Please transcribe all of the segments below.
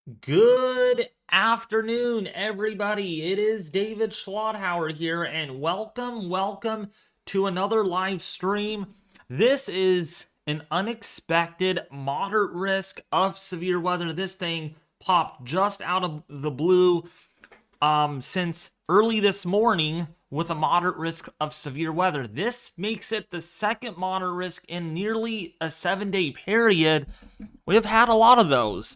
Good afternoon, everybody. It is David Schlotthauer here, and welcome to another live stream. This is an unexpected moderate risk of severe weather. This thing popped just out of the blue since early this morning with a moderate risk of severe weather. This makes it the second moderate risk in nearly a 7-day period. We have had a lot of those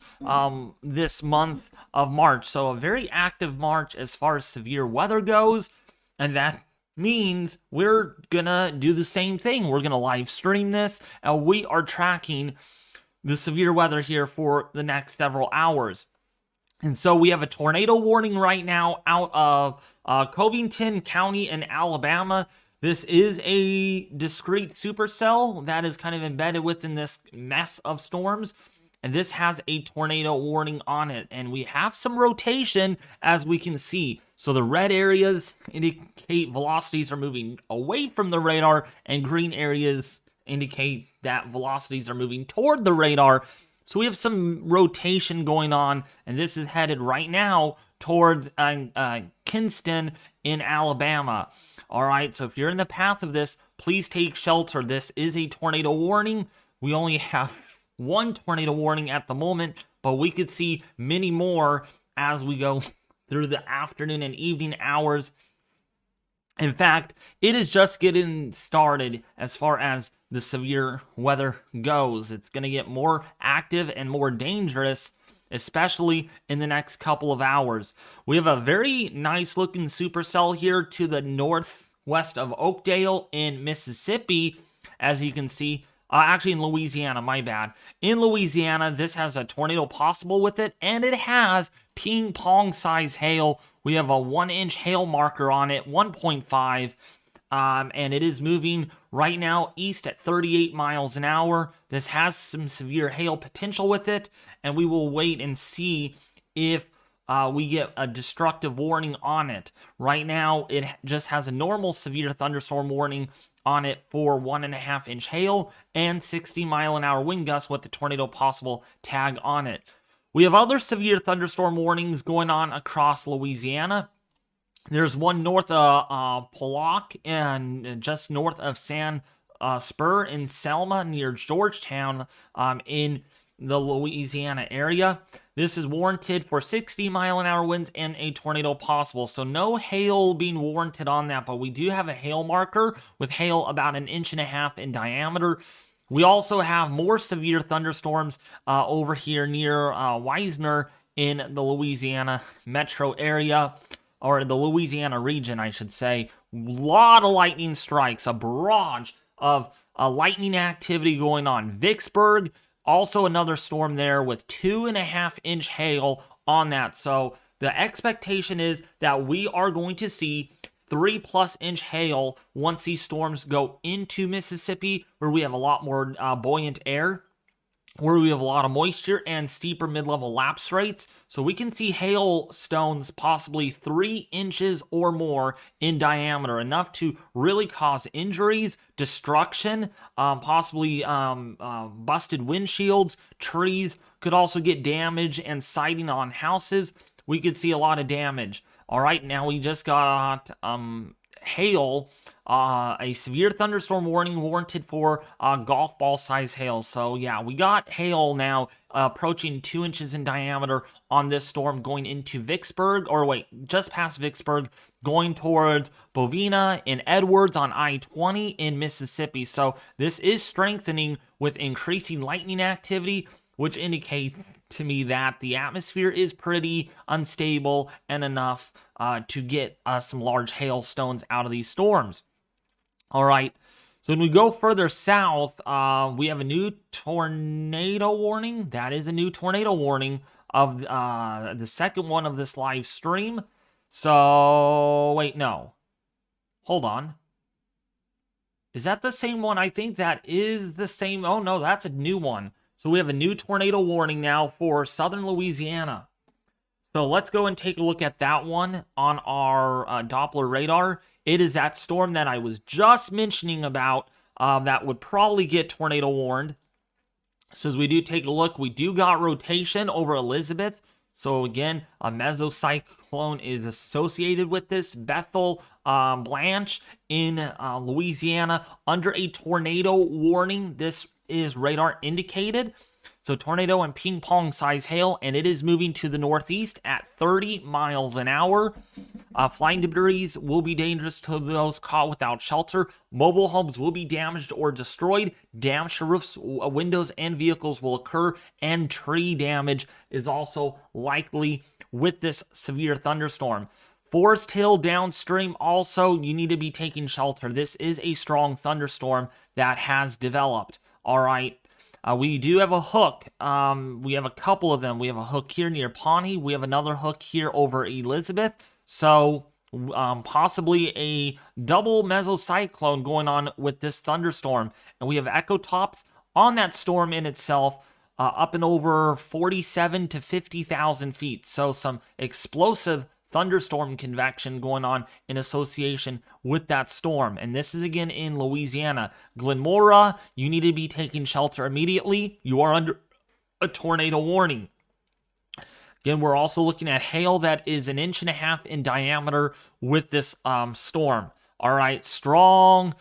this month of March. So a very active March as far as severe weather goes. And that means we're gonna do the same thing. We're gonna live stream this, and we are tracking the severe weather here for the next several hours. And so we have a tornado warning right now out of Covington County in Alabama. This is a discrete supercell that is kind of embedded within this mess of storms. And this has a tornado warning on it. And we have some rotation, as we can see. So the red areas indicate velocities are moving away from the radar, and green areas indicate that velocities are moving toward the radar. So we have some rotation going on, and this is headed right now towards Kinston in Alabama. All right, so if you're in the path of this, please take shelter. This is a tornado warning. We only have one tornado warning at the moment, but we could see many more as we go through the afternoon and evening hours. In fact, it is just getting started as far as the severe weather goes. It's going to get more active and more dangerous, especially in the next couple of hours. We have a very nice looking supercell here to the northwest of Oakdale in Mississippi, as you can see. Actually, in Louisiana, my bad. In Louisiana, this has a tornado possible with it, and it has ping pong size hail. We have a 1-inch hail marker on it, 1.5, and it is moving right now east at 38 miles an hour. This has some severe hail potential with it, and we will wait and see if we get a destructive warning on it. Right now, it just has a normal severe thunderstorm warning on it for 1.5-inch hail and 60-mile-an-hour wind gusts with the tornado possible tag on it. We have other severe thunderstorm warnings going on across Louisiana. There's one north of Pollock and just north of San Spur in Selma near Georgetown in the Louisiana area. This is warranted for 60-mile-an-hour winds and a tornado possible. So no hail being warranted on that, but we do have a hail marker with hail about 1.5 inches in diameter. We also have more severe thunderstorms over here near Wisner in the Louisiana metro area, or the Louisiana region, I should say. A lot of lightning strikes, a barrage of lightning activity going on. Vicksburg, also another storm there with 2.5-inch hail on that. So the expectation is that we are going to see 3+ inch hail once these storms go into Mississippi, where we have a lot more buoyant air, where we have a lot of moisture and steeper mid-level lapse rates. So we can see hailstones possibly 3 inches or more in diameter, enough to really cause injuries, destruction, possibly busted windshields. Trees could also get damaged, and siding on houses, we could see a lot of damage. All right, now we just got hail, a severe thunderstorm warning warranted for golf ball size hail. So yeah, we got hail now approaching 2 inches in diameter on this storm going into Vicksburg, or wait, just past Vicksburg, going towards Bovina and Edwards on I-20 in Mississippi. So this is strengthening with increasing lightning activity, which indicates to me that the atmosphere is pretty unstable and enough to get some large hailstones out of these storms. All right, so when we go further south, we have a new tornado warning. That is a new tornado warning of the second one of this live stream. So, wait, no. Hold on. Is that the same one? I think that is the same. Oh, no, that's a new one. So we have a new tornado warning now for southern Louisiana. So let's go and take a look at that one on our Doppler radar. It is that storm that I was just mentioning about that would probably get tornado warned. So as we do take a look, we do got rotation over Elizabeth. So again, a mesocyclone is associated with this. Bethel Blanche in Louisiana under a tornado warning. This is radar indicated. So tornado and ping pong size hail, and it is moving to the northeast at 30 miles an hour. Flying debris will be dangerous to those caught without shelter. Mobile homes will be damaged or destroyed. Damage to roofs, windows, and vehicles will occur, and tree damage is also likely with this severe thunderstorm. Forest Hill downstream also, you need to be taking shelter. This is a strong thunderstorm that has developed. All right. We do have a hook. We have a couple of them. We have a hook here near Pawnee. We have another hook here over Elizabeth. So possibly a double mesocyclone going on with this thunderstorm. And we have echo tops on that storm in itself up and over 47 to 50,000 feet. So some explosive thunderstorm convection going on in association with that storm. And this is again in Louisiana. Glenmora, you need to be taking shelter immediately. You are under a tornado warning. Again, we're also looking at hail that is 1.5 inches in diameter with this storm. All right, strong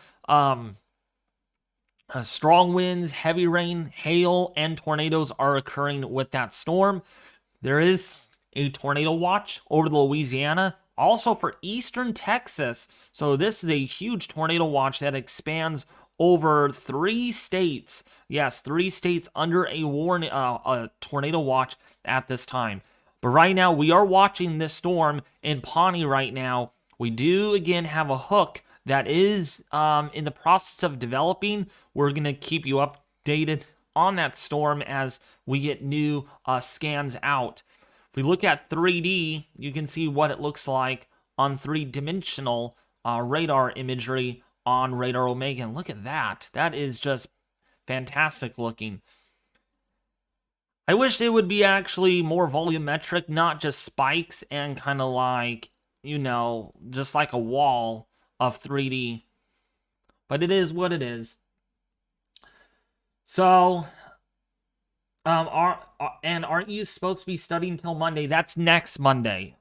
winds, heavy rain, hail, and tornadoes are occurring with that storm. There is a tornado watch over Louisiana, also for eastern Texas. So this is a huge tornado watch that expands over 3 states. Yes, 3 states under a tornado watch at this time. But right now, we are watching this storm in Pawnee right now. We do, again, have a hook that is in the process of developing. We're going to keep you updated on that storm as we get new scans out. If we look at 3D, you can see what it looks like on 3-dimensional radar imagery on Radar Omega. And look at that. That is just fantastic looking. I wish it would be actually more volumetric, not just spikes and kind of like, you know, just like a wall of 3D. But it is what it is. So, aren't you supposed to be studying till Monday? That's next Monday.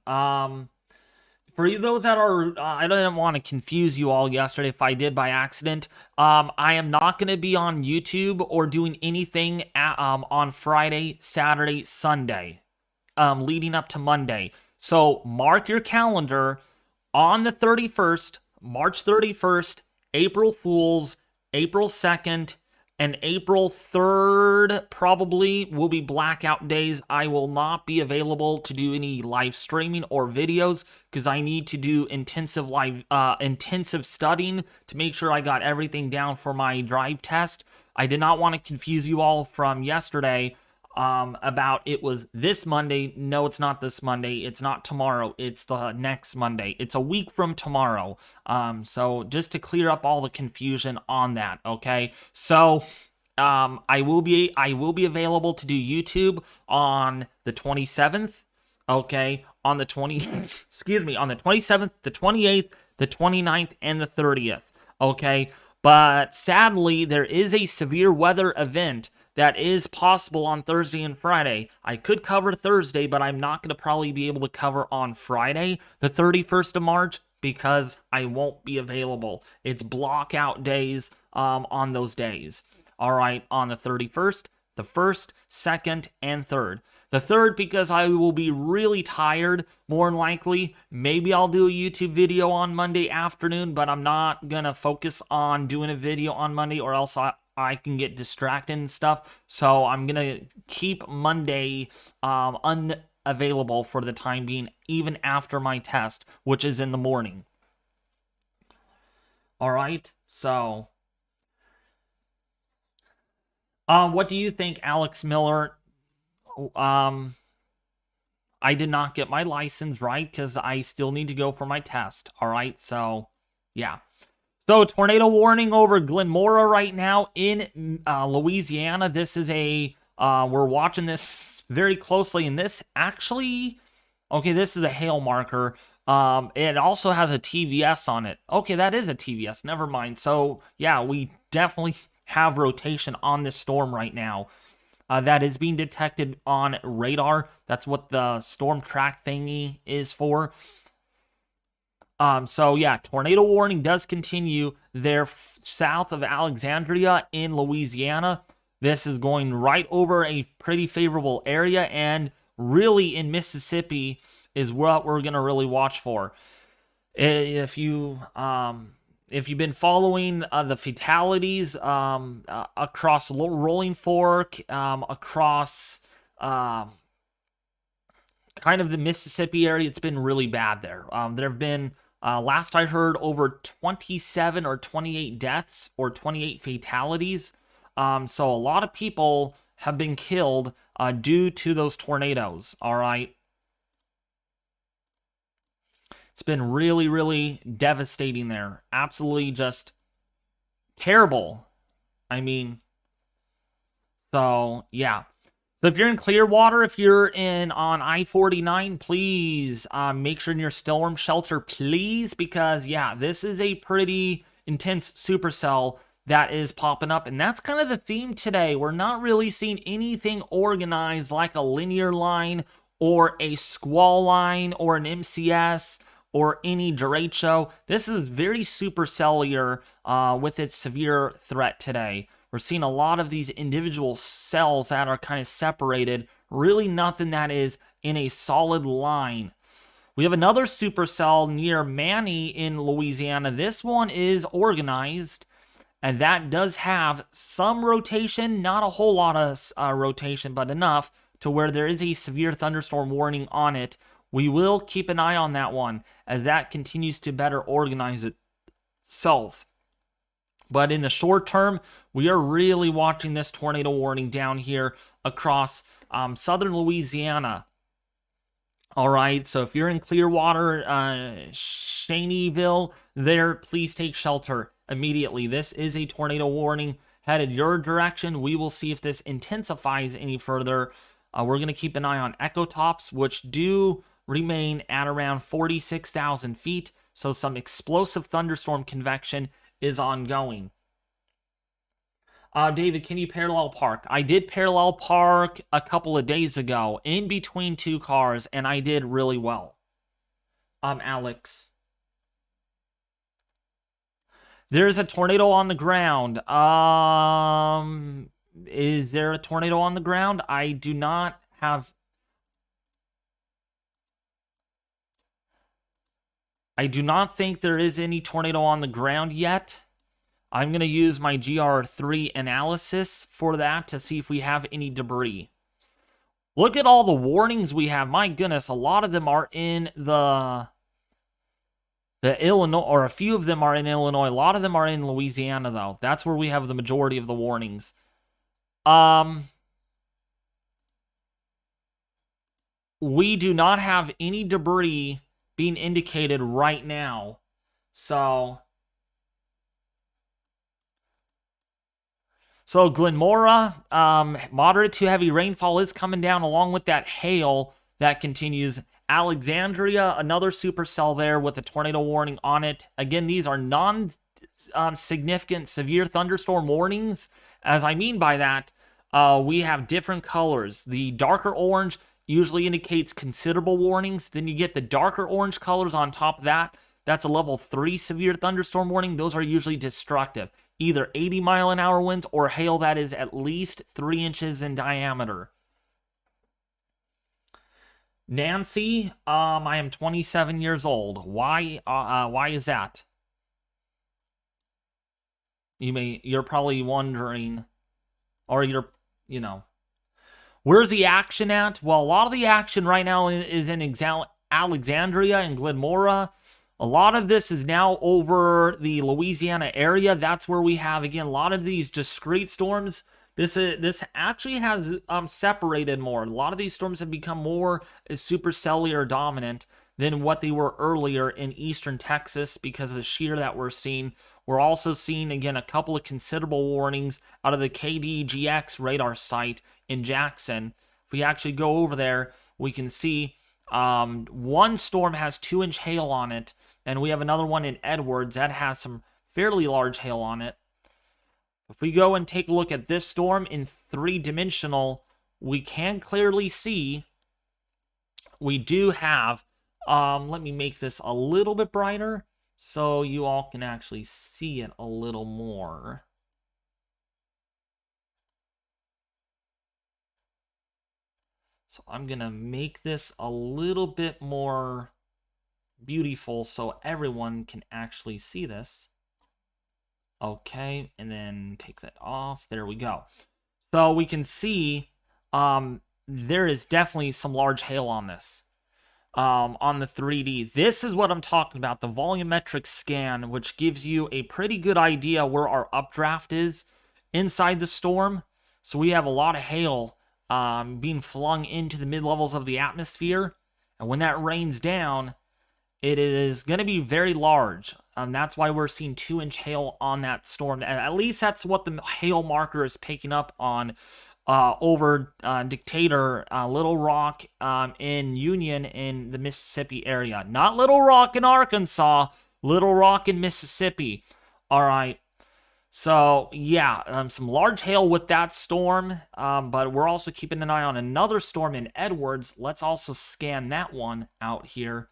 For those that are, I didn't want to confuse you all yesterday if I did by accident. I am not going to be on YouTube or doing anything on Friday, Saturday, Sunday, leading up to Monday. So mark your calendar on the 31st, March 31st, April Fools, April 2nd, and April 3rd probably will be blackout days. I will not be available to do any live streaming or videos because I need to do intensive studying to make sure I got everything down for my drive test. I did not want to confuse you all from yesterday about it was this Monday. No, it's not this Monday. It's not tomorrow. It's the next Monday. It's a week from tomorrow. So just to clear up all the confusion on that, okay? So I will be available to do YouTube on the 27th, okay? On the 27th, the 28th, the 29th, and the 30th, okay? But sadly, there is a severe weather event that is possible on Thursday and Friday. I could cover Thursday, but I'm not going to probably be able to cover on Friday, the 31st of March, because I won't be available. It's block out days on those days. All right, on the 31st, the 1st, 2nd, and 3rd. The 3rd, because I will be really tired, more than likely. Maybe I'll do a YouTube video on Monday afternoon, but I'm not going to focus on doing a video on Monday or else I can get distracted and stuff. So I'm going to keep Monday unavailable for the time being, even after my test, which is in the morning. All right, so what do you think, Alex Miller? I did not get my license right because I still need to go for my test. All right, so yeah. So tornado warning over Glenmora right now in Louisiana. This is we're watching this very closely, and this actually, okay, this is a hail marker. It also has a TVS on it. Okay, that is a TVS. Never mind. So yeah, we definitely have rotation on this storm right now. that is being detected on radar. That's what the storm track thingy is for. So yeah, tornado warning does continue there south of Alexandria in Louisiana. This is going right over a pretty favorable area, and really in Mississippi is what we're going to really watch for. If you've been following the fatalities across Rolling Fork, across kind of the Mississippi area, it's been really bad there. There have been, last I heard, over 27 or 28 deaths or 28 fatalities. So a lot of people have been killed due to those tornadoes, all right? It's been really, really devastating there. Absolutely just terrible. I mean, so yeah. So if you're in Clearwater, if you're on I-49, please make sure you're storm shelter, please, because yeah, this is a pretty intense supercell that is popping up, and that's kind of the theme today. We're not really seeing anything organized like a linear line or a squall line or an MCS or any derecho. This is very supercellular with its severe threat today. We're seeing a lot of these individual cells that are kind of separated. Really nothing that is in a solid line. We have another supercell near Manny in Louisiana. This one is organized, and that does have some rotation, not a whole lot of rotation, but enough to where there is a severe thunderstorm warning on it. We will keep an eye on that one as that continues to better organize itself. But in the short term, we are really watching this tornado warning down here across southern Louisiana. All right, so if you're in Clearwater, Cheneyville, there, please take shelter immediately. This is a tornado warning headed your direction. We will see if this intensifies any further. We're going to keep an eye on echo tops, which do remain at around 46,000 feet. So some explosive thunderstorm convection is ongoing. David, can you parallel park? I did parallel park a couple of days ago in between two cars, and I did really well. Alex. There's a tornado on the ground. Is there a tornado on the ground? I do not have... I do not think there is any tornado on the ground yet. I'm going to use my GR3 analysis for that to see if we have any debris. Look at all the warnings we have. My goodness, a lot of them are in the Illinois, or a few of them are in Illinois. A lot of them are in Louisiana, though. That's where we have the majority of the warnings. We do not have any debris being indicated right now. So Glenmora, moderate to heavy rainfall is coming down along with that hail that continues. Alexandria, another supercell there with a tornado warning on it. Again, these are non-significant severe thunderstorm warnings. As I mean by that, we have different colors. The darker orange usually indicates considerable warnings. Then you get the darker orange colors on top of that. That's a level 3 severe thunderstorm warning. Those are usually destructive. Either 80-mile-an-hour winds or hail that is at least 3 inches in diameter. Nancy, I am 27 years old. Why is that? You're probably wondering, or where's the action at? Well, a lot of the action right now is in Alexandria and Glenmora. A lot of this is now over the Louisiana area. That's where we have, again, a lot of these discrete storms. This actually has separated more. A lot of these storms have become more supercellular dominant than what they were earlier in eastern Texas because of the shear that we're seeing. We're also seeing, again, a couple of considerable warnings out of the KDGX radar site in Jackson. If we actually go over there, we can see one storm has 2-inch hail on it, and we have another one in Edwards that has some fairly large hail on it. If we go and take a look at this storm in three-dimensional, we can clearly see we do have, let me make this a little bit brighter so you all can actually see it a little more. So I'm going to make this a little bit more beautiful so everyone can actually see this. Okay, and then take that off. There we go. So we can see there is definitely some large hail on this. On the 3D. This is what I'm talking about, the volumetric scan, which gives you a pretty good idea where our updraft is inside the storm. So we have a lot of hail being flung into the mid-levels of the atmosphere. And when that rains down, it is going to be very large. That's why we're seeing 2-inch hail on that storm. At least that's what the hail marker is picking up on over Decatur, Little Rock, in Union in the Mississippi area. Not Little Rock in Arkansas, Little Rock in Mississippi. All right. So, yeah, some large hail with that storm, but we're also keeping an eye on another storm in Edwards. Let's also scan that one out here.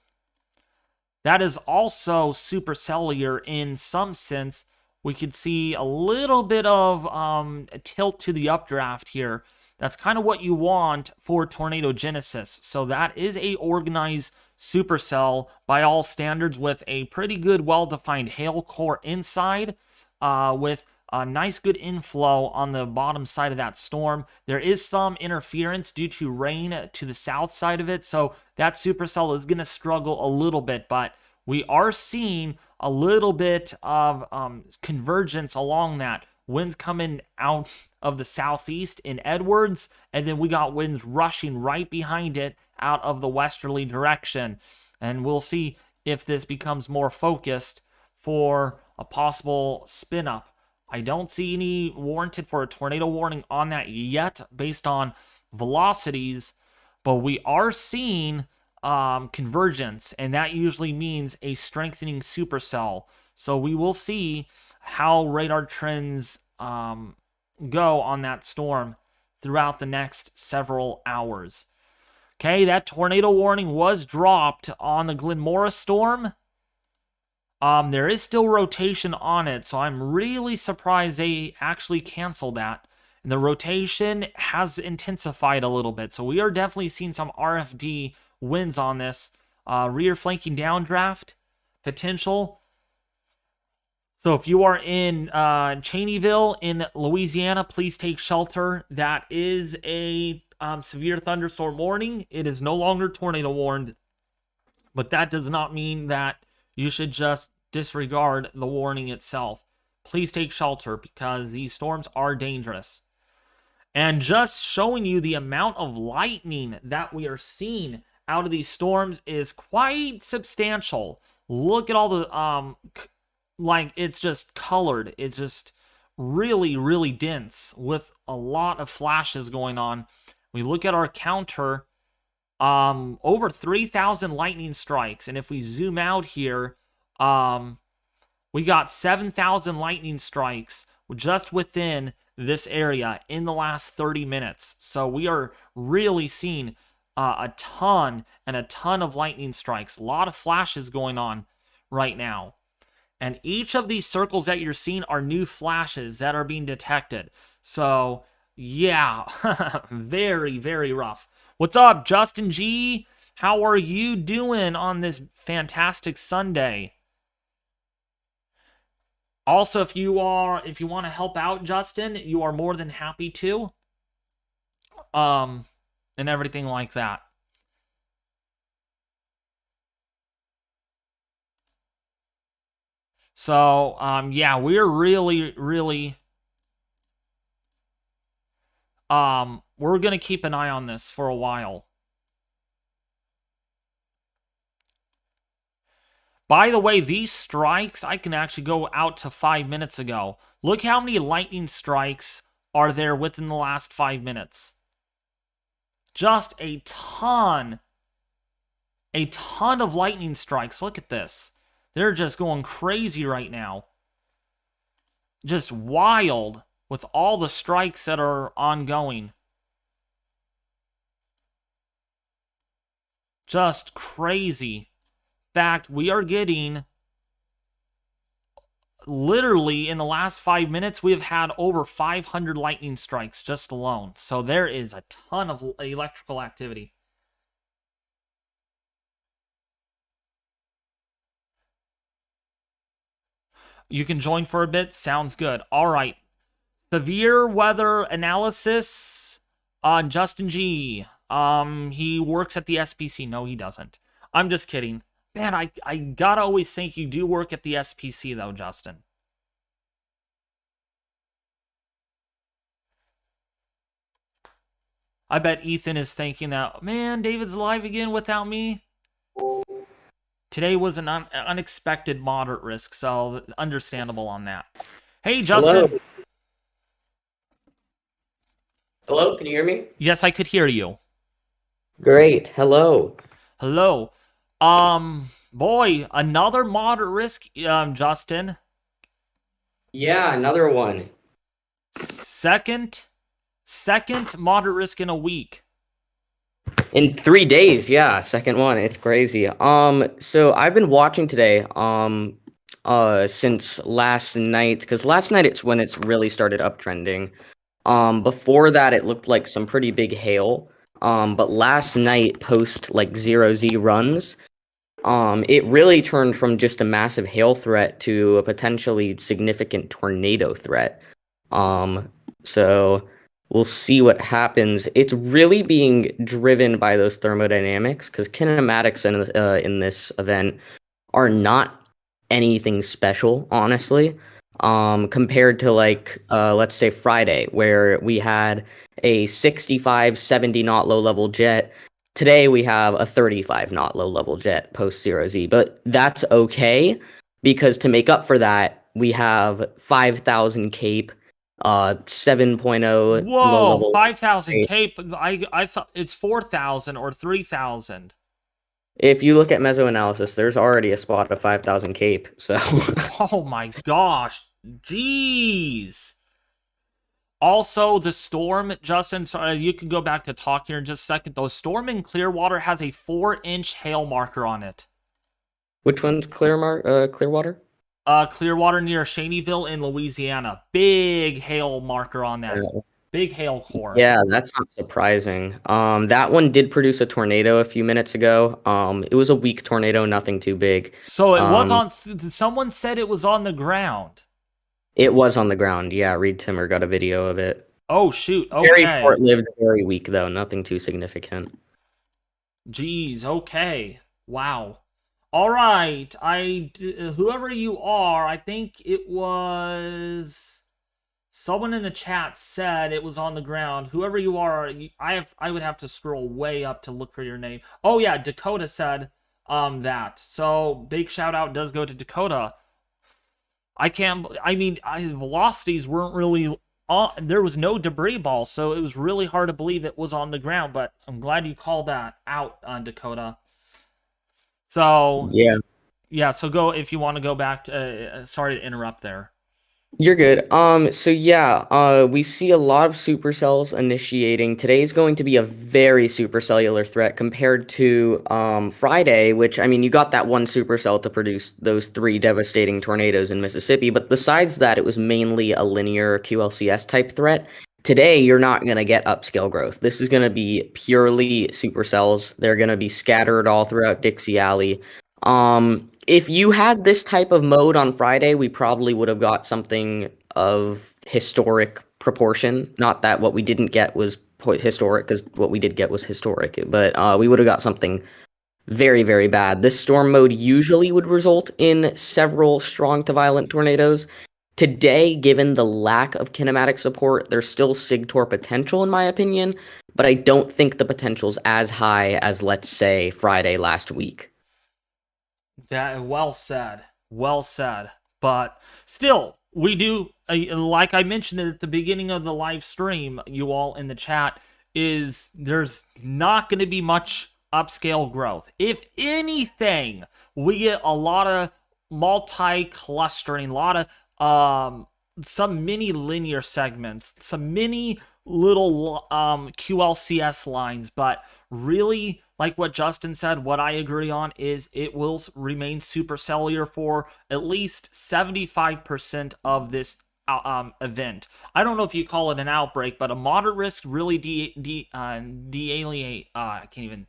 That is also supercellular in some sense. We could see a little bit of a tilt to the updraft here. That's kind of what you want for tornado genesis. So that is a organized supercell by all standards with a pretty good, well-defined hail core inside, with a nice good inflow on the bottom side of that storm. There is some interference due to rain to the south side of it, so that supercell is going to struggle a little bit, but we are seeing a little bit of convergence along that. Winds coming out of the southeast in Edwards, and then we got winds rushing right behind it out of the westerly direction. And we'll see if this becomes more focused for a possible spin-up. I don't see any warranted for a tornado warning on that yet based on velocities, but we are seeing convergence, and that usually means a strengthening supercell. So we will see how radar trends go on that storm throughout the next several hours. Okay, that tornado warning was dropped on the Glen Morris storm. There is still rotation on it, so I'm really surprised they actually canceled that. And the rotation has intensified a little bit, so we are definitely seeing some RFD winds on this. Rear flanking downdraft potential. So if you are in Cheneyville in Louisiana, please take shelter. That is a severe thunderstorm warning. It is no longer tornado warned, but that does not mean that you should just disregard the warning itself. Please take shelter because these storms are dangerous. And just showing you the amount of lightning that we are seeing out of these storms is quite substantial. Look at all the, like, it's just colored. It's just really, really dense with a lot of flashes going on. We look at our counter, over 3,000 lightning strikes. And if we zoom out here, we got 7,000 lightning strikes just within this area in the last 30 minutes. So we are really seeing a ton of lightning strikes. A lot of flashes going on right now. And each of these circles that you're seeing are new flashes that are being detected. So, yeah, very, very rough. What's up, Justin G? How are you doing on this fantastic Sunday? Also, if you want to help out, Justin, you are more than happy to. And everything like that. So, yeah, we're really, really, we're going to keep an eye on this for a while. By the way, these strikes, I can actually go out to 5 minutes ago. Look how many lightning strikes are there within the last 5 minutes. Just a ton of lightning strikes. Look at this. They're just going crazy right now. Just wild. with all the strikes that are ongoing. Just crazy. In fact, we are getting, literally in the last 5 minutes, we have had over 500 lightning strikes just alone. So there is a ton of electrical activity. You can join for a bit. Sounds good. All right. Severe weather analysis on Justin G. He works at the SPC. No, he doesn't. I'm just kidding. Man, I gotta always think you do work at the SPC, though, Justin. I bet Ethan is thinking that, man, David's live again without me. Today was an unexpected moderate risk, so understandable on that. Hey, Justin. Hello. Hello, can you hear me? Yes, I could hear you. Great. Hello. Hello. Boy, another moderate risk, Justin. Yeah, another one. Second moderate risk in a week. In 3 days, yeah, second one. It's crazy. So I've been watching today, since last night, because last night it's when it's really started uptrending. Before that it looked like some pretty big hail. But last night post like 0Z runs, it really turned from just a massive hail threat to a potentially significant tornado threat. So we'll see what happens. It's really being driven by those thermodynamics because kinematics in this event are not anything special, honestly. Compared to like let's say Friday, where we had a 65, 70 knot low level jet. Today we have a 35 knot low level jet post 0Z, but that's okay because to make up for that, we have 5,000 cape, 7.0 low Whoa, level. 5,000 cape. I thought it's 4,000 or 3,000. If you look at meso analysis, there's already a spot of 5,000 cape. So Oh my gosh. Jeez. Also, the storm, Justin, sorry, you can go back to talk here in just a second. The storm in Clearwater has a 4-inch hail marker on it. which one's Clearwater? Clearwater near Shaneyville in Louisiana. Big hail marker on that. Yeah. Big hail core. Yeah, that's not surprising. That one did produce a tornado a few minutes ago. It was a weak tornado, nothing too big. So it was on, someone said it was on the ground. It was on the ground. Yeah, Reed Timmer got a video of it. Oh, shoot. Okay. Very short-lived, very weak, though. Nothing too significant. Jeez, okay. Wow. All right. Whoever you are, I think it was someone in the chat said it was on the ground. Whoever you are, I would have to scroll way up to look for your name. Oh yeah, Dakota said that. So big shout out does go to Dakota. Velocities weren't really on, there was no debris ball, so it was really hard to believe it was on the ground, but I'm glad you called that out on Dakota. So yeah, so go if you want to go back to sorry to interrupt there. You're good. So yeah, we see a lot of supercells initiating. Today's going to be a very supercellular threat compared to Friday, which, I mean, you got that one supercell to produce those 3 devastating tornadoes in Mississippi, but besides that, it was mainly a linear QLCS type threat. Today, you're not going to get upscale growth. This is going to be purely supercells. They're going to be scattered all throughout Dixie Alley. If you had this type of mode on Friday, we probably would have got something of historic proportion. Not that what we didn't get was historic, because what we did get was historic, but we would have got something very, very bad. This storm mode usually would result in several strong to violent tornadoes. Today, given the lack of kinematic support, there's still SIGTOR potential, in my opinion, but I don't think the potential's as high as, let's say, Friday last week. That well said. Well said. But still, we do, like I mentioned at the beginning of the live stream, you all in the chat, is there's not going to be much upscale growth. If anything, we get a lot of multi-clustering, a lot of some mini linear segments, some mini little QLCS lines, but really, like what Justin said, what I agree on is it will remain supercellular for at least 75% of this event. I don't know if you call it an outbreak, but a moderate risk really I can't even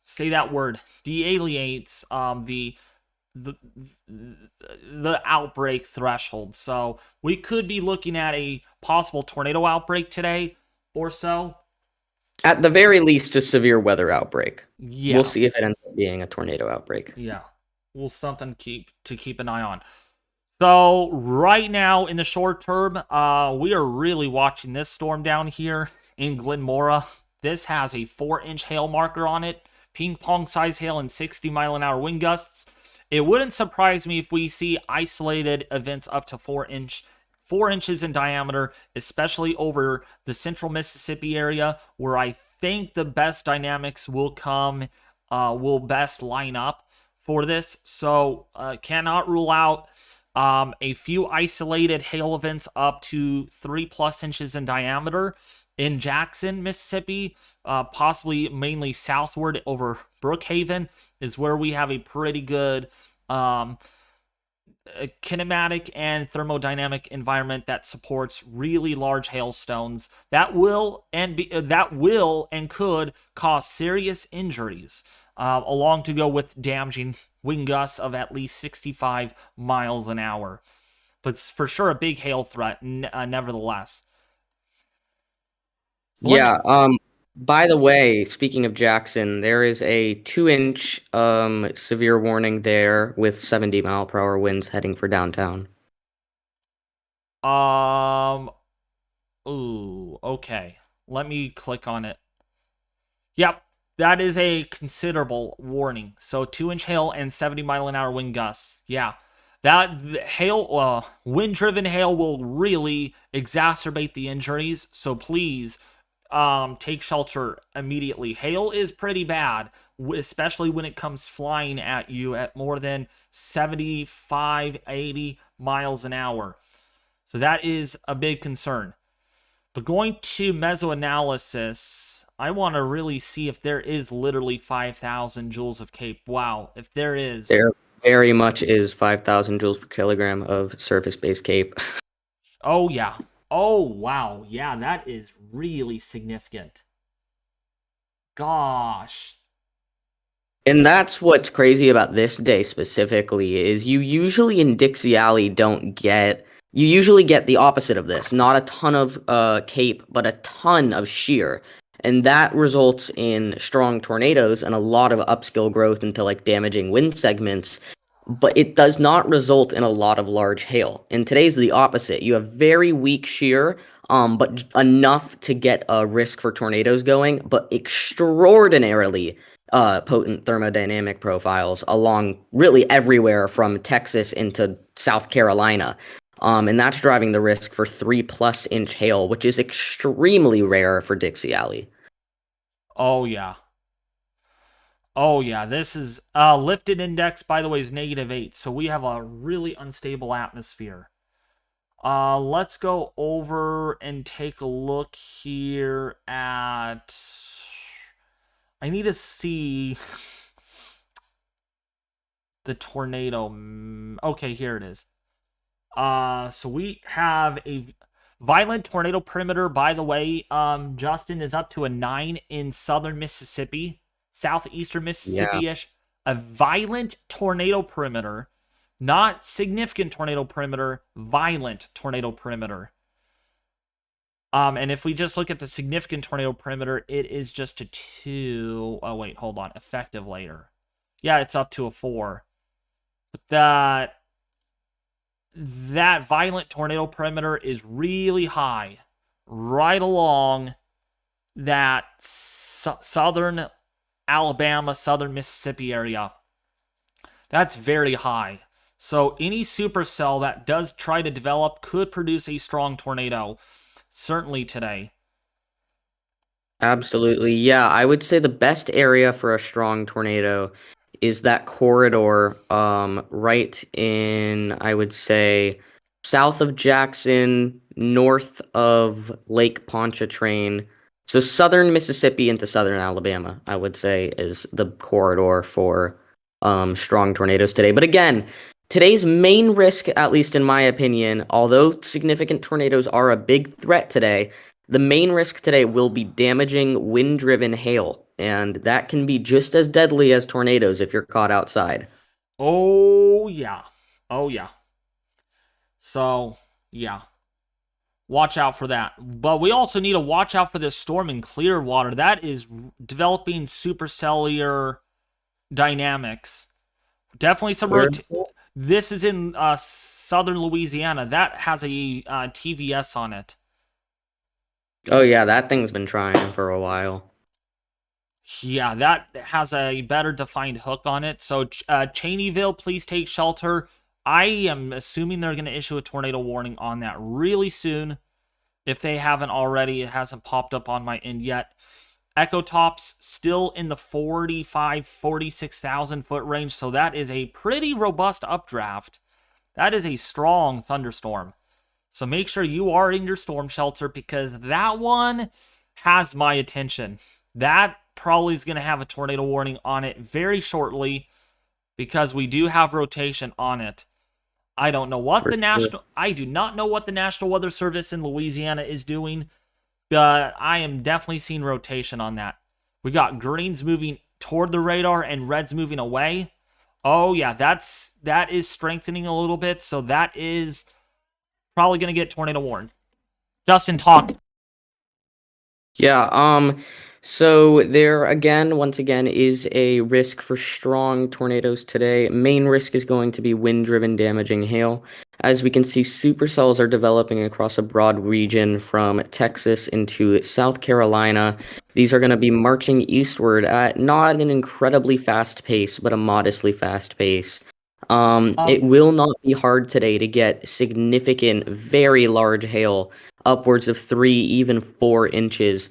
say that word, dealienates the the outbreak threshold. So we could be looking at a possible tornado outbreak today or so. At the very least, a severe weather outbreak. We'll Yeah, see if it ends up being a tornado outbreak. yeah. Well, something to keep an eye on. So right now in the short term, we are really watching this storm down here in Glenmora. This has a 4-inch hail marker on it, ping pong size hail and 60-mile-an-hour wind gusts. It wouldn't surprise me if we see isolated events up to 4 inches in diameter, especially over the central Mississippi area, where I think the best dynamics will best line up for this. So cannot rule out a few isolated hail events up to 3+ inches in diameter in Jackson, Mississippi, possibly mainly southward over Brookhaven, is where we have a pretty good kinematic and thermodynamic environment that supports really large hailstones that will and could cause serious injuries, along to go with damaging wind gusts of at least 65 miles an hour. But it's for sure a big hail threat, nevertheless. So Yeah. By the way, speaking of Jackson, there is a 2-inch severe warning there with 70-mile-per-hour winds heading for downtown. Ooh, okay. Let me click on it. Yep, that is a considerable warning. So 2-inch hail and 70-mile-an-hour wind gusts. Yeah, that hail, wind-driven hail will really exacerbate the injuries. So please, take shelter immediately. Hail is pretty bad, especially when it comes flying at you at more than 75, 80 miles an hour. So that is a big concern. But going to mesoanalysis, I want to really see if there is literally 5,000 joules of CAPE. Wow, if there is. There very much is 5,000 joules per kilogram of surface-based CAPE. Oh, yeah. Oh, wow. Yeah, that is really significant. Gosh. And that's what's crazy about this day specifically is you usually in Dixie Alley you usually get the opposite of this. Not a ton of CAPE, but a ton of shear. And that results in strong tornadoes and a lot of upscale growth into like damaging wind segments. But it does not result in a lot of large hail. And today's the opposite. You have very weak shear, but enough to get a risk for tornadoes going, but extraordinarily potent thermodynamic profiles along really everywhere from Texas into South Carolina. And that's driving the risk for 3+ inch hail, which is extremely rare for Dixie Alley. Oh, yeah. Oh, yeah. This is lifted index, by the way, is -8. So we have a really unstable atmosphere. Let's go over and take a look here at... I need to see the tornado. Okay, here it is. So we have a violent tornado perimeter. By the way, Justin, is up to a 9 in southern Mississippi, southeastern Mississippi-ish. Yeah. A violent tornado perimeter, not significant tornado perimeter, violent tornado perimeter. And if we just look at the significant tornado perimeter, it is just a 2. Oh, wait, hold on. Effective later. Yeah, it's up to a 4. But that violent tornado perimeter is really high, right along that southern Alabama, southern Mississippi area. That's very high. So any supercell that does try to develop could produce a strong tornado. Certainly today. Absolutely. Yeah, I would say the best area for a strong tornado is that corridor right in, I would say, south of Jackson, north of Lake Pontchartrain. So southern Mississippi into southern Alabama, I would say, is the corridor for strong tornadoes today. But again, today's main risk, at least in my opinion, although significant tornadoes are a big threat today, the main risk today will be damaging wind-driven hail, and that can be just as deadly as tornadoes if you're caught outside. Oh, yeah. Oh, yeah. So, yeah. Watch out for that. But we also need to watch out for this storm in Clearwater. That is developing supercellular dynamics. Definitely some Where is it? This is in southern Louisiana. That has a TVS on it. Oh yeah, that thing's been trying for a while. Yeah, that has a better defined hook on it. So, Cheneyville, please take shelter. I am assuming they're going to issue a tornado warning on that really soon. If they haven't already, it hasn't popped up on my end yet. Echo Tops still in the 46,000 foot range. So that is a pretty robust updraft. That is a strong thunderstorm. So make sure you are in your storm shelter because that one has my attention. That probably is going to have a tornado warning on it very shortly because we do have rotation on it. I don't know what For sure. I do not know what the National Weather Service in Louisiana is doing, but I am definitely seeing rotation on that. We got greens moving toward the radar and reds moving away. Oh yeah, that is strengthening a little bit, so that is probably going to get tornado warned. Justin, talk. Yeah, so there again, once again, is a risk for strong tornadoes today. Main risk is going to be wind-driven damaging hail. As we can see, supercells are developing across a broad region from Texas into South Carolina. These are going to be marching eastward at not an incredibly fast pace, but a modestly fast pace. It will not be hard today to get significant, very large hail, upwards of 3, even 4 inches,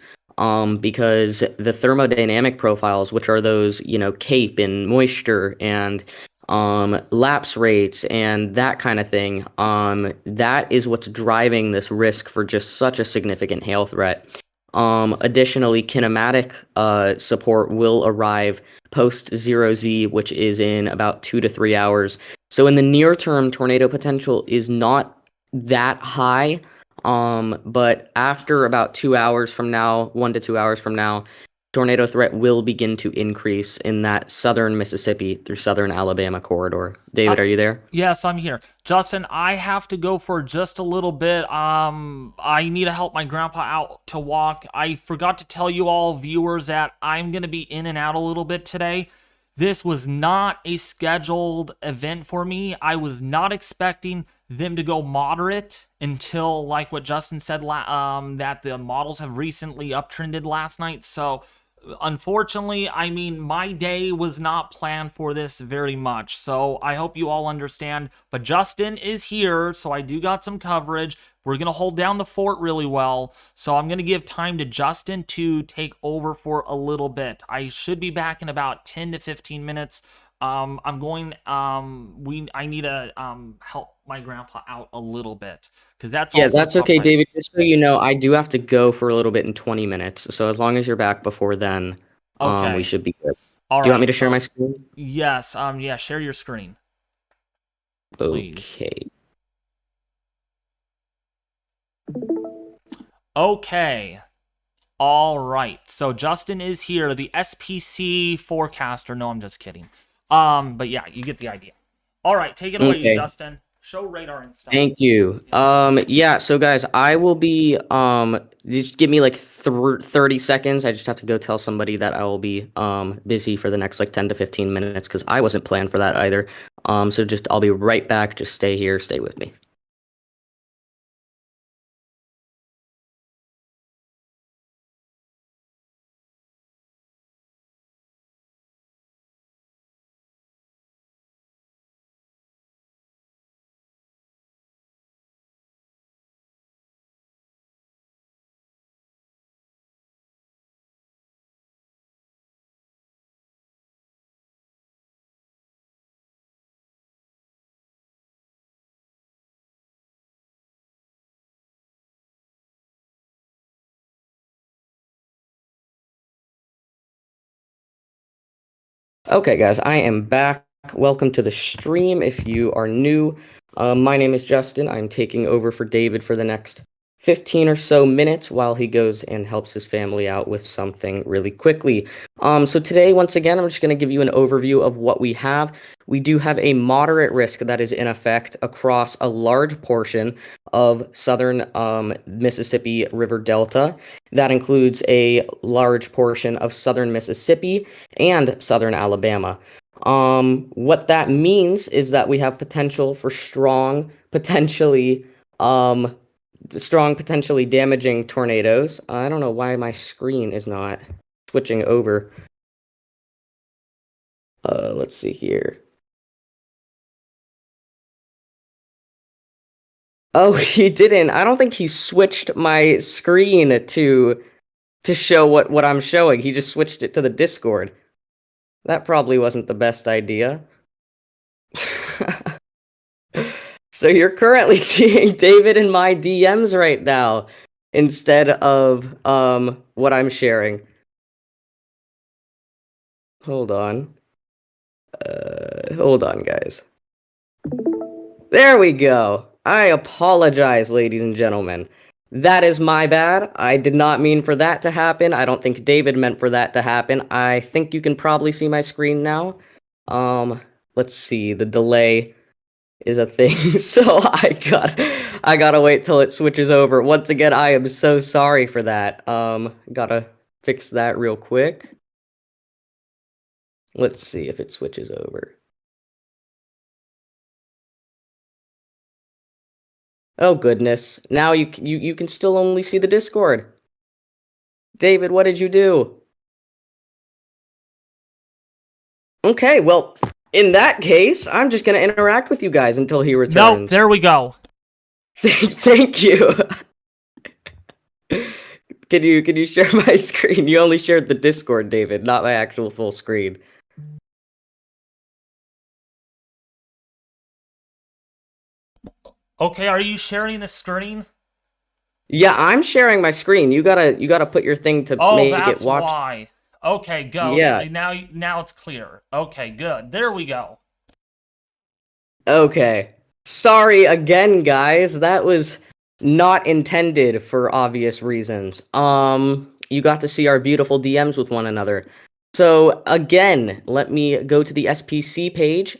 because the thermodynamic profiles, which are those, CAPE and moisture and lapse rates and that kind of thing, that is what's driving this risk for just such a significant hail threat. Additionally, kinematic support will arrive post 0Z, which is in about 2 to 3 hours. So in the near term, tornado potential is not that high. But after about 2 hours from now, 1 to 2 hours from now, tornado threat will begin to increase in that southern Mississippi through southern Alabama corridor. David, are you there? Yes, I'm here. Justin, I have to go for just a little bit. I need to help my grandpa out to walk. I forgot to tell you all viewers that I'm going to be in and out a little bit today. This was not a scheduled event for me. I was not expecting them to go moderate until, like what Justin said, that the models have recently uptrended last night. So unfortunately, I mean, my day was not planned for this very much, so I hope you all understand. But Justin is here, so I do got some coverage. We're going to hold down the fort really well, so I'm going to give time to Justin to take over for a little bit. I should be back in about 10 to 15 minutes. I'm going, I need to help my grandpa out a little bit, because that's Yeah, also that's top okay, priority. David. Just so you know, I do have to go for a little bit in 20 minutes. So as long as you're back before then, we Okay. should be good. All Do you want me right. to share my So, screen? yes. Yeah, share your screen, please. Okay. Okay. All right. So Justin is here, the SPC forecaster. No, I'm just kidding. But yeah, you get the idea. All right, take it away, Okay. Justin. Show radar and stuff. Thank you. Yeah, so guys, I will be just give me like 30 seconds. I just have to go tell somebody that I will be busy for the next like 10 to 15 minutes because I wasn't planned for that either. So just I'll be right back. Just stay here, stay with me. Okay, guys, I am back. Welcome to the stream. If you are new, my name is Justin. I'm taking over for David for the next 15 or so minutes while he goes and helps his family out with something really quickly. So today, once again, I'm just going to give you an overview of what we have. We do have a moderate risk that is in effect across a large portion of southern Mississippi River Delta. That includes a large portion of southern Mississippi and southern Alabama. What that means is that we have potential for strong, potentially damaging tornadoes. I don't know why my screen is not switching over. Let's see here. Oh, he didn't. I don't think he switched my screen to show what I'm showing. He just switched it to the Discord. That probably wasn't the best idea. So you're currently seeing David in my DMs right now instead of what I'm sharing. Hold on. Hold on, guys. There we go. I apologize, ladies and gentlemen. That is my bad. I did not mean for that to happen. I don't think David meant for that to happen. I think you can probably see my screen now. Let's see. The delay is a thing, so I gotta wait till it switches over. Once again, I am so sorry for that. Gotta fix that real quick. Let's see if it switches over. Oh goodness. Now you can still only see the Discord. David, what did you do? Okay, well, in that case, I'm just gonna interact with you guys until he returns. Nope, there we go. Thank you. Can you share my screen? You only shared the Discord, David, not my actual full screen. Okay, are you sharing the screen? Yeah, I'm sharing my screen. You gotta put your thing to make it watch. Oh, that's why. Okay, go. Yeah. Now it's clear. Okay, good. There we go. Okay. Sorry again, guys. That was not intended for obvious reasons. You got to see our beautiful DMs with one another. So again, let me go to the SPC page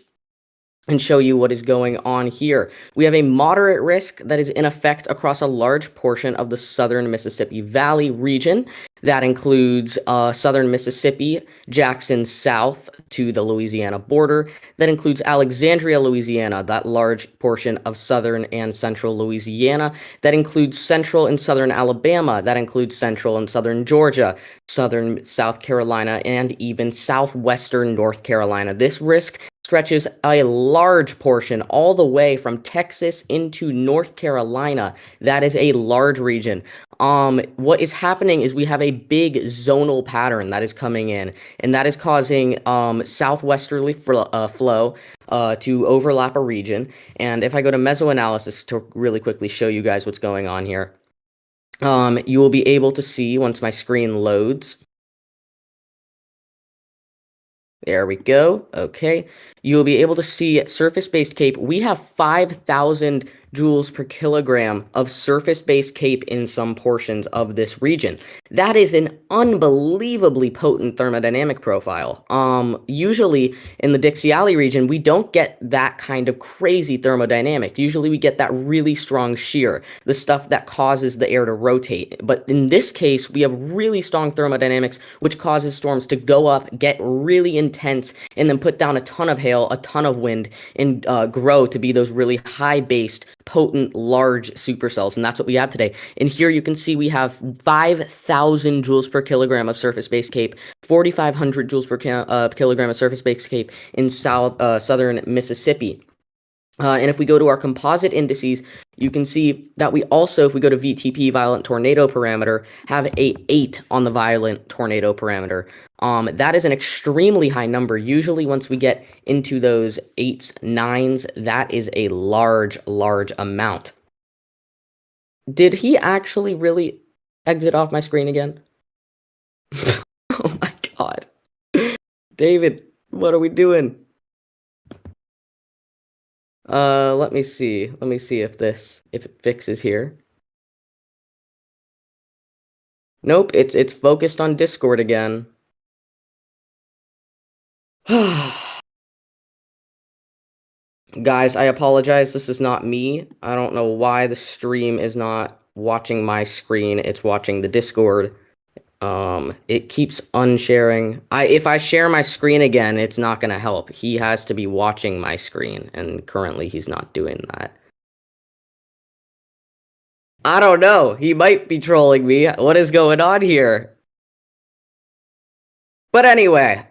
and show you what is going on here. We have a moderate risk that is in effect across a large portion of the southern Mississippi Valley region. That includes southern Mississippi, Jackson south to the Louisiana border. That includes Alexandria, Louisiana, that large portion of southern and central Louisiana. That includes central and southern Alabama. That includes central and southern Georgia, southern South Carolina, and even southwestern North Carolina. This risk stretches a large portion all the way from Texas into North Carolina. That is a large region. What is happening is we have a big zonal pattern that is coming in, and that is causing southwesterly flow to overlap a region. And if I go to mesoanalysis to really quickly show you guys what's going on here, you will be able to see once my screen loads. There we go. Okay. You'll be able to see surface-based CAPE. We have 5,000 joules per kilogram of surface-based CAPE in some portions of this region. That is an unbelievably potent thermodynamic profile. Usually in the Dixie Alley region, we don't get that kind of crazy thermodynamic. Usually we get that really strong shear, the stuff that causes the air to rotate. But in this case, we have really strong thermodynamics, which causes storms to go up, get really intense, and then put down a ton of hail, a ton of wind, and grow to be those really high-based, potent, large supercells. And that's what we have today. And here you can see we have 5,000 joules per kilogram of surface-based CAPE, 4,500 joules per kilogram of surface-based CAPE in southern Mississippi. And if we go to our composite indices, you can see that we also, if we go to VTP, violent tornado parameter, have a 8 on the violent tornado parameter. That is an extremely high number. Usually once we get into those 8s, 9s, that is a large, large amount. Did he actually really exit off my screen again? Oh my god. David, What are we doing? Let me see. Let me see if it fixes here. Nope, it's focused on Discord again. Guys, I apologize. This is not me. I don't know why the stream is not watching my screen. It's watching the Discord. It keeps unsharing. If I share my screen again, it's not gonna help. He has to be watching my screen, and currently he's not doing that. I don't know. He might be trolling me. What is going on here? But anyway,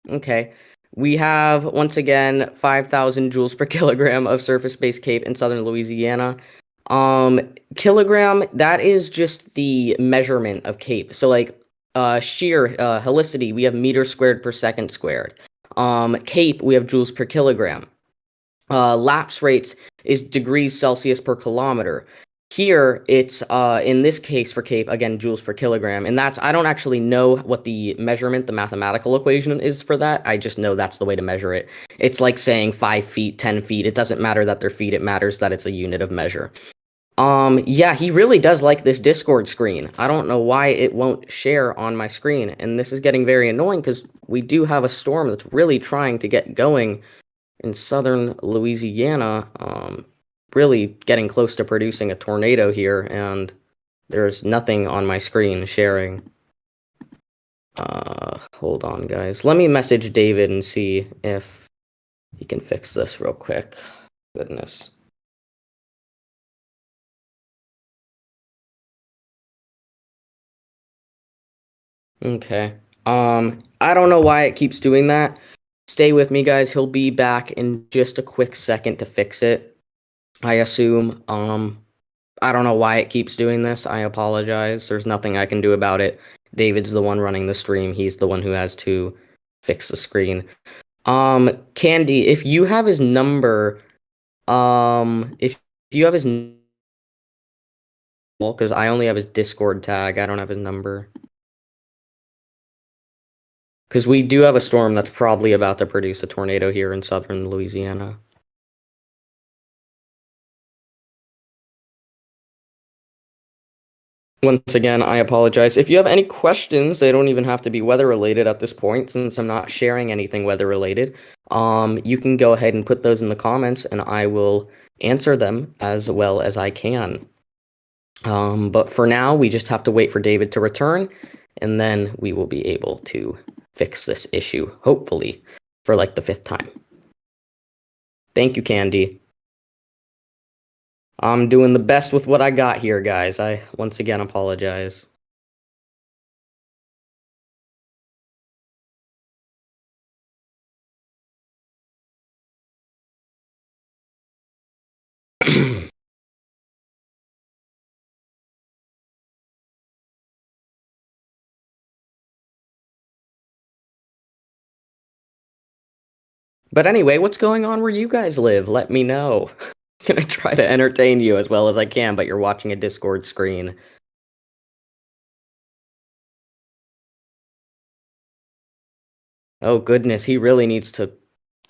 okay. We have, once again, 5,000 joules per kilogram of surface-based CAPE in southern Louisiana. Kilogram, that is just the measurement of CAPE. So, like, shear, helicity, we have meters squared per second squared. CAPE, we have joules per kilogram. Lapse rates is degrees Celsius per kilometer. Here, it's, in this case for CAPE, again, joules per kilogram. And I don't actually know what the measurement, the mathematical equation is for that. I just know that's the way to measure it. It's like saying 5 feet, 10 feet. It doesn't matter that they're feet. It matters that it's a unit of measure. Yeah, he really does like this Discord screen. I don't know why it won't share on my screen. And this is getting very annoying because we do have a storm that's really trying to get going in southern Louisiana. Really getting close to producing a tornado here, and there's nothing on my screen sharing. Hold on, guys. Let me message David and see if he can fix this real quick. Goodness. Okay. I don't know why it keeps doing that. Stay with me, guys. He'll be back in just a quick second to fix it. I assume. I don't know why it keeps doing this. I apologize. There's nothing I can do about it. David's the one running the stream. He's the one who has to fix the screen. Candy, if you have his number, if you have his, well, because I only have his Discord tag. I don't have his number. Because we do have a storm that's probably about to produce a tornado here in southern Louisiana. Once again, I apologize. If you have any questions, they don't even have to be weather related at this point, since I'm not sharing anything weather related. You can go ahead and put those in the comments, and I will answer them as well as I can. But for now, we just have to wait for David to return, and then we will be able to fix this issue, hopefully, for like the 5th time. Thank you, Candy. I'm doing the best with what I got here, guys. I once again apologize. But anyway, what's going on where you guys live? Let me know. I'm gonna try to entertain you as well as I can, but you're watching a Discord screen. Oh goodness, he really needs to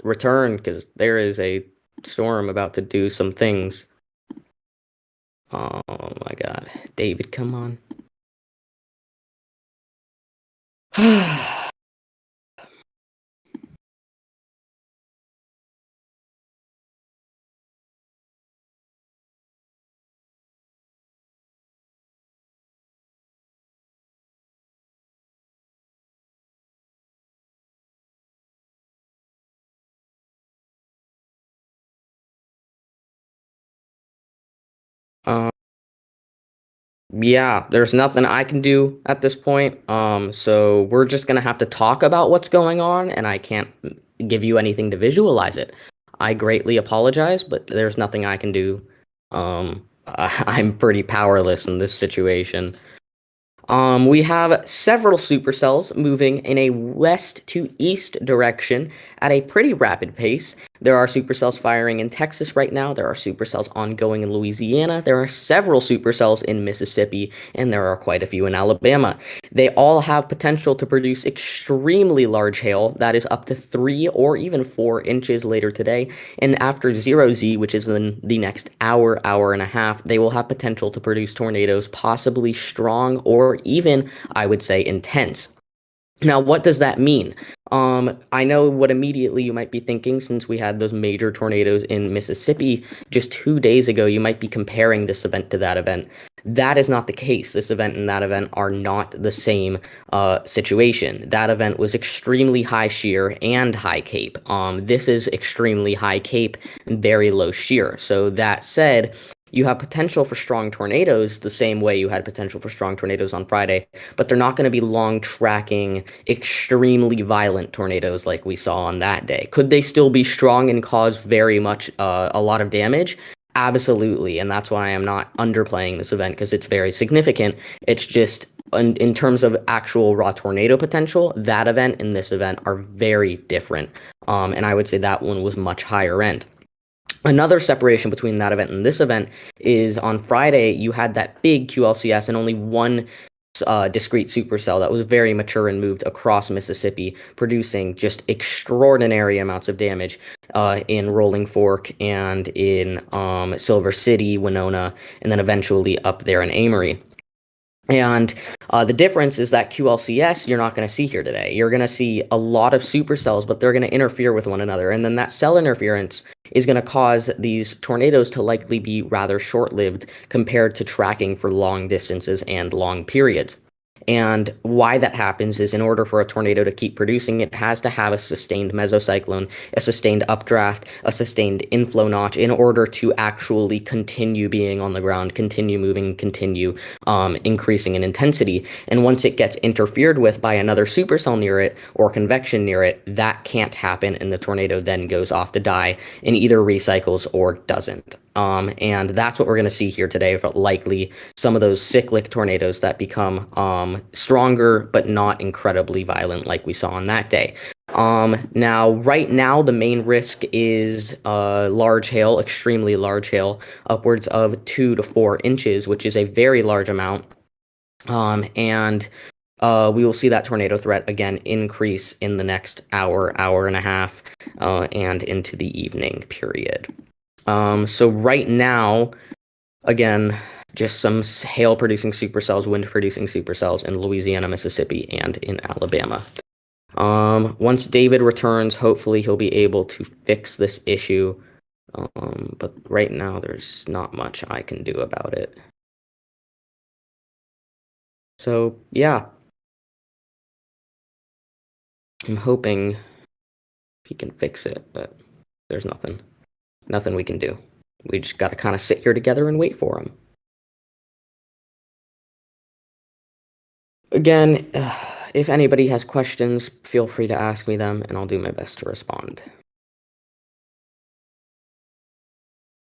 return because there is a storm about to do some things. Oh my god. David, come on. Yeah, there's nothing I can do at this point. So we're just gonna have to talk about what's going on, and I can't give you anything to visualize it. I greatly apologize, but there's nothing I can do. I'm pretty powerless in this situation. We have several supercells moving in a west to east direction at a pretty rapid pace. There are supercells firing in Texas right now. There are supercells ongoing in Louisiana. There are several supercells in Mississippi, and there are quite a few in Alabama. They all have potential to produce extremely large hail that is up to 3 or even 4 inches later today. And after 0Z, which is in the next hour, hour and a half, they will have potential to produce tornadoes, possibly strong or even, I would say, intense. Now, what does that mean? I know what immediately you might be thinking, since we had those major tornadoes in Mississippi just 2 days ago, you might be comparing this event to that event. That is not the case. This event and that event are not the same situation. That event was extremely high shear and high cape. This is extremely high cape and very low shear. So that said, you have potential for strong tornadoes the same way you had potential for strong tornadoes on Friday, but they're not going to be long tracking, extremely violent tornadoes like we saw on that day. Could they still be strong and cause very much a lot of damage? Absolutely, and that's why I'm not underplaying this event, because it's very significant. It's just in terms of actual raw tornado potential, that event and this event are very different, and I would say that one was much higher end. Another separation between that event and this event is on Friday, you had that big QLCS and only one discrete supercell that was very mature and moved across Mississippi, producing just extraordinary amounts of damage in Rolling Fork and in Silver City, Winona, and then eventually up there in Amory. And the difference is that QLCS you're not going to see here today. You're going to see a lot of supercells, but they're going to interfere with one another. And then that cell interference is going to cause these tornadoes to likely be rather short-lived compared to tracking for long distances and long periods. And why that happens is, in order for a tornado to keep producing, it has to have a sustained mesocyclone, a sustained updraft, a sustained inflow notch in order to actually continue being on the ground, continue moving, continue increasing in intensity. And once it gets interfered with by another supercell near it or convection near it, that can't happen, and the tornado then goes off to die and either recycles or doesn't. And that's what we're going to see here today, but likely some of those cyclic tornadoes that become stronger but not incredibly violent like we saw on that day. Now, right now, the main risk is large hail, extremely large hail, upwards of 2 to 4 inches, which is a very large amount. And we will see that tornado threat again increase in the next hour, hour and a half, and into the evening period. So right now, again, just some hail-producing supercells, wind-producing supercells in Louisiana, Mississippi, and in Alabama. Once David returns, hopefully he'll be able to fix this issue, but right now there's not much I can do about it. So, yeah. I'm hoping he can fix it, but there's nothing we can do. We just gotta kind of sit here together and wait for him. Again, if anybody has questions, feel free to ask me them, and I'll do my best to respond.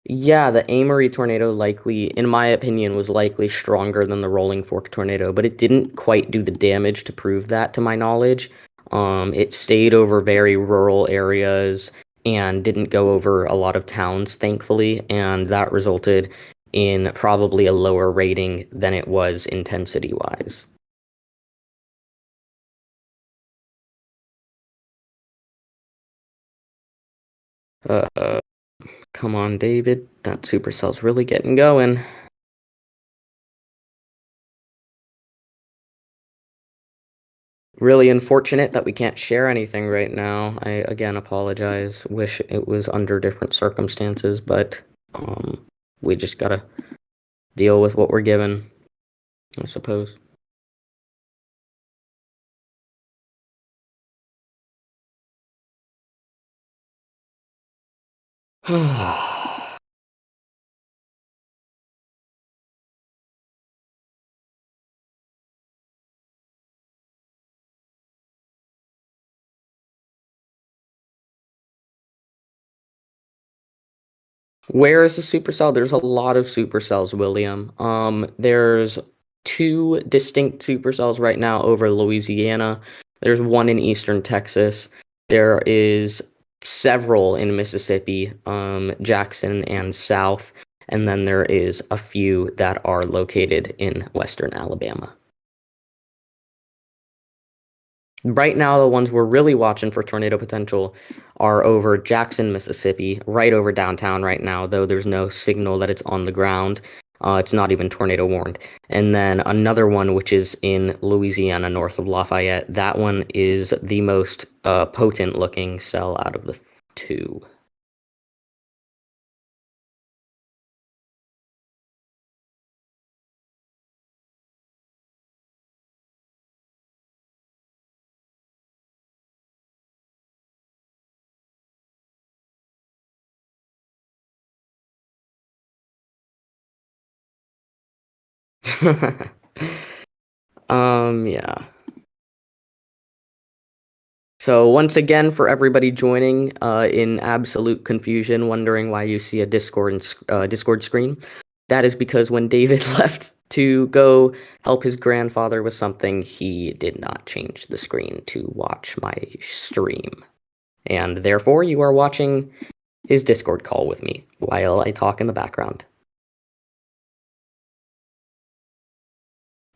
Yeah, the Amory tornado likely, in my opinion, was likely stronger than the Rolling Fork tornado, but it didn't quite do the damage to prove that, to my knowledge. It stayed over very rural areas and didn't go over a lot of towns, thankfully, and that resulted in probably a lower rating than it was intensity-wise. Come on, David. That supercell's really getting going. Really unfortunate that we can't share anything right now. I, again, apologize. Wish it was under different circumstances, but we just gotta deal with what we're given, I suppose. Where is the supercell? There's a lot of supercells, William. There's 2 distinct supercells right now over Louisiana. There's one in eastern Texas. There is several in Mississippi, Jackson and south, and then there is a few that are located in western Alabama. Right now, the ones we're really watching for tornado potential are over Jackson, Mississippi, right over downtown right now, though there's no signal that it's on the ground. It's not even tornado warned. And then another one, which is in Louisiana, north of Lafayette. That one is the most potent looking cell out of the two. Yeah. So once again, for everybody joining in absolute confusion, wondering why you see a Discord screen, that is because when David left to go help his grandfather with something, he did not change the screen to watch my stream. And therefore, you are watching his Discord call with me while I talk in the background.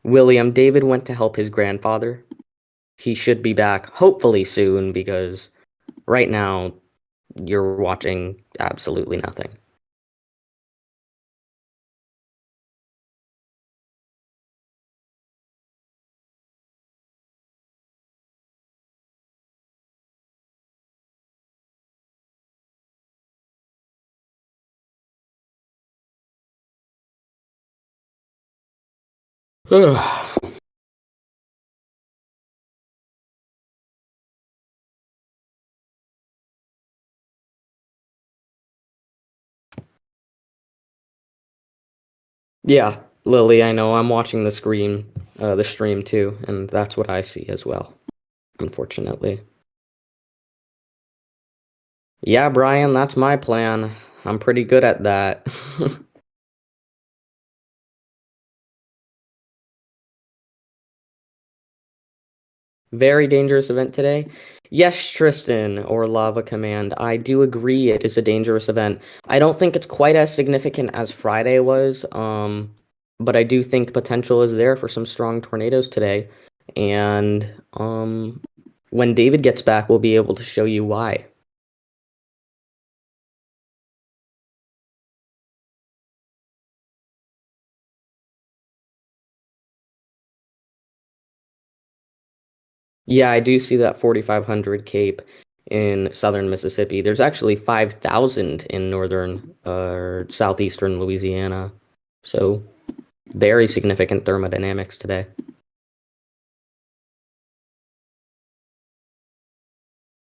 William, David went to help his grandfather. He should be back hopefully soon because right now you're watching absolutely nothing. Yeah, Lily, I know. I'm watching the stream too, and that's what I see as well, unfortunately. Yeah, Brian, that's my plan. I'm pretty good at that. Very dangerous event today. Yes, Tristan, or Lava Command. I do agree it is a dangerous event. I don't think it's quite as significant as Friday was, but I do think potential is there for some strong tornadoes today. And when David gets back, we'll be able to show you why. Yeah, I do see that 4,500 Cape in southern Mississippi. There's actually 5,000 in northern or southeastern Louisiana. So very significant thermodynamics today.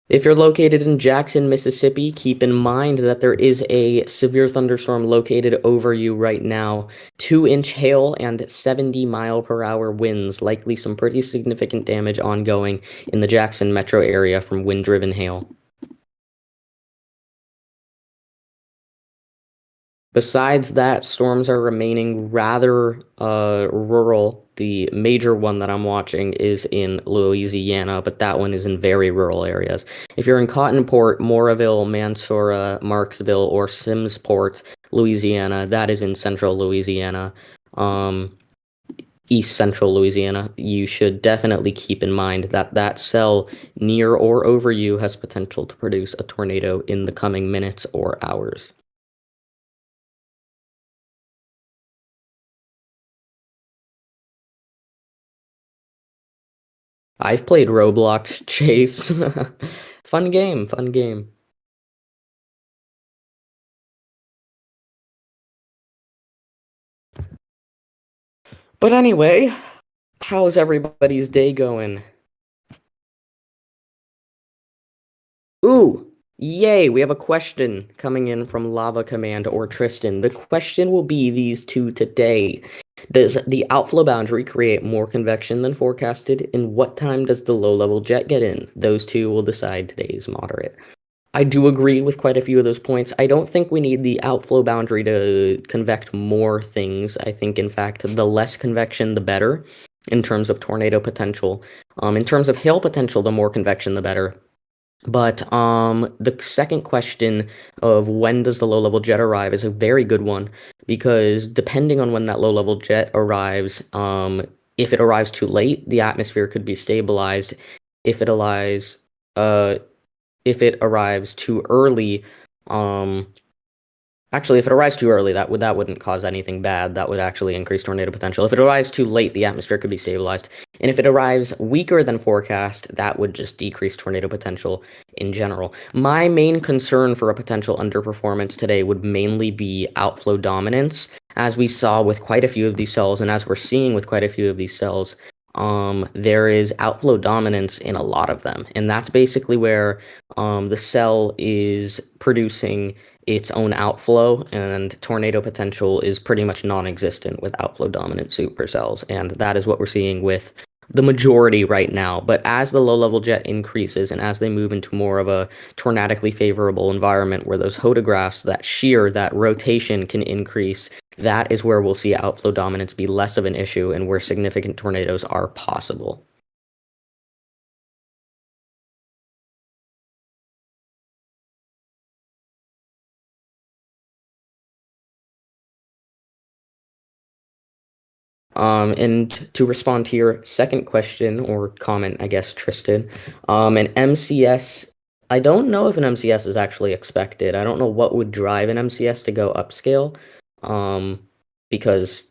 If you're located in Jackson, Mississippi, keep in mind that there is a severe thunderstorm located over you right now. 2-inch hail and 70-mile-per-hour winds, likely some pretty significant damage ongoing in the Jackson metro area from wind-driven hail. Besides that, storms are remaining rather rural. The major one that I'm watching is in Louisiana, but that one is in very rural areas. If you're in Cottonport, Moraville, Mansoura, Marksville, or Simmsport, Louisiana, that is in central Louisiana, east central Louisiana, you should definitely keep in mind that that cell near or over you has potential to produce a tornado in the coming minutes or hours. I've played Roblox Chase. Fun game, fun game. But anyway, how's everybody's day going? Ooh, yay, we have a question coming in from Lava Command or Tristan. The question will be these two today. Does the outflow boundary create more convection than forecasted? And what time does the low-level jet get in? Those two will decide today's moderate. I do agree with quite a few of those points. I don't think we need the outflow boundary to convect more things. I think, in fact, the less convection, the better in terms of tornado potential. In terms of hail potential, the more convection, the better. But the second question of when does the low-level jet arrive is a very good one because depending on when that low-level jet arrives, if it arrives too late, the atmosphere could be stabilized. If it arrives, uh, if it arrives too early, um, actually, if it arrives too early, that wouldn't cause anything bad. That would actually increase tornado potential. If it arrives too late, the atmosphere could be stabilized. And if it arrives weaker than forecast, that would just decrease tornado potential in general. My main concern for a potential underperformance today would mainly be outflow dominance, as we saw with quite a few of these cells, and as we're seeing with quite a few of these cells. There is outflow dominance in a lot of them, and that's basically where the cell is producing its own outflow, and tornado potential is pretty much non-existent with outflow dominant supercells, and that is what we're seeing with the majority right now. But as the low-level jet increases and as they move into more of a tornadically favorable environment where those hodographs, that shear, that rotation can increase, that is where we'll see outflow dominance be less of an issue and where significant tornadoes are possible. And to respond to your second question or comment, I guess, Tristan, an MCS, I don't know if an MCS is actually expected. I don't know what would drive an MCS to go upscale, because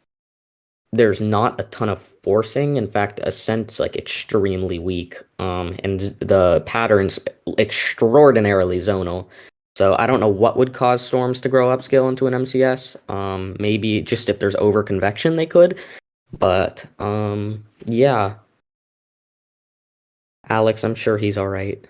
there's not a ton of forcing. In fact, ascent's like extremely weak, and the pattern's extraordinarily zonal. So I don't know what would cause storms to grow upscale into an MCS. Maybe just if there's overconvection, they could. But, yeah. Alex, I'm sure he's all right.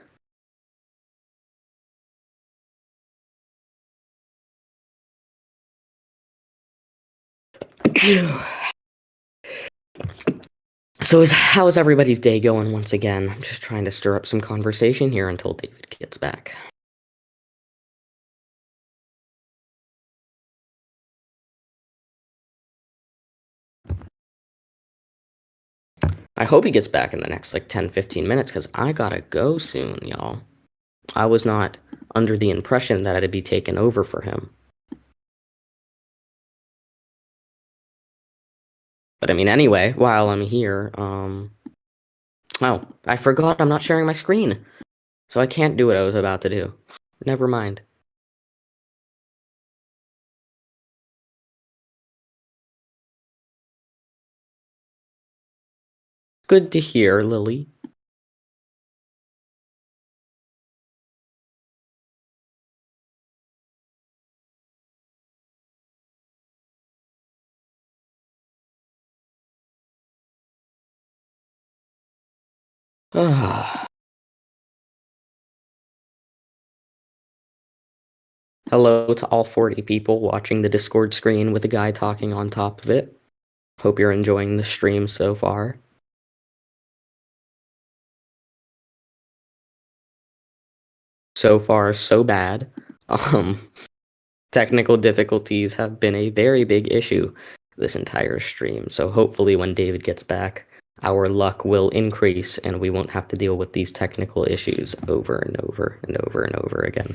So how is everybody's day going once again? I'm just trying to stir up some conversation here until David gets back. I hope he gets back in the next like 10-15 minutes because I gotta go soon, y'all. I was not under the impression that I'd be taken over for him. But I mean, anyway, while I'm here, oh, I forgot I'm not sharing my screen. So I can't do what I was about to do. Never mind. Good to hear, Lily. Hello to all 40 people watching the Discord screen with a guy talking on top of it. Hope you're enjoying the stream so far. So far, so bad. Technical difficulties have been a very big issue this entire stream, so hopefully when David gets back, our luck will increase and we won't have to deal with these technical issues over and over and over and over again.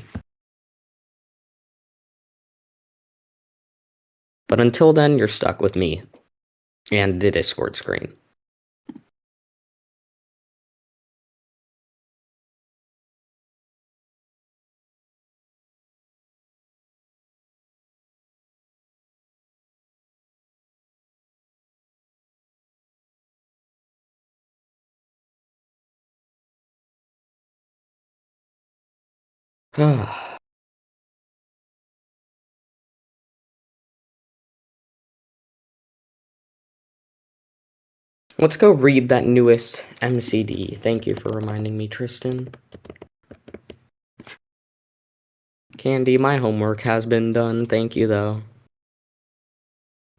But until then, you're stuck with me and the Discord screen. Let's go read that newest MCD. Thank you for reminding me, Tristan. Candy, my homework has been done. Thank you, though.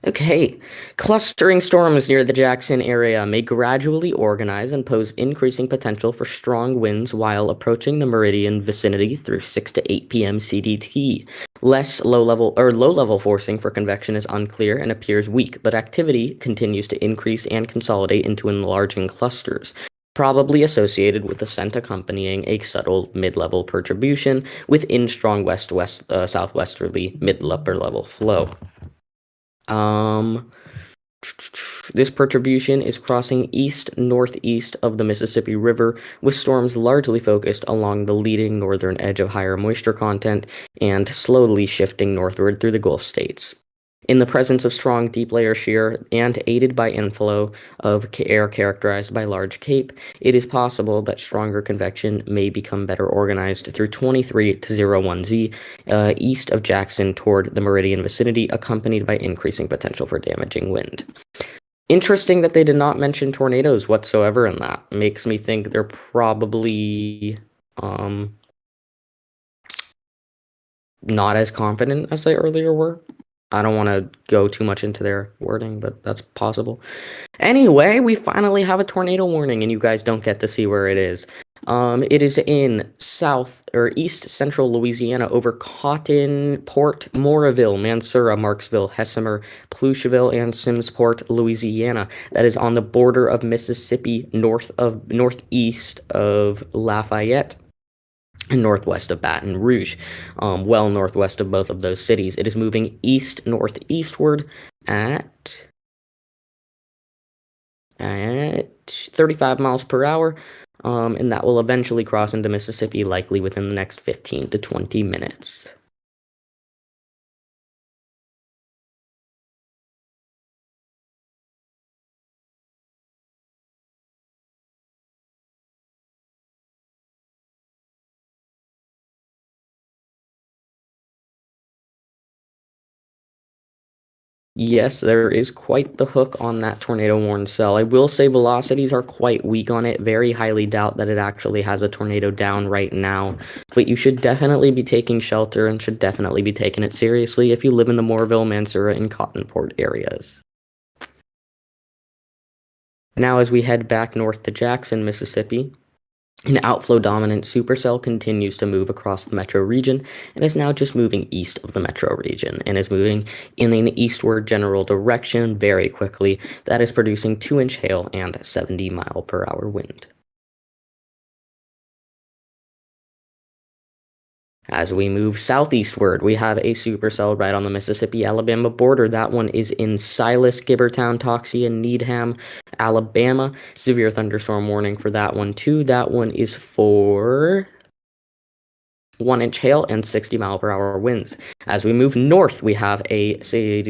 Okay. Clustering storms near the Jackson area may gradually organize and pose increasing potential for strong winds while approaching the meridian vicinity through 6 to 8 p.m. CDT. Less low-level forcing for convection is unclear and appears weak, but activity continues to increase and consolidate into enlarging clusters. probably associated with a scent accompanying a subtle mid-level perturbation within strong southwesterly mid-upper level flow. This perturbation is crossing east-northeast of the Mississippi River, with storms largely focused along the leading northern edge of higher moisture content and slowly shifting northward through the Gulf states. In the presence of strong deep layer shear and aided by inflow of air characterized by large cape, it is possible that stronger convection may become better organized through 23 to 01Z east of Jackson toward the Meridian vicinity, accompanied by increasing potential for damaging wind. Interesting that they did not mention tornadoes whatsoever in that. Makes me think they're probably not as confident as they earlier were. I don't want to go too much into their wording, but that's possible. Anyway, we finally have a tornado warning, and you guys don't get to see where it is. It is in south or east central Louisiana over Cotton, Port, Moraville, Mansura, Marksville, Hessemer, Ploucheville, and Simmsport, Louisiana. That is on the border of Mississippi, northeast of Lafayette, and northwest of Baton Rouge, well northwest of both of those cities. It is moving east-northeastward at 35 miles per hour, and that will eventually cross into Mississippi, likely within the next 15 to 20 minutes. Yes, there is quite the hook on that tornado warn cell. I will say velocities are quite weak on it. Very highly doubt that it actually has a tornado down right now. But you should definitely be taking shelter and should definitely be taking it seriously if you live in the Moorville, Mansura, and Cottonport areas. Now as we head back north to Jackson, Mississippi, an outflow dominant supercell continues to move across the metro region and is now just moving east of the metro region and is moving in an eastward general direction very quickly. That is producing 2-inch hail and 70-mile-per-hour wind. As we move southeastward, we have a supercell right on the Mississippi-Alabama border. That one is in Silas, Gibbertown, Toxie, and Needham, Alabama. Severe thunderstorm warning for that one, too. That one is for 1-inch hail and 60-mile-per-hour winds. As we move north, we have a severe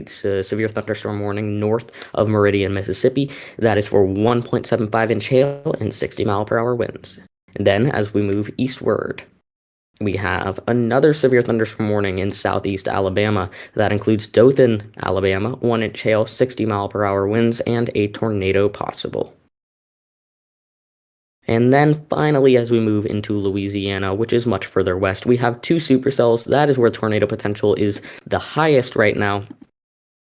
thunderstorm warning north of Meridian, Mississippi. That is for 1.75-inch hail and 60-mile-per-hour winds. And then, as we move eastward, we have another severe thunderstorm warning in southeast Alabama. That includes Dothan, Alabama, 1-inch hail, 60-mile-per-hour winds, and a tornado possible. And then finally, as we move into Louisiana, which is much further west, we have 2 supercells. That is where tornado potential is the highest right now.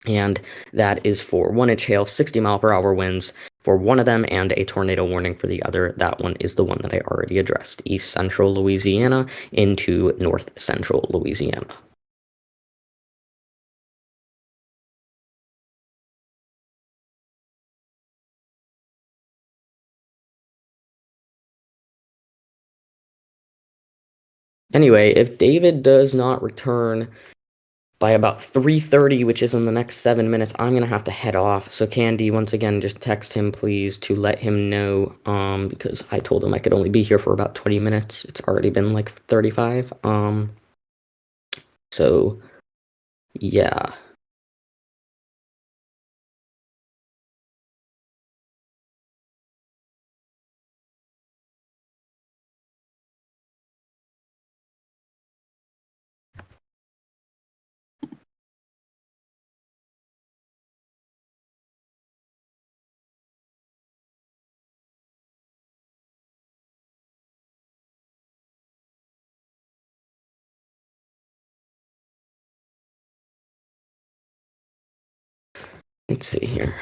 And that is for 1-inch hail, 60-mile-per-hour winds for one of them, and a tornado warning for the other. That one is the one that I already addressed. East central Louisiana into north central Louisiana. Anyway, if David does not return by about 3:30, which is in the next 7 minutes, I'm going to have to head off. So Candy, once again, just text him, please, to let him know, because I told him I could only be here for about 20 minutes. It's already been like 35. So, yeah. Let's see here.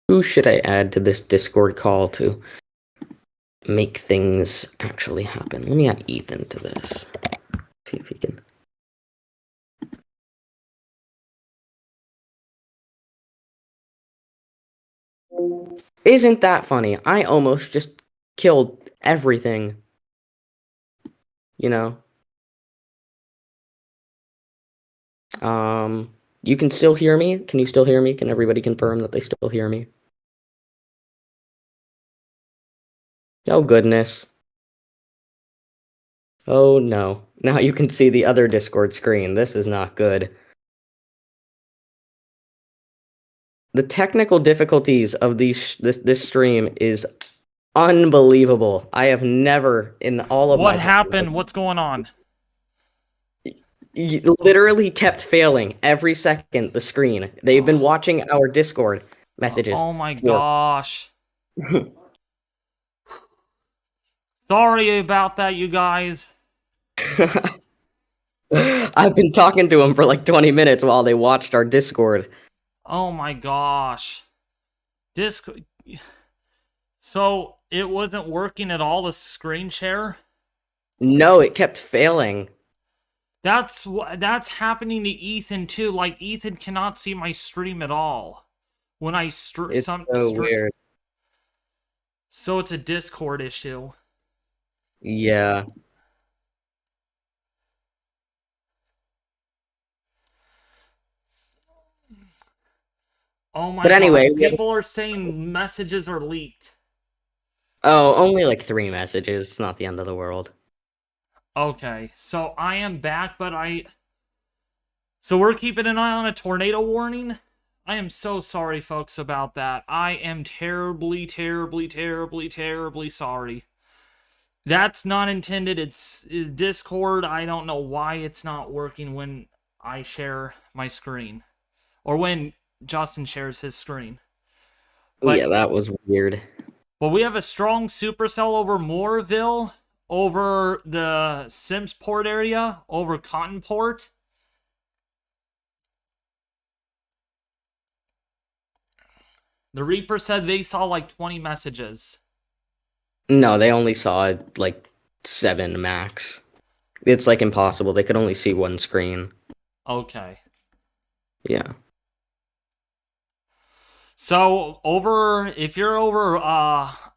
Who should I add to this Discord call to make things actually happen? Let me add Ethan to this. See if he can. Isn't that funny? I almost just killed everything, you know? You can still hear me? Can you still hear me? Can everybody confirm that they still hear me? Oh, goodness. Oh, no. Now you can see the other Discord screen. This is not good. The technical difficulties of this stream is unbelievable. I have never in all of What my happened? What's going on? literally kept failing every second the screen. They've been watching our Discord messages Oh my for gosh. Sorry about that, you guys. I've been talking to them for like 20 minutes while they watched our Discord. Oh my gosh. Disc. So it wasn't working at all, the screen share? No, it kept failing. That's happening to Ethan too. Like, Ethan cannot see my stream at all when I It's so weird. So it's a Discord issue. Yeah. Oh my But anyway, gosh, people are saying messages are leaked. oh, only like 3 messages. It's not the end of the world. Okay, so I am back, but so we're keeping an eye on a tornado warning. I am so sorry, folks, about that. I am terribly, terribly, terribly, terribly sorry. That's not intended. It's Discord. I don't know why it's not working when I share my screen. Or when Justin shares his screen. But, yeah, that was weird. But we have a strong supercell over Mooreville, over the Simpsport area, over Cottonport. The Reaper said they saw like 20 messages. No, they only saw like 7 max. It's like impossible. They could only see one screen. Okay. Yeah. So if you're over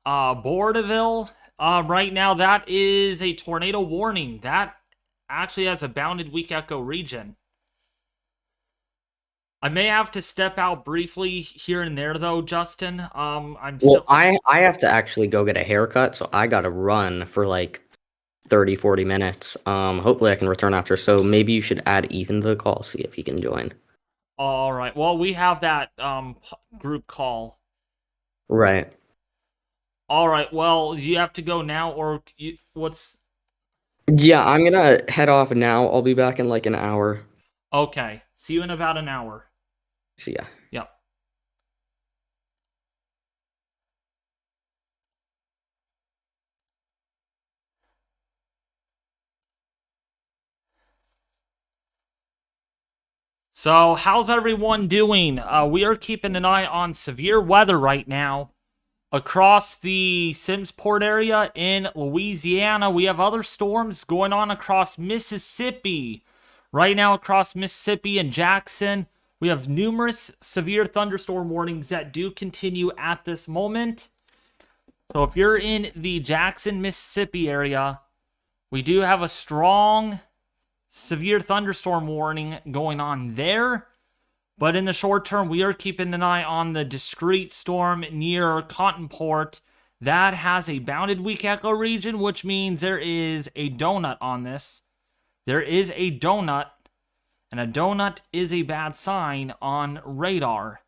Bordeville, right now, that is a tornado warning. That actually has a bounded weak echo region. I may have to step out briefly here and there, though, Justin. Well, I have to actually go get a haircut, so I gotta run for like 30-40 minutes. Hopefully I can return after. So maybe you should add Ethan to the call, see if he can join. All right. Well, we have that group call. Right. All right. Well, you have to go now, or what's? Yeah, I'm gonna head off now. I'll be back in like an hour. Okay. See you in about an hour. See ya. Yep. So, how's everyone doing? We are keeping an eye on severe weather right now across the Simpsport area in Louisiana. We have other storms going on across Mississippi. Right now, across Mississippi and Jackson, we have numerous severe thunderstorm warnings that do continue at this moment. So if you're in the Jackson, Mississippi area, we do have a strong severe thunderstorm warning going on there. But in the short term, we are keeping an eye on the discrete storm near Cottonport. That has a bounded weak echo region, which means there is a donut on this. There is a donut, and a donut is a bad sign on radar.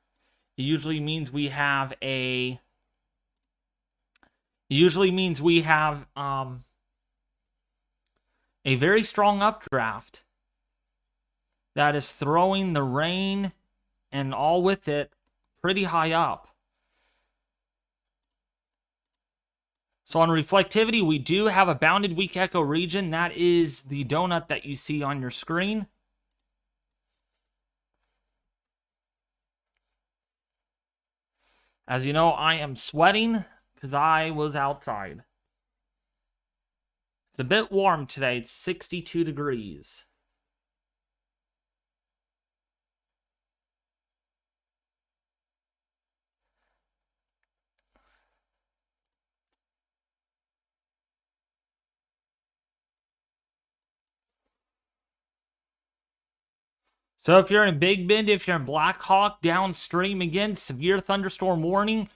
It usually means we have a very strong updraft that is throwing the rain and all with it pretty high up. So on reflectivity, we do have a bounded weak echo region. That is the donut that you see on your screen. As you know, I am sweating because I was outside. It's a bit warm today. It's 62 degrees. So if you're in Big Bend, if you're in Black Hawk, downstream again, severe thunderstorm warning.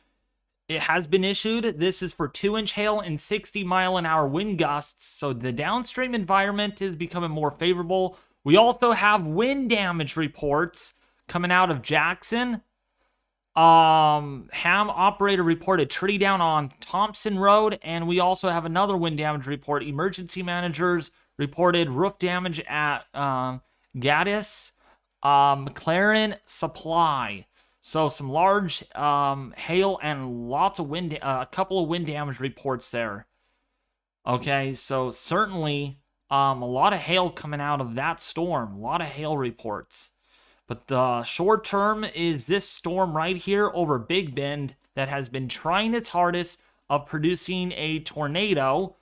It has been issued. This is for 2-inch hail and 60-mile-an-hour wind gusts. So the downstream environment is becoming more favorable. We also have wind damage reports coming out of Jackson. Ham operator reported tree down on Thompson Road, and we also have another wind damage report. Emergency managers reported roof damage at Gaddis, McLaren Supply. So some large hail and lots of wind, a couple of wind damage reports there. Okay, so certainly a lot of hail coming out of that storm. A lot of hail reports. But the short term is this storm right here over Big Bend that has been trying its hardest of producing a tornado.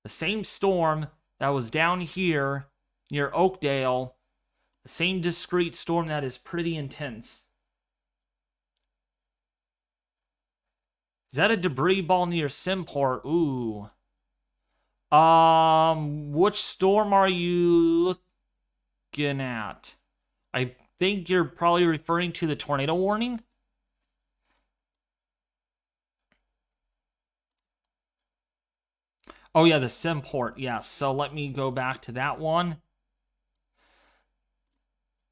The same storm that was down here near Oakdale. The same discrete storm that is pretty intense. Is that a debris ball near Simport? Ooh. Which storm are you looking at? I think you're probably referring to the tornado warning. Oh yeah, the Simport. Yes. So let me go back to that one.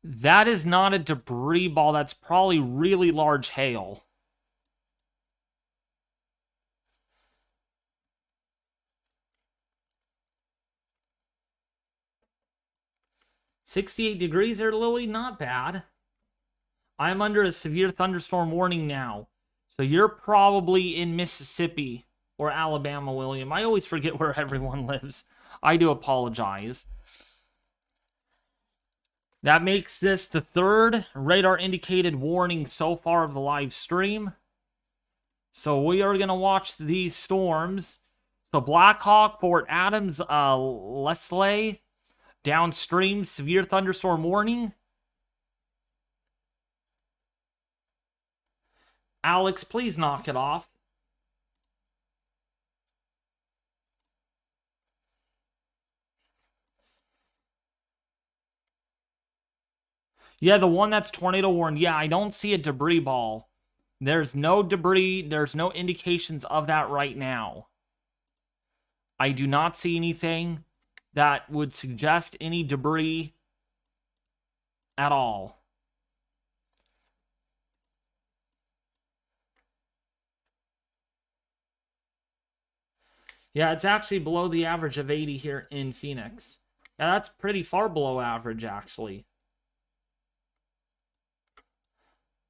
That is not a debris ball. That's probably really large hail. "68 degrees there, Lily? Not bad. I'm under a severe thunderstorm warning now. So you're probably in Mississippi or Alabama, William. I always forget where everyone lives. I do apologize. That makes this the third radar indicated warning so far of the live stream. So we are going to watch these storms. So Black Hawk, Fort Adams, Leslie, downstream, severe thunderstorm warning. Alex, please knock it off. Yeah, the one that's tornado warned. Yeah, I don't see a debris ball. There's no debris. There's no indications of that right now. I do not see anything that would suggest any debris at all. Yeah, it's actually below the average of 80 here in Phoenix. Yeah, that's pretty far below average, actually.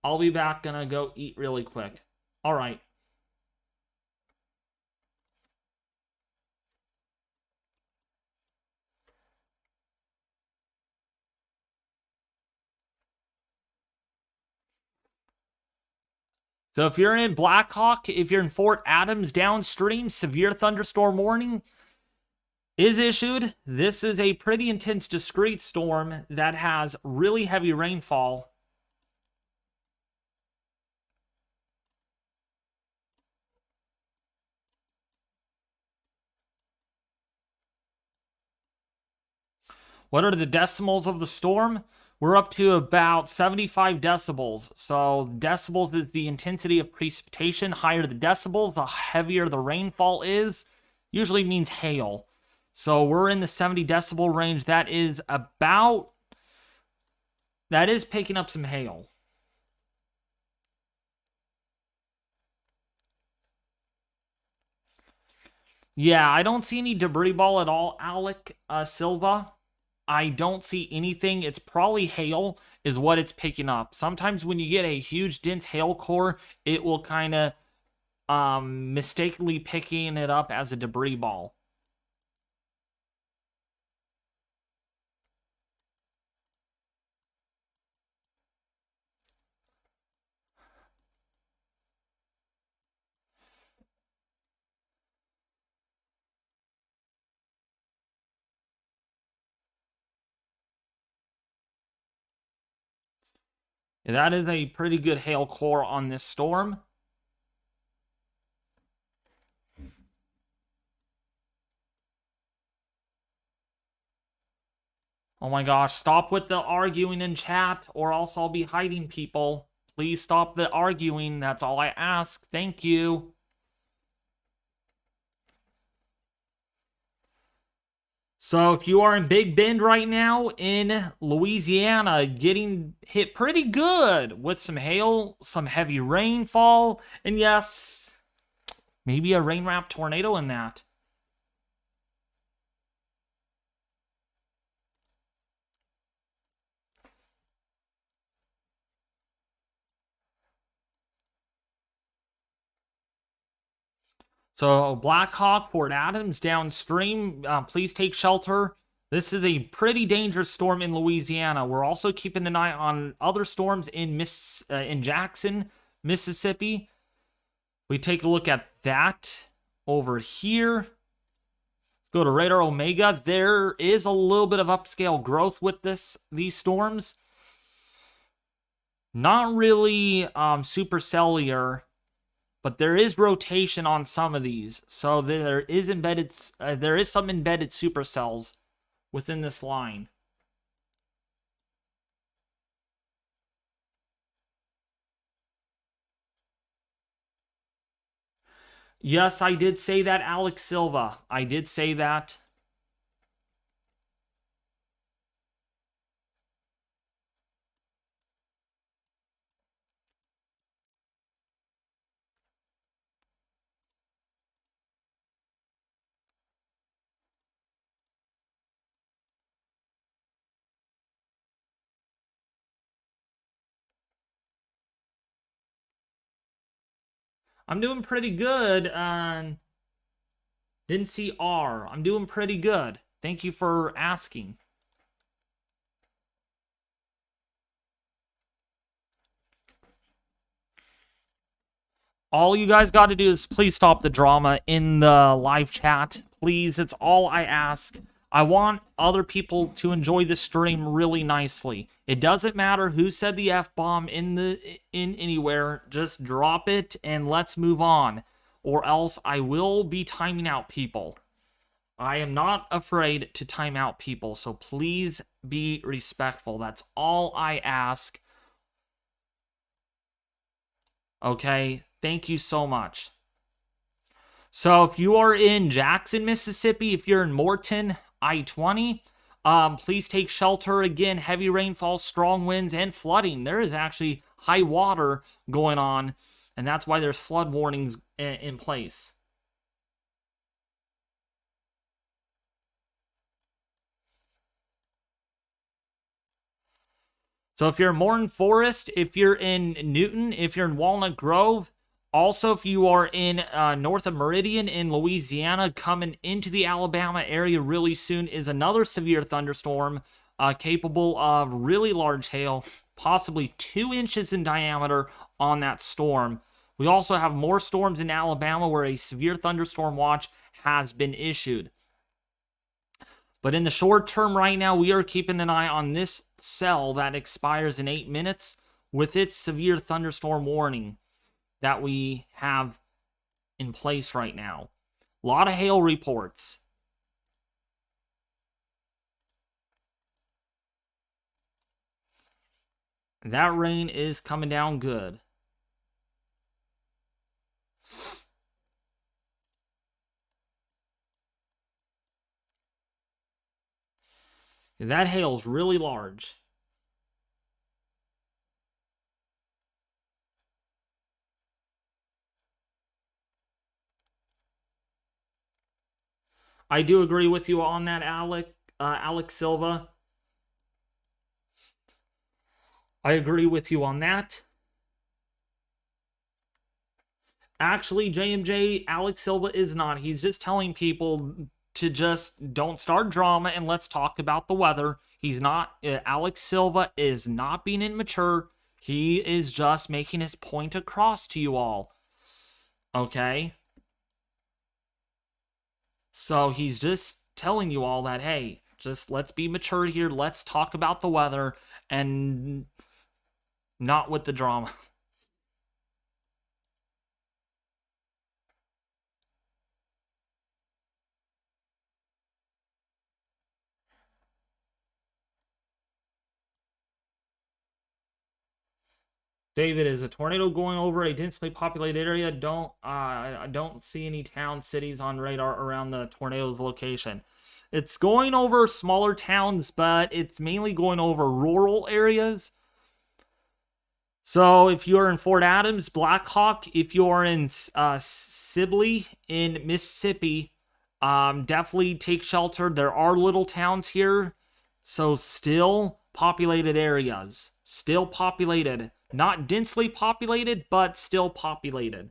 I'll be back. Gonna go eat really quick. All right. So if you're in Black Hawk, if you're in Fort Adams downstream, severe thunderstorm warning is issued. This is a pretty intense discrete storm that has really heavy rainfall. What are the decimals of the storm? We're up to about 75 decibels. So decibels is the intensity of precipitation. Higher the decibels, the heavier the rainfall is. Usually means hail. So we're in the 70 decibel range. That is picking up some hail. Yeah, I don't see any debris ball at all, Alec Silva. I don't see anything. It's probably hail is what it's picking up. Sometimes when you get a huge dense hail core, it will kind of mistakenly picking it up as a debris ball. That is a pretty good hail core on this storm. Oh my gosh, stop with the arguing in chat, or else I'll be hiding people. Please stop the arguing, that's all I ask. Thank you. So if you are in Big Bend right now in Louisiana, getting hit pretty good with some hail, some heavy rainfall, and yes, maybe a rain-wrapped tornado in that. So Black Hawk, Fort Adams downstream, please take shelter. This is a pretty dangerous storm in Louisiana. We're also keeping an eye on other storms in Jackson, Mississippi. We take a look at that over here. Let's go to Radar Omega. There is a little bit of upscale growth with these storms. Not really supercellular, but there is rotation on some of these, so there is some embedded supercells within this line. Yes, I did say that, Alex Silva. I did say that. I'm doing pretty good. Didn't see R. I'm doing pretty good. Thank you for asking. All you guys got to do is please stop the drama in the live chat. Please, it's all I ask. I want other people to enjoy the stream really nicely. It doesn't matter who said the F-bomb in anywhere. Just drop it and let's move on. Or else I will be timing out people. I am not afraid to time out people, so please be respectful. That's all I ask. Okay? Thank you so much. So if you are in Jackson, Mississippi, if you're in Morton, I-20, please take shelter. Again, heavy rainfall, strong winds, and flooding. There is actually high water going on, and that's why there's flood warnings in place. So if you're in Morton Forest, if you're in Newton, if you're in Walnut Grove, also if you are in north of Meridian in Louisiana, coming into the Alabama area really soon is another severe thunderstorm capable of really large hail, possibly 2 inches in diameter on that storm. We also have more storms in Alabama where a severe thunderstorm watch has been issued. But in the short term right now, we are keeping an eye on this cell that expires in 8 minutes with its severe thunderstorm warning that we have in place right now. A lot of hail reports. That rain is coming down good. That hail's really large. I do agree with you on that, Alex Silva. I agree with you on that. Actually, JMJ, Alex Silva is not. He's just telling people to just don't start drama and let's talk about the weather. He's not, Alex Silva is not being immature. He is just making his point across to you all. Okay? So he's just telling you all that, hey, just let's be mature here. Let's talk about the weather and not with the drama. David, is a tornado going over a densely populated area? I don't see any town, cities on radar around the tornado's location. It's going over smaller towns, but it's mainly going over rural areas. So if you're in Fort Adams, Black Hawk, if you're in Sibley in Mississippi, definitely take shelter. There are little towns here, so still populated areas. Still populated. Not densely populated, but still populated.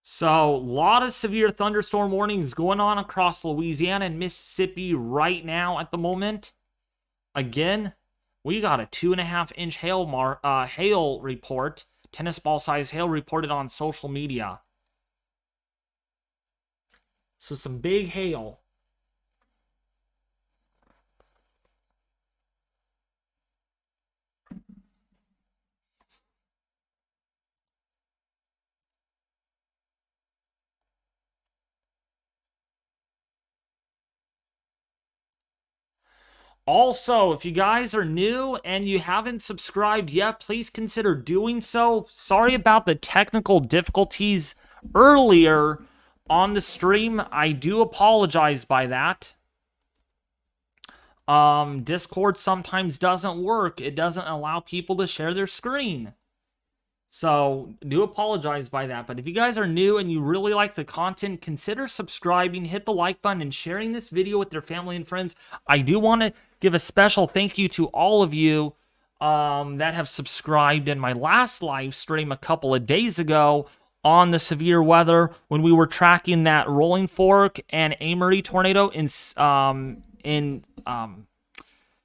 So, a lot of severe thunderstorm warnings going on across Louisiana and Mississippi right now at the moment. Again, we got a 2.5-inch hail report, tennis ball size hail reported on social media. So some big hail. Also, if you guys are new and you haven't subscribed yet, please consider doing so. Sorry about the technical difficulties earlier on the stream. I do apologize by that. Discord sometimes doesn't work. It doesn't allow people to share their screen. So, do apologize by that. But if you guys are new and you really like the content, consider subscribing, hit the like button, and sharing this video with your family and friends. I do want to give a special thank you to all of you that have subscribed in my last live stream a couple of days ago on the severe weather when we were tracking that Rolling Fork and Amory tornado in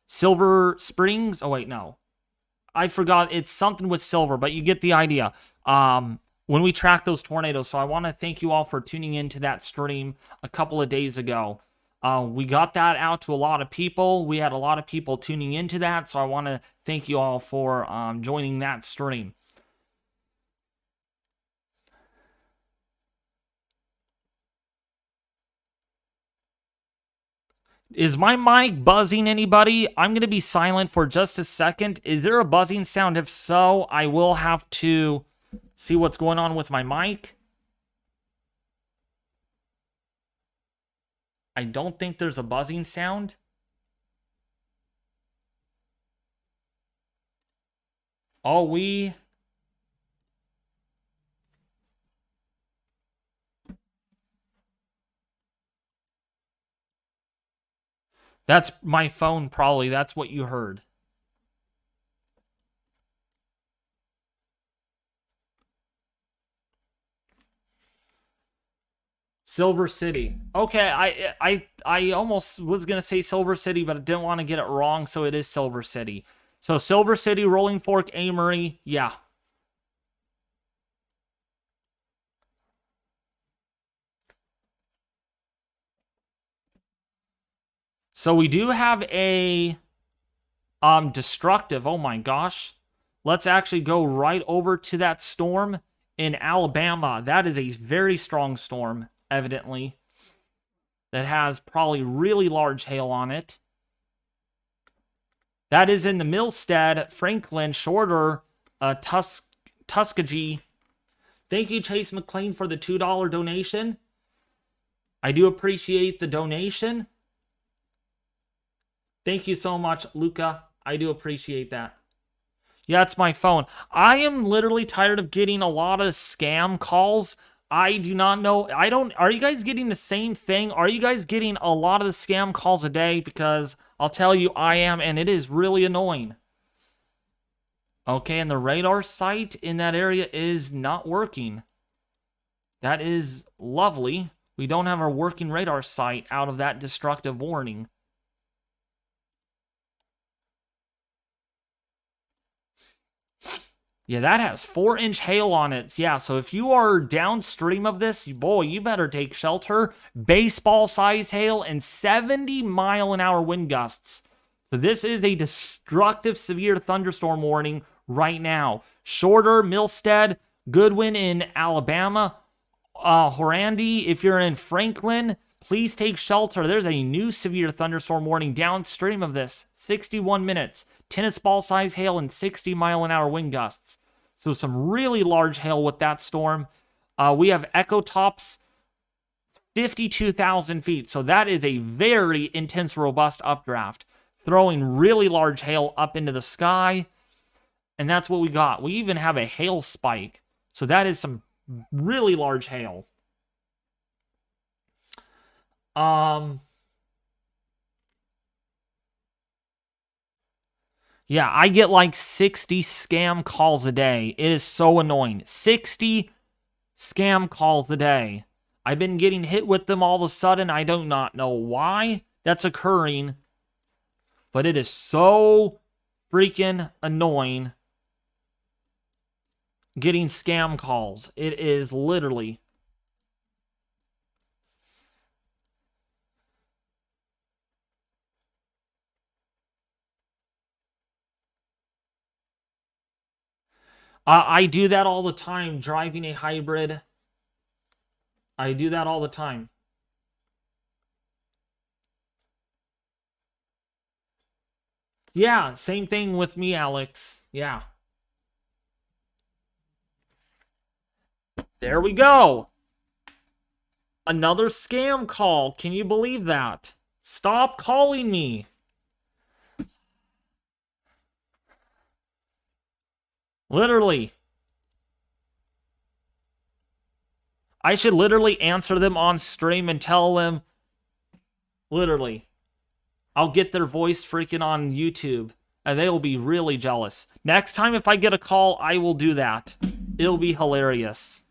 Silver Springs. Oh, wait, no. I forgot, it's something with silver, but you get the idea. When we track those tornadoes, so I want to thank you all for tuning into that stream a couple of days ago. We got that out to a lot of people. We had a lot of people tuning into that, so I want to thank you all for joining that stream. Is my mic buzzing, anybody? I'm going to be silent for just a second. Is there a buzzing sound? If so, I will have to see what's going on with my mic. I don't think there's a buzzing sound. That's my phone, probably. That's what you heard. Silver City. Okay, I almost was going to say Silver City, but I didn't want to get it wrong, so it is Silver City. So Silver City, Rolling Fork, Amory, yeah. So we do have a destructive. Oh my gosh. Let's actually go right over to that storm in Alabama. That is a very strong storm, evidently. That has probably really large hail on it. That is in the Milstead, Franklin, Shorter, Tuskegee. Thank you, Chase McLean, for the $2 donation. I do appreciate the donation. Thank you so much, Luca. I do appreciate that. Yeah, it's my phone. I am literally tired of getting a lot of scam calls. I do not know. Are you guys getting the same thing? Are you guys getting a lot of the scam calls a day? Because I'll tell you, I am, and it is really annoying. Okay, and the radar site in that area is not working. That is lovely. We don't have our working radar site out of that destructive warning. Yeah, that has 4-inch hail on it. Yeah, so if you are downstream of this, boy, you better take shelter. Baseball size hail and 70-mile-an-hour wind gusts. So this is a destructive severe thunderstorm warning right now. Shorter, Milstead, Goodwin in Alabama. Horandi, if you're in Franklin, please take shelter. There's a new severe thunderstorm warning downstream of this. 61 minutes, tennis ball size hail, and 60-mile-an-hour wind gusts. So some really large hail with that storm. We have echo tops, 52,000 feet. So that is a very intense, robust updraft, throwing really large hail up into the sky. And that's what we got. We even have a hail spike. So that is some really large hail. Yeah, I get like 60 scam calls a day. It is so annoying. 60 scam calls a day. I've been getting hit with them all of a sudden. I do not know why that's occurring, but it is so freaking annoying getting scam calls. It is literally. I do that all the time, driving a hybrid. I do that all the time. Yeah, same thing with me, Alex. Yeah. There we go. Another scam call. Can you believe that? Stop calling me. Literally. I should literally answer them on stream and tell them. Literally. I'll get their voice freaking on YouTube. And they will be really jealous. Next time if I get a call, I will do that. It'll be hilarious.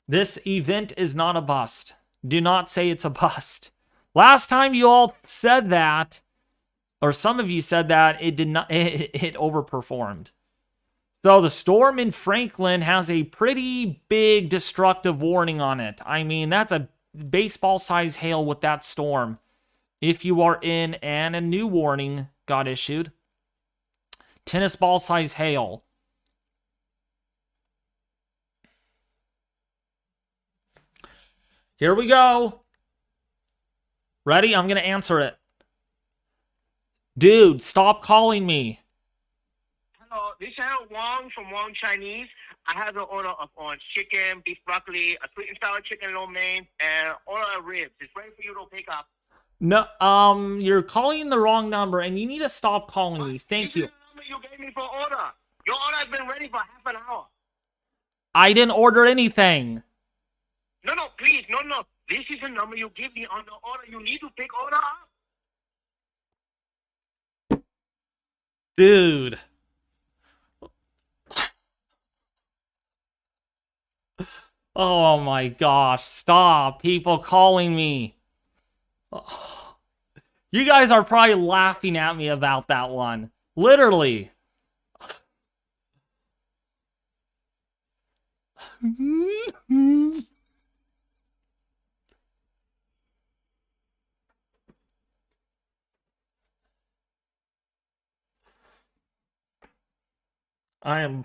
This event is not a bust. Do not say it's a bust. Last time you all said that, or some of you said that, it did not. It overperformed. So the storm in Franklin has a pretty big destructive warning on it. I mean, that's a baseball-size hail with that storm. If you are in, and a new warning got issued. Tennis ball-size hail. Here we go. Ready? I'm going to answer it. Dude, stop calling me. Hello, this is Wang from Wang Chinese. I have an order on chicken, beef broccoli, a sweet and sour chicken lo mein, and order of ribs. It's ready for you to pick up. No, you're calling the wrong number, and you need to stop calling me. Thank you. This is the number you gave me for order. Your order has been ready for half an hour. I didn't order anything. No, please, no. This is the number you give me on the order. You need to pick order up. Dude. Oh my gosh, stop. People calling me. You guys are probably laughing at me about that one. Literally. I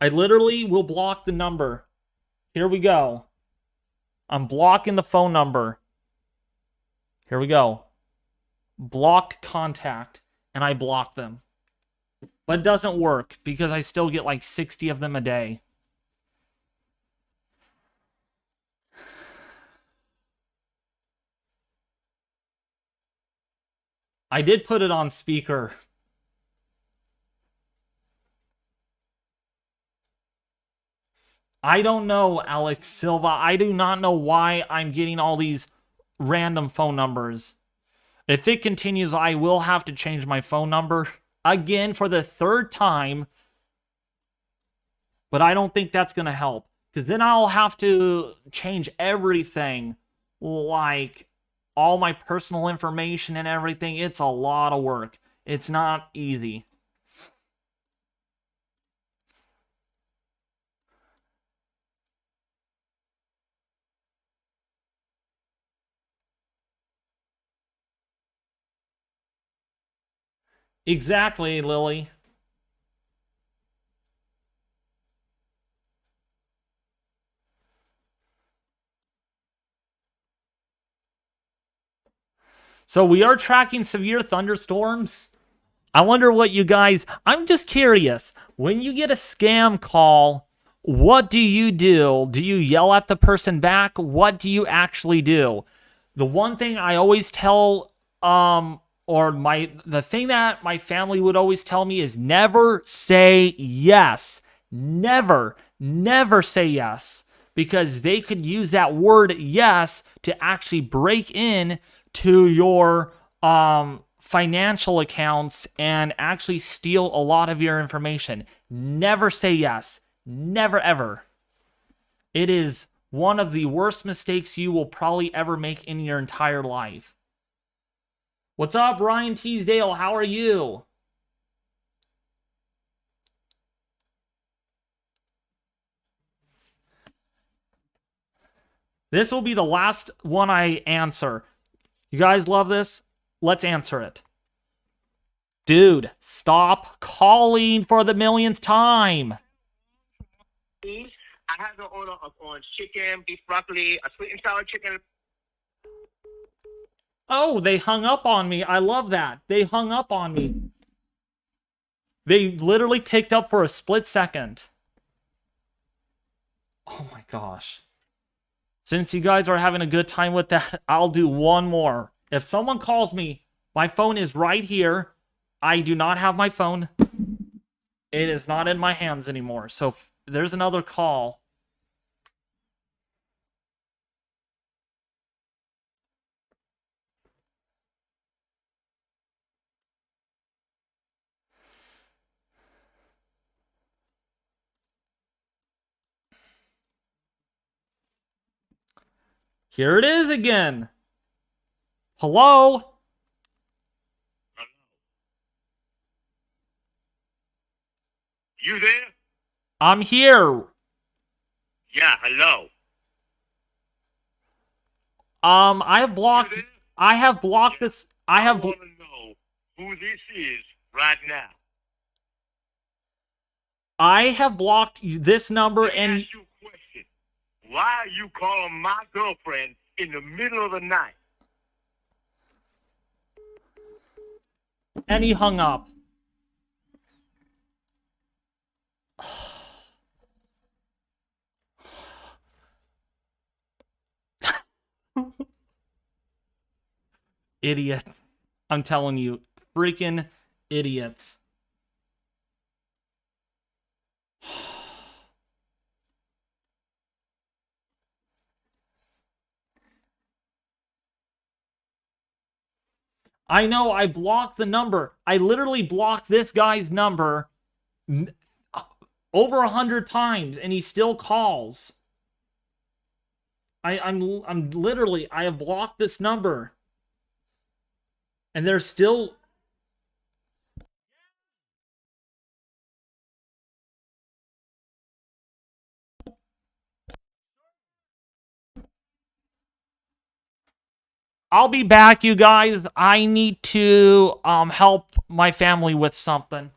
literally will block the number. Here we go. I'm blocking the phone number. Here we go. Block contact. And I block them. But it doesn't work because I still get like 60 of them a day. I did put it on speaker. I don't know, Alex Silva. I do not know why I'm getting all these random phone numbers. If it continues, I will have to change my phone number again for the third time. But I don't think that's going to help. Because then I'll have to change everything. Like all my personal information and everything. It's a lot of work. It's not easy. Exactly, Lily. So we are tracking severe thunderstorms. I wonder what you guys, I'm just curious. When you get a scam call, what do you do? Do you yell at the person back? What do you actually do? The one thing I always tell, the thing that my family would always tell me is never say yes. Never say yes. Because they could use that word yes to actually break in to your financial accounts and actually steal a lot of your information. Never say yes. Never ever. It is one of the worst mistakes you will probably ever make in your entire life. What's up, Ryan Teasdale? How are you? This will be the last one I answer. You guys love this? Let's answer it. Dude, stop calling for the millionth time. I have an order on chicken, beef broccoli, a sweet and sour chicken. Oh, they hung up on me. I love that. They hung up on me. They literally picked up for a split second. Oh my gosh. Since you guys are having a good time with that, I'll do one more. If someone calls me, my phone is right here. I do not have my phone. It is not in my hands anymore. So if there's another call. Here it is again. Hello? You there? I'm here. Yeah, hello. I have blocked this. I have want to know who this is right now. I have blocked this number Let me and ask you a question. Why are you calling my girlfriend in the middle of the night? he hung up. Idiot. I'm telling you, freaking idiots. I know, I blocked the number. I literally blocked this guy's number over 100 times, and he still calls. I'm literally, I have blocked this number. And they're still... I'll be back, you guys. I need to help my family with something.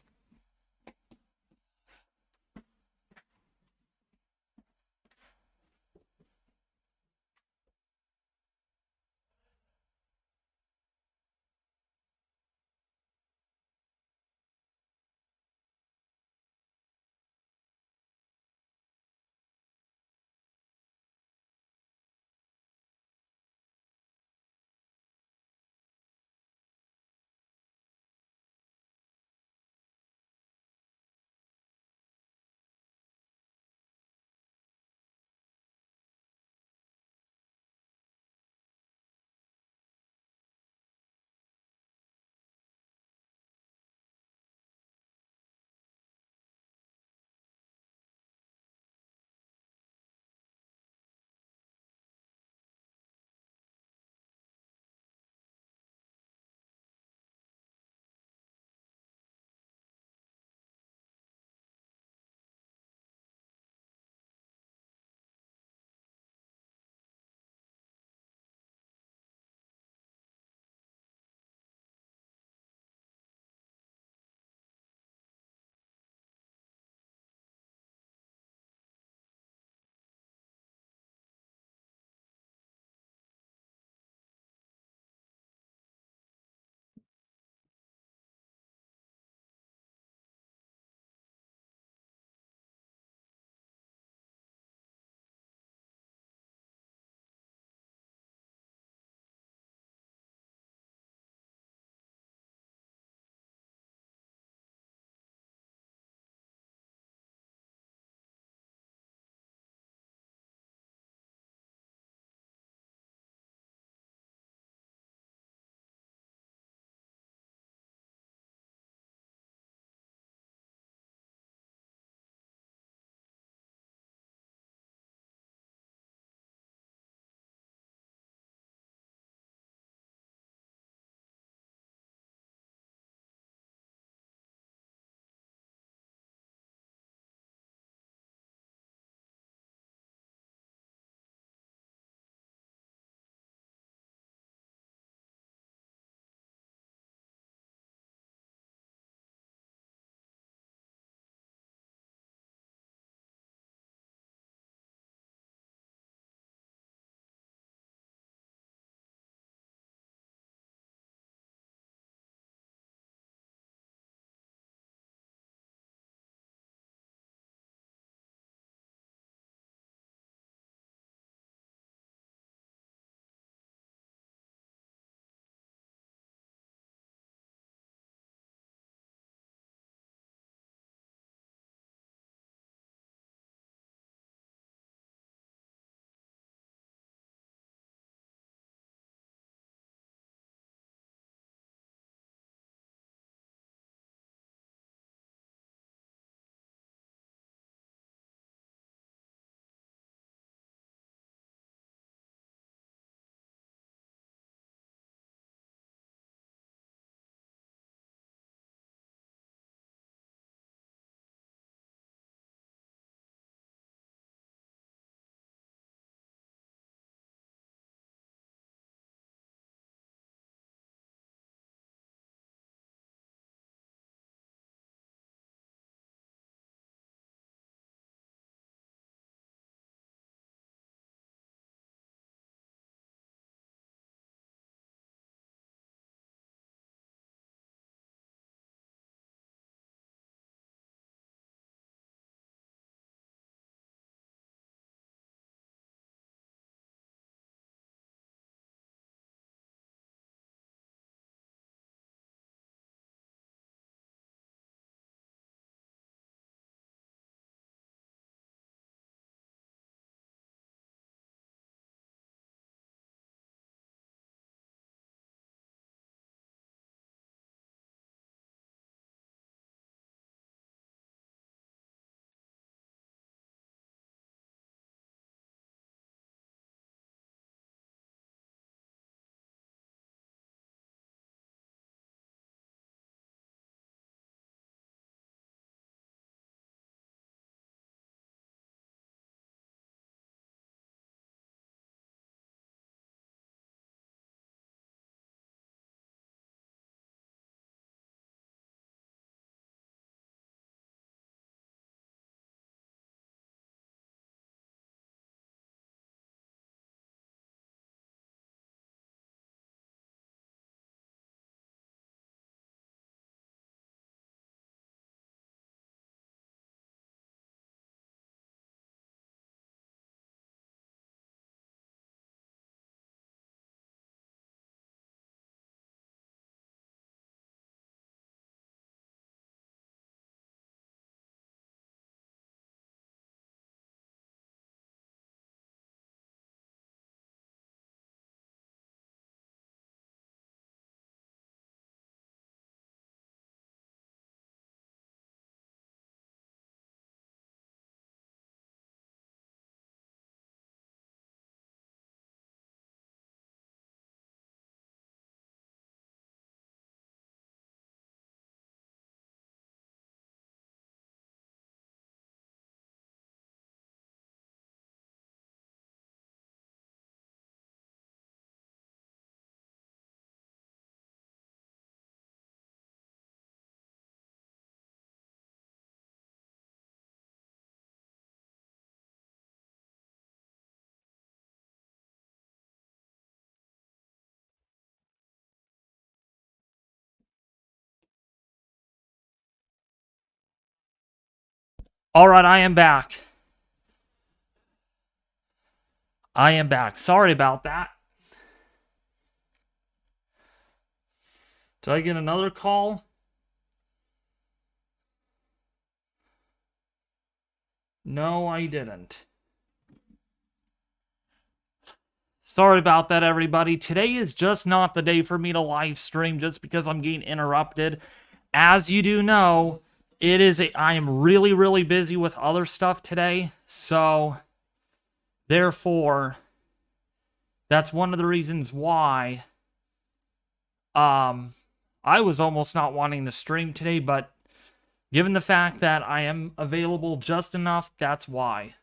All right, I am back. I am back. Sorry about that. Did I get another call? No, I didn't. Sorry about that, everybody. Today is just not the day for me to live stream just because I'm getting interrupted. As you do know, I am really, really busy with other stuff today. So, therefore, that's one of the reasons why I was almost not wanting to stream today, but given the fact that I am available just enough, that's why.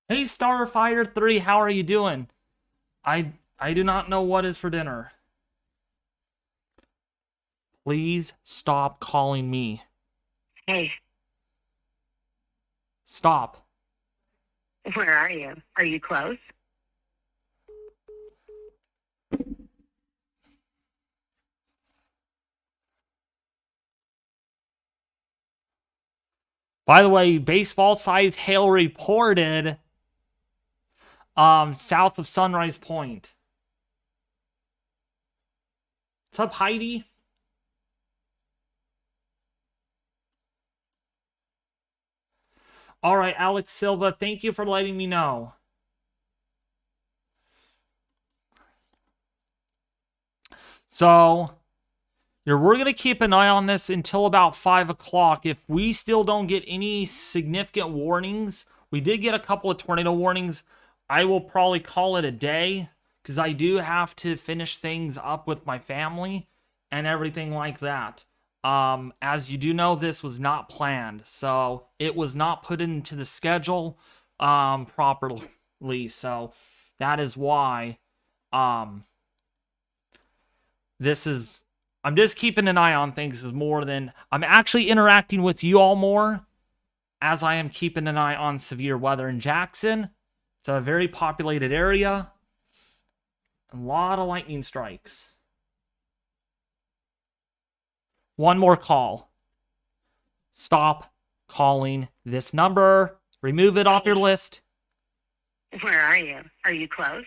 Hey, Starfighter 3, how are you doing? I do not know what is for dinner. Please stop calling me. Hey, Stop. where are you? Are you close? By the way, baseball-sized hail reported south of Sunrise Point. What's up, Heidi? All right, Alex Silva, thank you for letting me know. So, we're going to keep an eye on this until about 5 o'clock. If we still don't get any significant warnings, we did get a couple of tornado warnings. I will probably call it a day because I do have to finish things up with my family and everything like that. As you do know, this was not planned, so it was not put into the schedule properly. So that is why I'm just keeping an eye on things more than I'm actually interacting with you all more as I am keeping an eye on severe weather in Jackson. It's a very populated area. A lot of lightning strikes. One more call. Stop calling this number. Remove it off your list. Where are you? Are you close?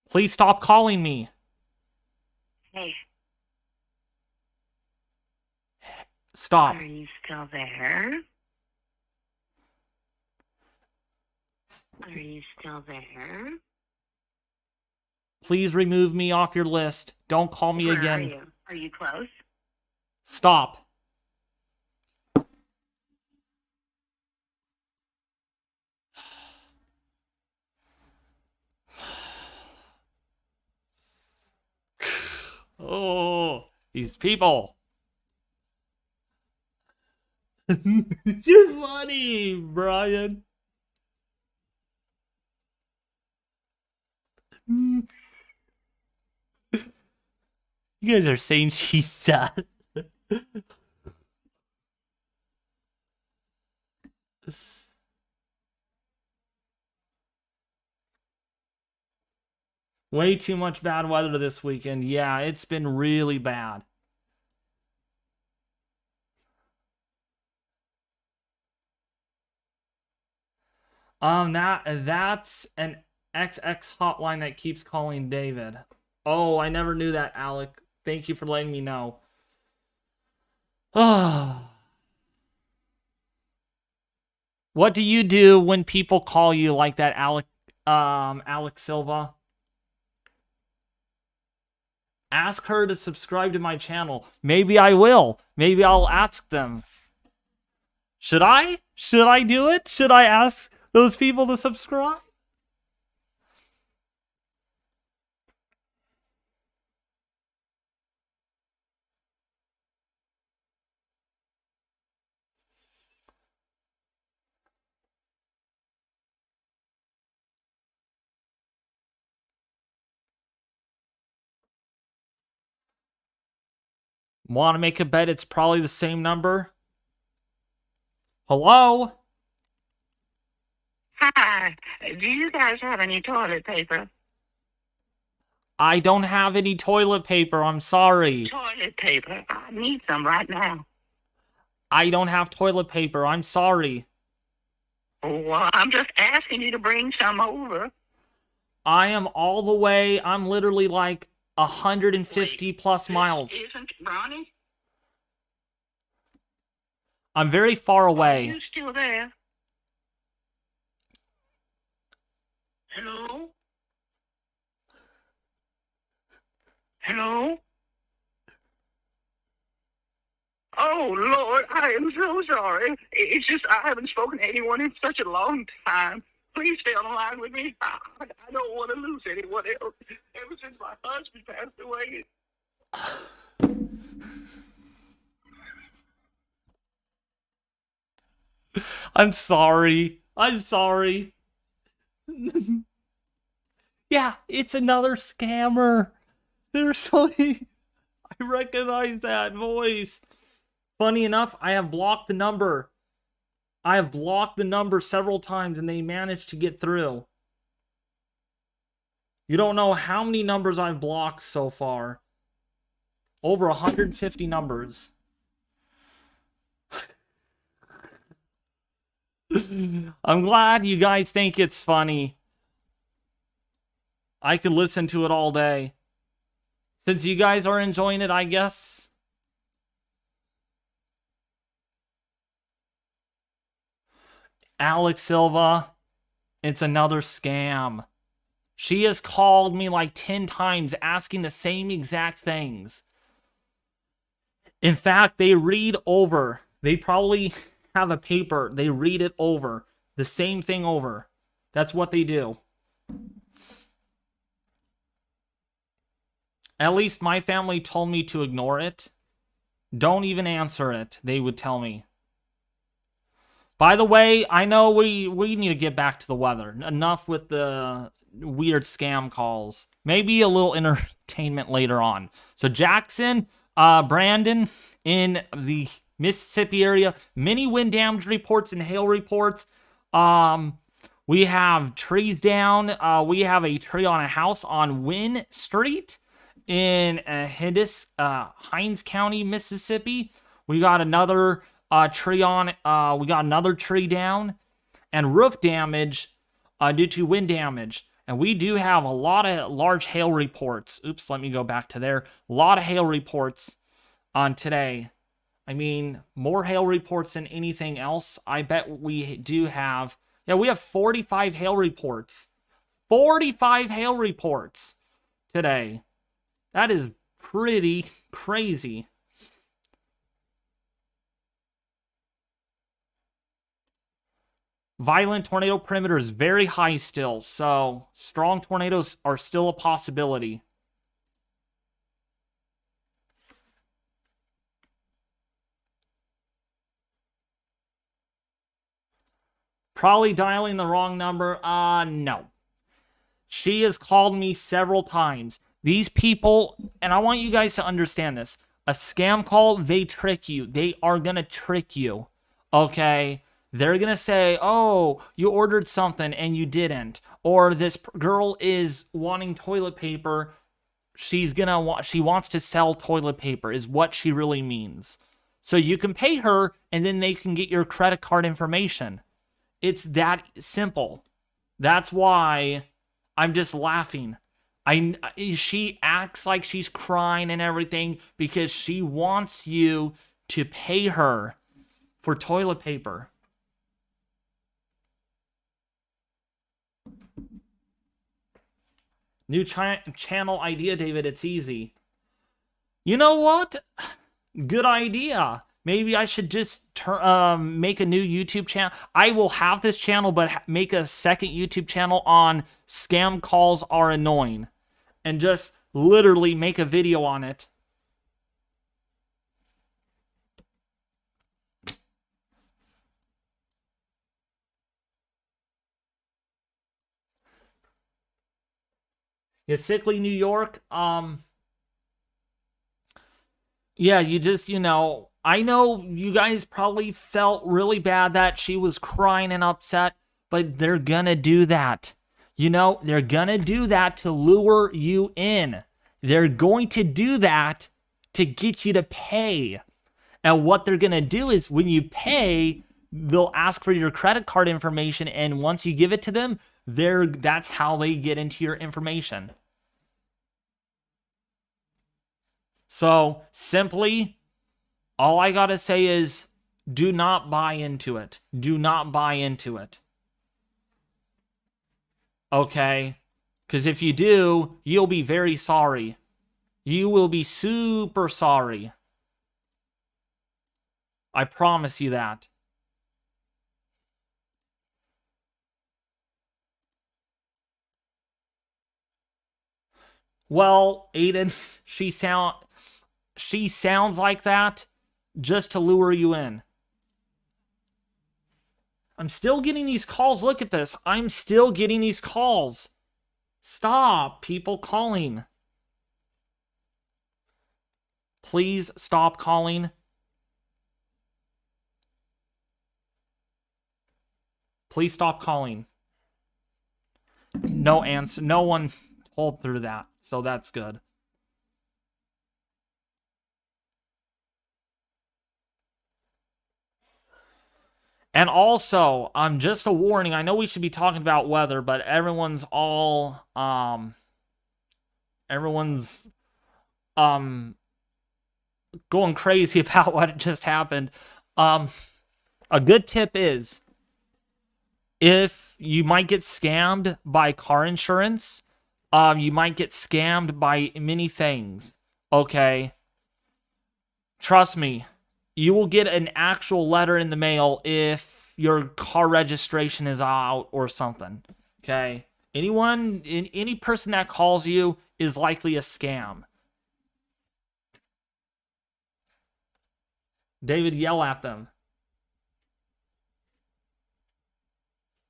Please stop calling me. Hey, Stop. are you still there? Are you still there? Please remove me off your list. Don't call me Where again. are you? Are you close? Stop. Oh, these people. You're funny, Brian. You guys are saying she's sad. Way too much bad weather this weekend. Yeah, it's been really bad. That's an XX hotline that keeps calling David. Oh, I never knew that, Alec. Thank you for letting me know. What do you do when people call you like that, Alex Silva? Ask her to subscribe to my channel. Maybe I will. Maybe I'll ask them. Should I? Should I do it? Should I ask those people to subscribe? Want to make a bet it's probably the same number? Hello? Hi. Do you guys have any toilet paper? I don't have any toilet paper. I'm sorry. Toilet paper. I need some right now. I don't have toilet paper. I'm sorry. Well, I'm just asking you to bring some over. I am all the way. I'm literally like 150 plus miles. Isn't Ronnie? I'm very far Are away. you still there? Hello? Hello? Oh, Lord, I am so sorry. It's just I haven't spoken to anyone in such a long time. Please stay on the line with me. I don't want to lose anyone else. Ever since my husband passed away. I'm sorry. I'm sorry. Yeah, it's another scammer. Seriously. I recognize that voice. Funny enough, I have blocked the number. I have blocked the number several times and they managed to get through. You don't know how many numbers I've blocked so far. Over 150 numbers. I'm glad you guys think it's funny. I could listen to it all day. Since you guys are enjoying it, I guess. Alex Silva, it's another scam. She has called me like 10 times asking the same exact things. In fact, they read over. They probably have a paper. They read it over. The same thing over. That's what they do. At least my family told me to ignore it. Don't even answer it, they would tell me. By the way, I know we need to get back to the weather. Enough with the weird scam calls. Maybe a little entertainment later on. So Jackson, Brandon in the Mississippi area, many wind damage reports and hail reports. We have trees down. We have a tree on a house on Wynn Street in Hines County, Mississippi. We got another tree on. We got another tree down, and roof damage due to wind damage. And we do have a lot of large hail reports. Oops, let me go back to there. A lot of hail reports on today. I mean, more hail reports than anything else. I bet we do have. Yeah, we have 45 hail reports. 45 hail reports today. That is pretty crazy. Violent tornado perimeter is very high still, so strong tornadoes are still a possibility. Probably dialing the wrong number. No. She has called me several times. These people, and I want you guys to understand this. A scam call, they trick you. They are going to trick you. Okay? They're going to say, oh, you ordered something and you didn't. Or this girl is wanting toilet paper. She wants to sell toilet paper is what she really means. So you can pay her and then they can get your credit card information. It's that simple. That's why I'm just laughing. She acts like she's crying and everything because she wants you to pay her for toilet paper. New channel idea, David. It's easy. You know what? Good idea. Maybe I should just make a new YouTube channel. I will have this channel, but make a second YouTube channel on scam calls are annoying. And just literally make a video on it. Yeah, Sickly New York. Yeah, you just, I know you guys probably felt really bad that she was crying and upset, but they're gonna do that. They're gonna do that to lure you in. They're going to do that to get you to pay. And what they're gonna do is when you pay, they'll ask for your credit card information, and once you give it to them, that's how they get into your information. So simply, all I gotta say is, do not buy into it. Do not buy into it. Okay? Because if you do, you'll be very sorry. You will be super sorry. I promise you that. Well, Aiden, she sounds like that just to lure you in. I'm still getting these calls. Look at this. I'm still getting these calls. Stop, people calling. Please stop calling. Please stop calling. No answer. No one pulled through that, so that's good. And also, just a warning, I know we should be talking about weather, but everyone's going crazy about what just happened. A good tip is, if you might get scammed by car insurance, you might get scammed by many things, okay? Trust me. You will get an actual letter in the mail if your car registration is out or something. Okay? Any person that calls you is likely a scam. David, yell at them.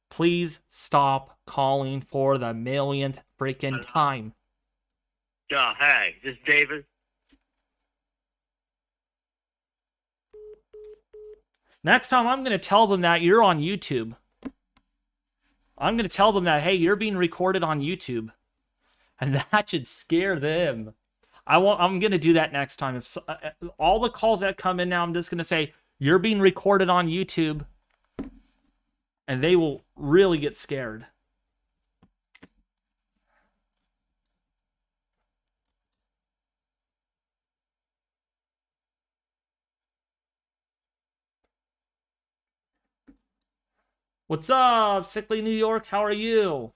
Please stop calling for the millionth freaking time. Hey, this is David. Next time, I'm going to tell them that you're on YouTube. I'm going to tell them that, hey, you're being recorded on YouTube. And that should scare them. I'm going to do that next time. If all the calls that come in now, I'm just going to say, you're being recorded on YouTube. And they will really get scared. What's up, Sickly New York? How are you?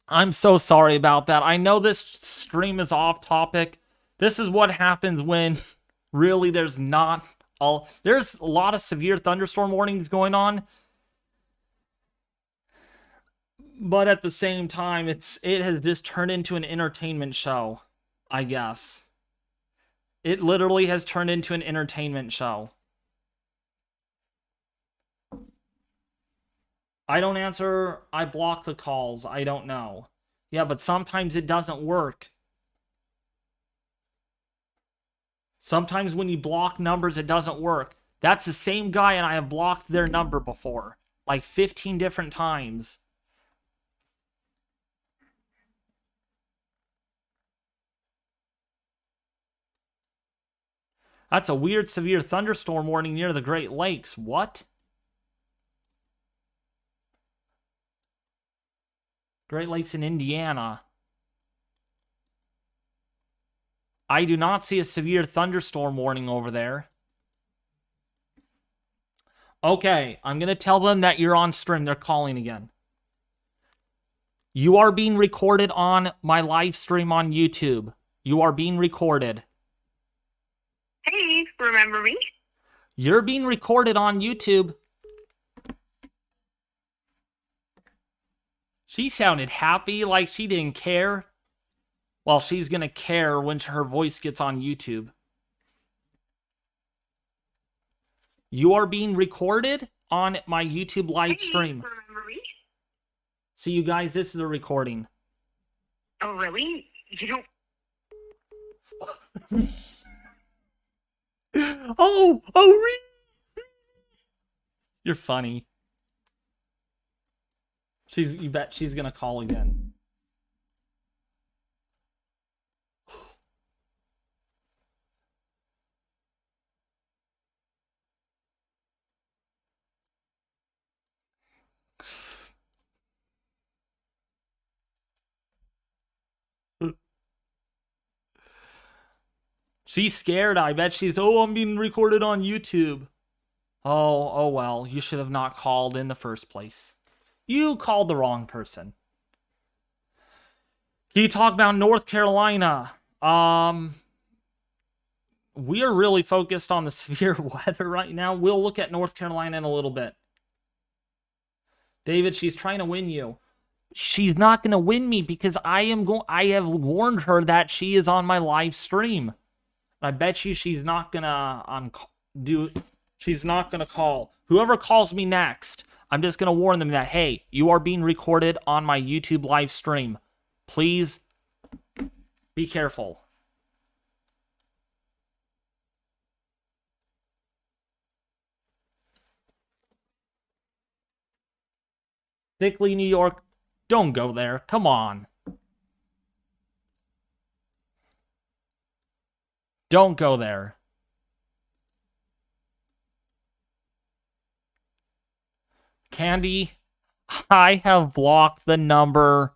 I'm so sorry about that. I know this stream is off topic. This is what happens when really there's a lot of severe thunderstorm warnings going on. But at the same time, it has just turned into an entertainment show, I guess. It literally has turned into an entertainment show. I don't answer, I block the calls, I don't know. Yeah, but sometimes it doesn't work. Sometimes when you block numbers, it doesn't work. That's the same guy, and I have blocked their number before. Like 15 different times. That's a weird severe thunderstorm warning near the Great Lakes. What? Great Lakes in Indiana. I do not see a severe thunderstorm warning over there. Okay, I'm going to tell them that you're on stream. They're calling again. You are being recorded on my live stream on YouTube. You are being recorded. Hey, remember me? You're being recorded on YouTube. She sounded happy, like she didn't care. Well, she's gonna care when her voice gets on YouTube. You are being recorded on my YouTube live stream. Remember me? See, you guys, this is a recording. Oh, really? You don't... Oh, you're funny. You bet she's gonna call again. She's scared. I bet she's, oh, I'm being recorded on YouTube. Oh well, you should have not called in the first place. You called the wrong person. Can you talk about North Carolina? We are really focused on the severe weather right now. We'll look at North Carolina in a little bit. David, she's trying to win you. She's not going to win me because I have warned her that she is on my live stream. I bet you she's not going to she's not going to call. Whoever calls me next, I'm just going to warn them that, hey, you are being recorded on my YouTube live stream. Please be careful. Sickly New York, don't go there. Come on. Don't go there. Candy, I have blocked the number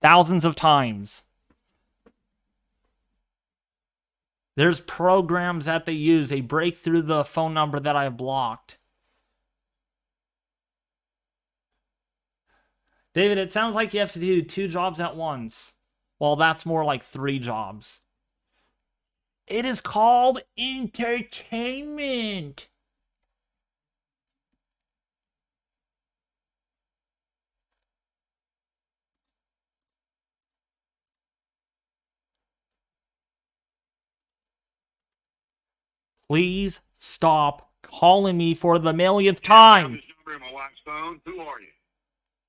thousands of times. There's programs that they use. They break through the phone number that I have blocked. David, it sounds like you have to do 2 jobs at once. Well, that's more like 3 jobs. It is called entertainment. Please stop calling me for the millionth time. Who are you?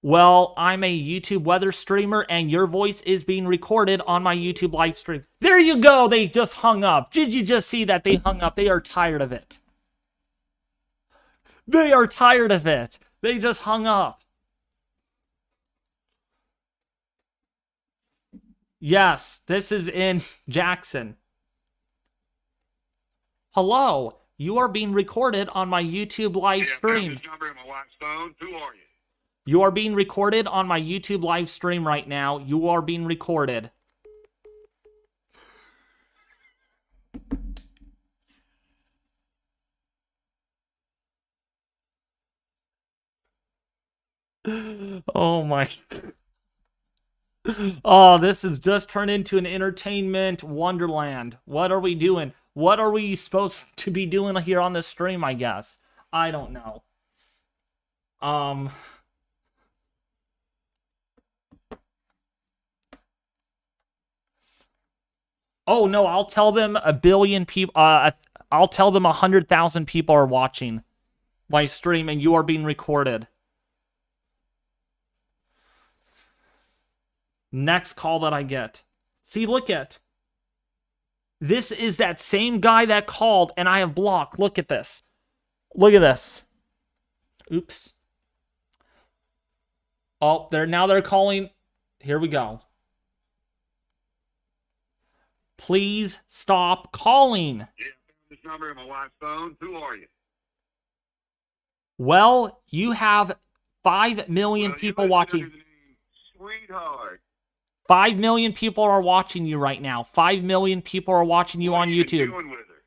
Well, I'm a YouTube weather streamer, and your voice is being recorded on my YouTube live stream. There you go. They just hung up. Did you just see that they hung up? They are tired of it. They are tired of it. They just hung up. Yes, this is in Jackson. Hello, you are being recorded on my YouTube live stream. This number in my wife's phone. Who are you? You are being recorded on my YouTube live stream right now. You are being recorded. Oh my. Oh, this has just turned into an entertainment wonderland. What are we doing? What are we supposed to be doing here on this stream, I guess? I don't know. Oh no, I'll tell them 1 billion people. I'll tell them 100,000 people are watching my stream, and you are being recorded. Next call that I get. See, look at. This is that same guy that called, and I have blocked. Look at this. Look at this. Oops. Oh, they're calling. Here we go. Please stop calling. Yeah, this number in my wife's phone. Who are you? Well, you have 5 million people watching. Sweetheart. 5 million people are watching you right now. 5 million people are watching you on YouTube.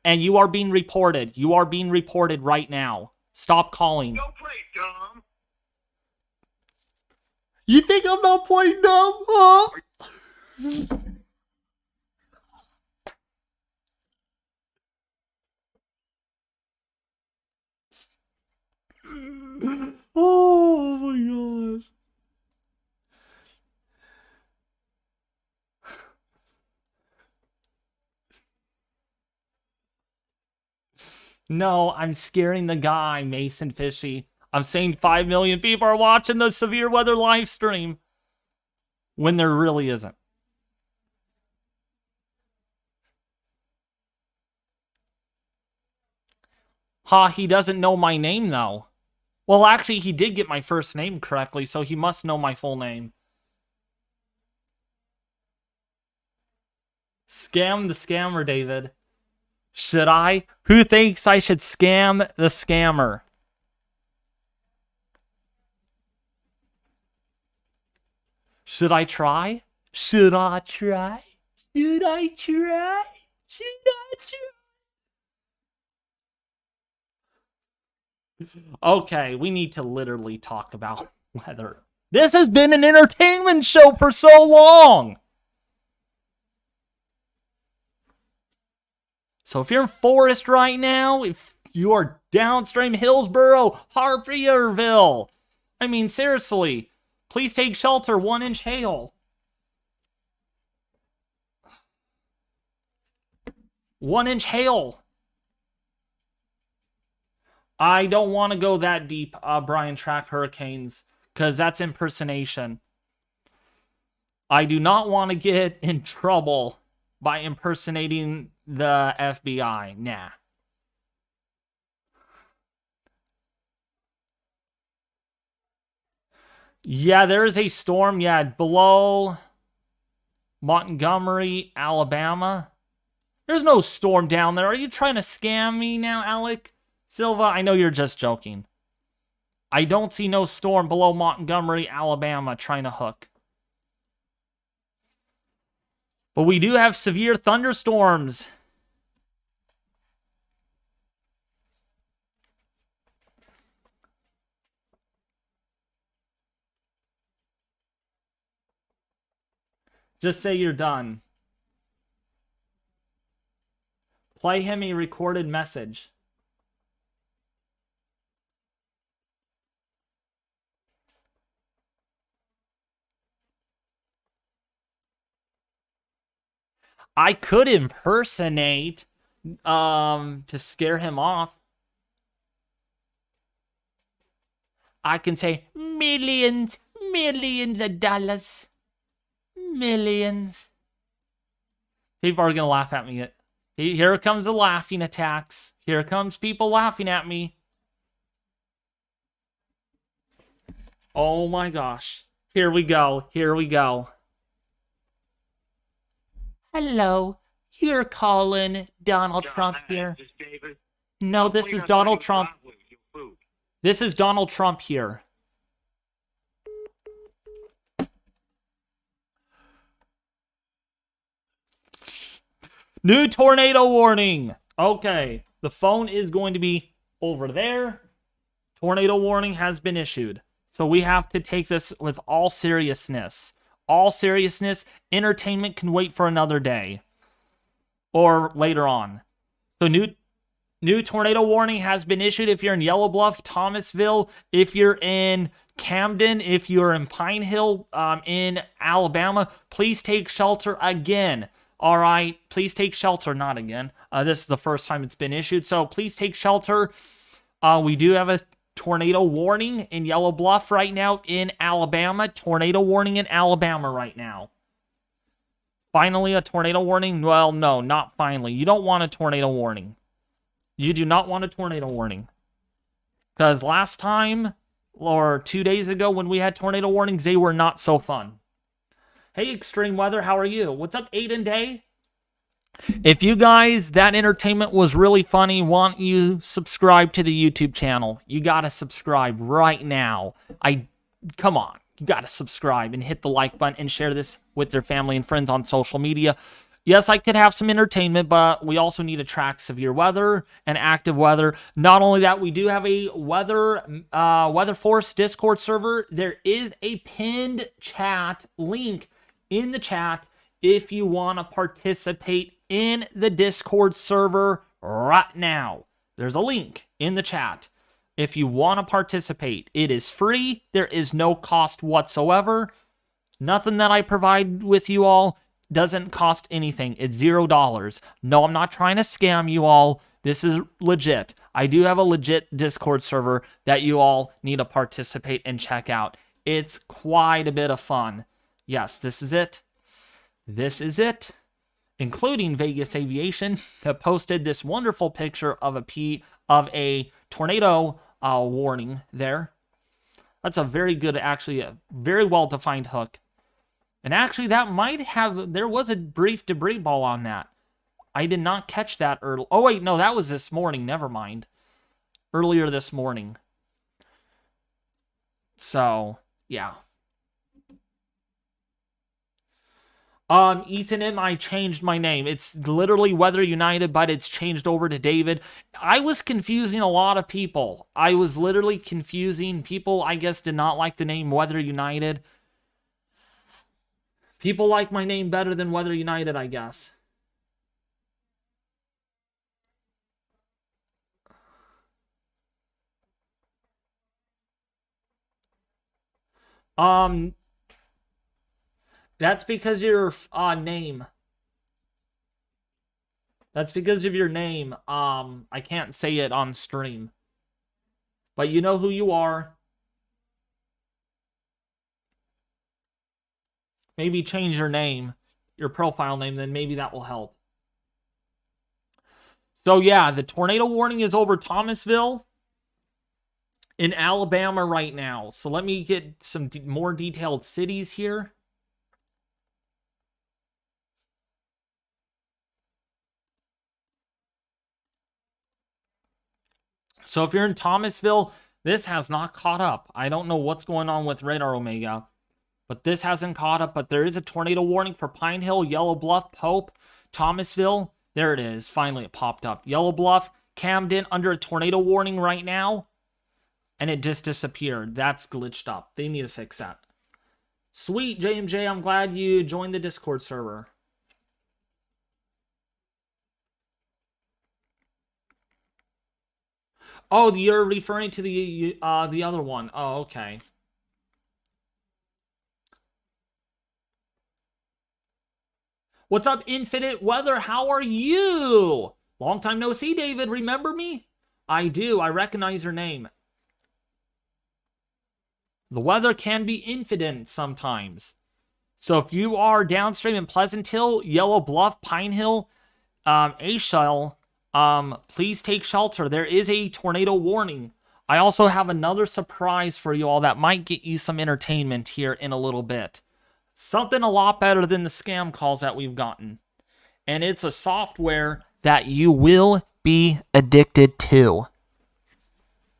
And you are being reported. You are being reported right now. Stop calling. Go play dumb. You think I'm not playing dumb? Huh? Oh my gosh. No, I'm scaring the guy, Mason Fishy. I'm saying 5 million people are watching the severe weather live stream when there really isn't. Ha, he doesn't know my name, though. Well, actually, he did get my first name correctly, so he must know my full name. Scam the scammer, David. Should I? Who thinks I should scam the scammer? Should I try? Should I try? Should I try? Should I try? Okay, we need to literally talk about weather. This has been an entertainment show for so long. So if you're in Forest right now, if you are downstream Hillsboro, Harpierville, I mean, seriously, please take shelter. 1-inch hail. 1-inch hail. I don't want to go that deep, Brian Track Hurricanes, because that's impersonation. I do not want to get in trouble by impersonating the FBI. Nah. Yeah, there is a storm, below Montgomery, Alabama. There's no storm down there. Are you trying to scam me now, Alec Silva? I know you're just joking. I don't see no storm below Montgomery, Alabama trying to hook. But we do have severe thunderstorms. Just say you're done. Play him a recorded message. I could impersonate to scare him off. I can say millions of dollars. Millions. People are gonna laugh at me. Here comes the laughing attacks. Here comes people laughing at me. Oh my gosh. Here we go. Here we go. Hello. You're calling Donald Trump here. No, this is Donald Trump. This is Donald Trump here. New tornado warning. Okay, the phone is going to be over there. Tornado warning has been issued. So we have to take this with all seriousness. All seriousness, entertainment can wait for another day. Or later on. So new tornado warning has been issued if you're in Yellow Bluff, Thomasville, if you're in Camden, if you're in Pine Hill, in Alabama. Please take shelter again. All right, please take shelter, not again. This is the first time it's been issued, so please take shelter. We do have a tornado warning in Yellow Bluff right now in Alabama. Tornado warning in Alabama right now. Finally, a tornado warning? Well, no, not finally. You don't want a tornado warning. You do not want a tornado warning. Because last time, or 2 days ago when we had tornado warnings, they were not so fun. Hey, Extreme Weather, how are you? What's up, Aiden Day? If you guys, that entertainment was really funny, want you subscribe to the YouTube channel. You gotta subscribe right now. Come on. You gotta subscribe and hit the like button and share this with your family and friends on social media. Yes, I could have some entertainment, but we also need to track severe weather and active weather. Not only that, we do have a weather force Discord server. There is a pinned chat link in the chat if you want to participate in the Discord server right now. There's a link in the chat if you want to participate. It is free. There is no cost whatsoever. Nothing that I provide with you all doesn't cost anything. It's $0. No, I'm not trying to scam you all. This is legit. I do have a legit Discord server that you all need to participate and check out. It's quite a bit of fun. Yes, this is it. This is it. including Vegas Aviation, that posted this wonderful picture of a tornado warning there. That's a very good, actually, a very well-defined hook. And actually, that might have, there was a brief debris ball on that. I did not catch that early. Oh, wait, no, that was this morning. Never mind. Earlier this morning. So, yeah. Ethan M, I changed my name. It's literally Weather United, but it's changed over to David. I was confusing a lot of people. I was literally confusing people. I guess did not like the name Weather United. People like my name better than Weather United, I guess. That's because your name. That's because of your name. I can't say it on stream. But you know who you are. Maybe change your name, your profile name, then maybe that will help. So yeah, the tornado warning is over Thomasville in Alabama right now. So let me get some more detailed cities here. So if you're in Thomasville, this has not caught up. I don't know what's going on with Radar Omega, but this hasn't caught up. But there is a tornado warning for Pine Hill, Yellow Bluff, Pope, Thomasville. There it is. Finally, it popped up. Yellow Bluff, Camden, under a tornado warning right now. And it just disappeared. That's glitched up. They need to fix that. Sweet, JMJ. I'm glad you joined the Discord server. Oh, you're referring to the other one. Oh, okay. What's up, Infinite Weather? How are you? Long time no see, David. Remember me? I do. I recognize your name. The weather can be infinite sometimes. So if you are downstream in Pleasant Hill, Yellow Bluff, Pine Hill, A-Shell, please take shelter. There is a tornado warning. I also have another surprise for you all that might get you some entertainment here in a little bit. Something a lot better than the scam calls that we've gotten. And it's a software that you will be addicted to.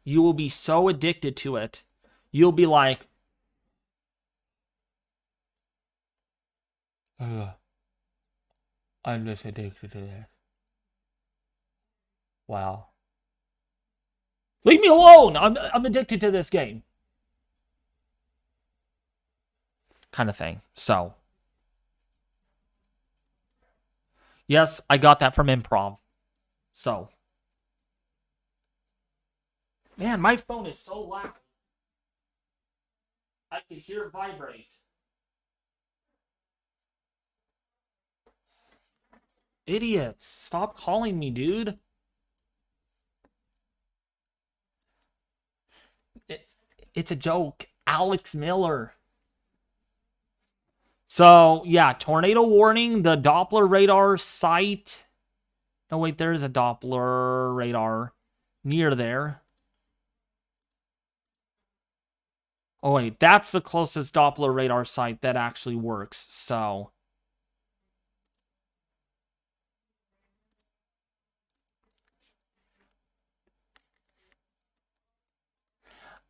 You will be so addicted to it. You'll be like, I'm just addicted to this. Wow. Leave me alone! I'm addicted to this game. Kind of thing. So. Yes, I got that from improv. So. Man, my phone is so loud. I could hear it vibrate. Idiots. Stop calling me, dude. It's a joke. Alex Miller. So, yeah, tornado warning. The Doppler radar site. No, wait, there is a Doppler radar near there. Oh, wait, that's the closest Doppler radar site that actually works, so.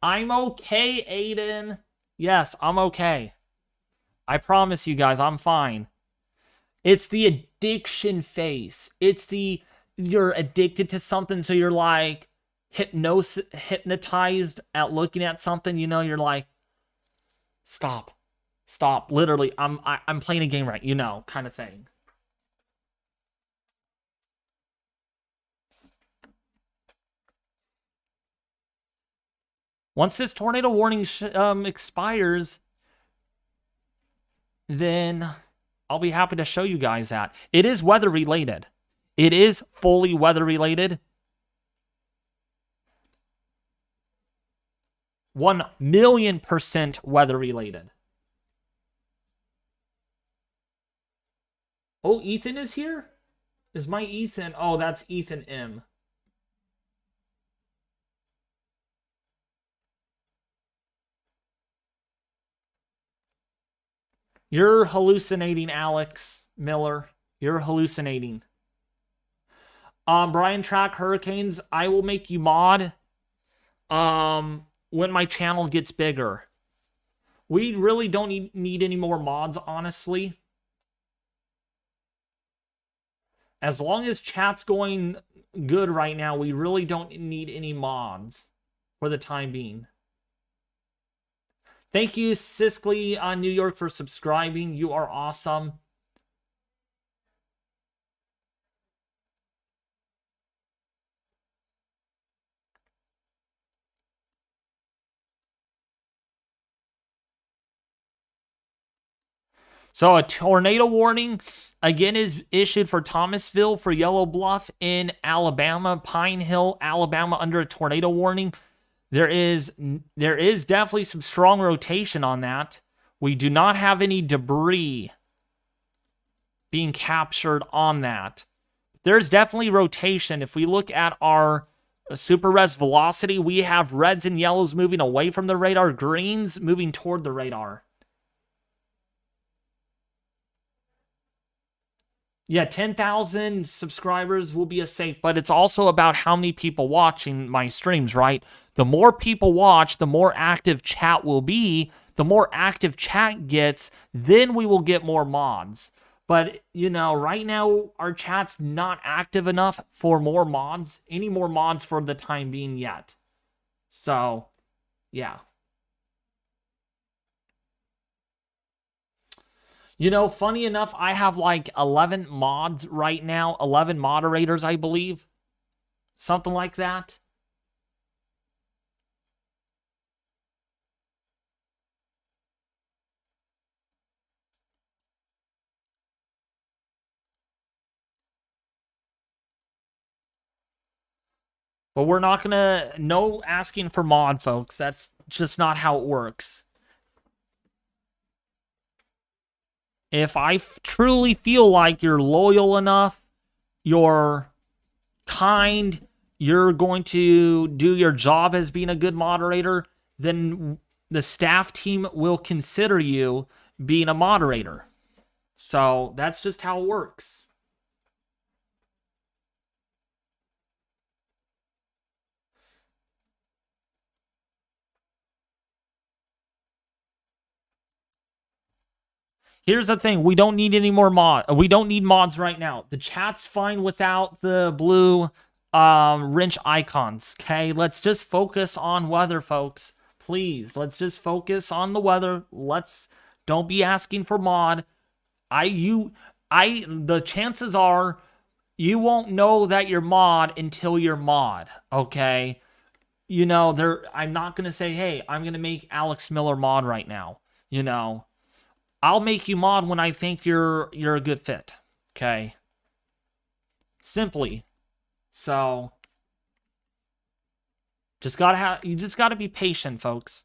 I'm okay, Aiden. Yes, I'm okay. I promise you guys, I'm fine. It's the addiction phase. It's you're addicted to something, so you're like hypnotized at looking at something, you know, you're like, stop. Literally, I'm playing a game right, you know, kind of thing. Once this tornado warning expires, then I'll be happy to show you guys that. It is weather related. It is fully weather related. 1,000,000% weather related. Oh, Ethan is here? Is my Ethan? Oh, that's Ethan M. You're hallucinating, Alex Miller. You're hallucinating. Brian Track Hurricanes, I will make you mod when my channel gets bigger. We really don't need any more mods, honestly. As long as chat's going good right now, we really don't need any mods for the time being. Thank you, Siskly on New York, for subscribing. You are awesome. So a tornado warning again is issued for Thomasville, for Yellow Bluff in Alabama, Pine Hill, Alabama, under a tornado warning. There is definitely some strong rotation on that. We do not have any debris being captured on that. There's definitely rotation. If we look at our super res velocity, we have reds and yellows moving away from the radar, greens moving toward the radar. Yeah, 10,000 subscribers will be a safe, but it's also about how many people watching my streams, right? The more people watch, the more active chat will be. The more active chat gets, then we will get more mods. But, you know, right now, our chat's not active enough for more mods. Any more mods for the time being yet. So, yeah. You know, funny enough, I have like 11 mods right now. 11 moderators, I believe. Something like that. But we're not gonna, no asking for mod, folks. That's just not how it works. If I truly feel like you're loyal enough, you're kind, you're going to do your job as being a good moderator, then the staff team will consider you being a moderator. So that's just how it works. Here's the thing, we don't need any more we don't need mods right now. The chat's fine without the blue wrench icons, okay? Let's just focus on weather, folks. Please, let's just focus on the weather. Don't be asking for mod. The chances are you won't know that you're mod until you're mod, okay? You know, I'm not gonna say, hey, I'm gonna make Alex Miller mod right now, you know. I'll make you mod when I think you're a good fit. Okay. Simply. So you just gotta be patient, folks.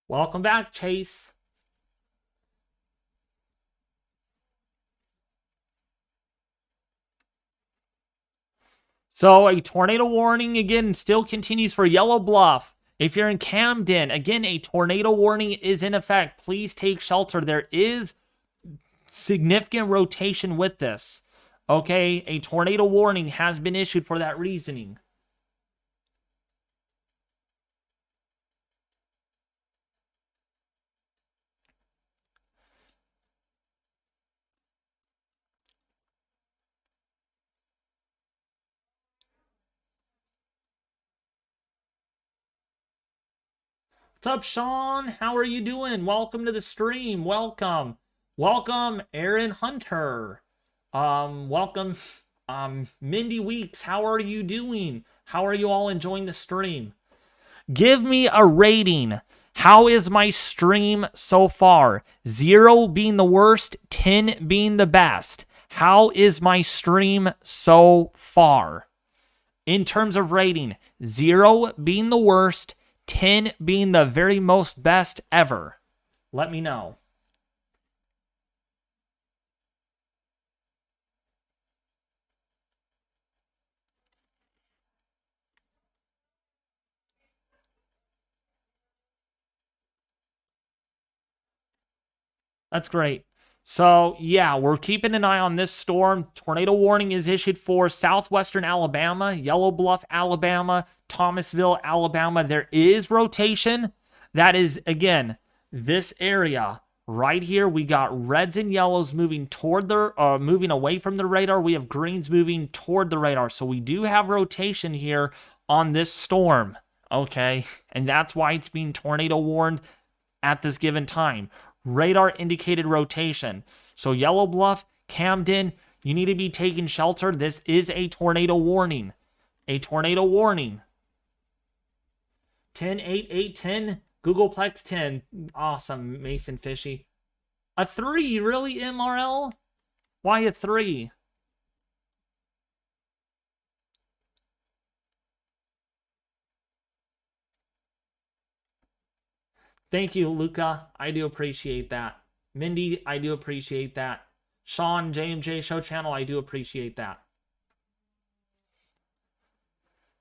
Welcome back, Chase. So a tornado warning again still continues for Yellow Bluff. If you're in Camden, again, a tornado warning is in effect. Please take shelter. There is significant rotation with this. Okay, a tornado warning has been issued for that reasoning. What's up, Sean? How are you doing? Welcome to the stream. Welcome. Welcome, Aaron Hunter. Welcome, Mindy Weeks. How are you doing? How are you all enjoying the stream? Give me a rating. How is my stream so far? 0 being the worst, 10 being the best. How is my stream so far? In terms of rating, 0 being the worst, 10 being the very most best ever. Let me know. That's great. So, yeah, we're keeping an eye on this storm. Tornado warning is issued for southwestern Alabama, Yellow Bluff, Alabama, Thomasville, Alabama. There is rotation. That is, again, this area right here. We got reds and yellows moving toward the, moving away from the radar. We have greens moving toward the radar. So we do have rotation here on this storm, okay? And that's why it's being tornado warned at this given time. Radar indicated rotation. So Yellow Bluff, Camden, you need to be taking shelter. This is a tornado warning. A tornado warning. 10, 8, 8, 10. Googleplex 10. Awesome, Mason Fishy. A 3, really, MRL? Why a 3? Thank you, Luca. I do appreciate that. Mindy, I do appreciate that. Sean, JMJ Show Channel, I do appreciate that.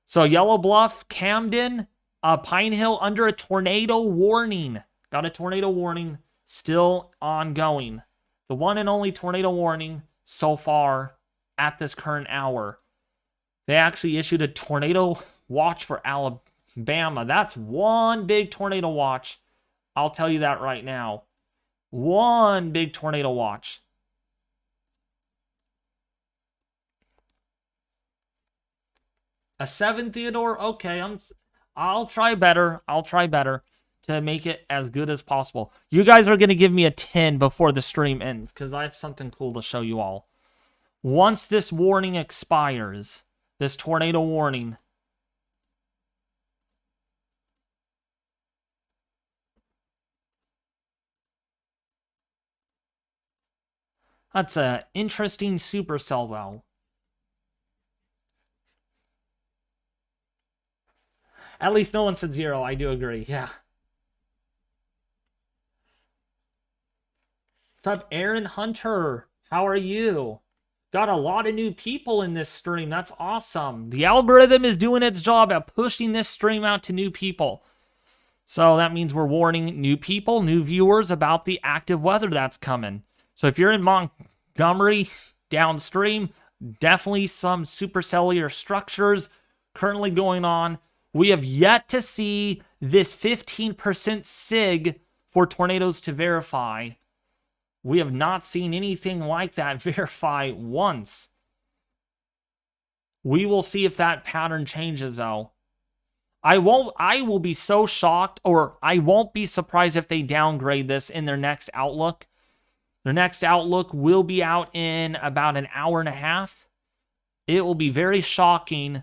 So Yellow Bluff, Camden, Pine Hill under a tornado warning. Got a tornado warning still ongoing. The one and only tornado warning so far at this current hour. They actually issued a tornado watch for Alabama. That's one big tornado watch. I'll tell you that right now. One big tornado watch. A 7, Theodore? Okay, I'll try better. I'll try better to make it as good as possible. You guys are going to give me a 10 before the stream ends because I have something cool to show you all. Once this warning expires, this tornado warning, that's an interesting supercell, though. At least no one said 0. I do agree. Yeah. What's up, Aaron Hunter? How are you? Got a lot of new people in this stream. That's awesome. The algorithm is doing its job at pushing this stream out to new people. So that means we're warning new people, new viewers about the active weather that's coming. So if you're in Montgomery, downstream, definitely some supercellular structures currently going on. We have yet to see this 15% SIG for tornadoes to verify. We have not seen anything like that verify once. We will see if that pattern changes, though. I will be so shocked, or I won't be surprised if they downgrade this in their next outlook. Their next outlook will be out in about an hour and a half. It will be very shocking,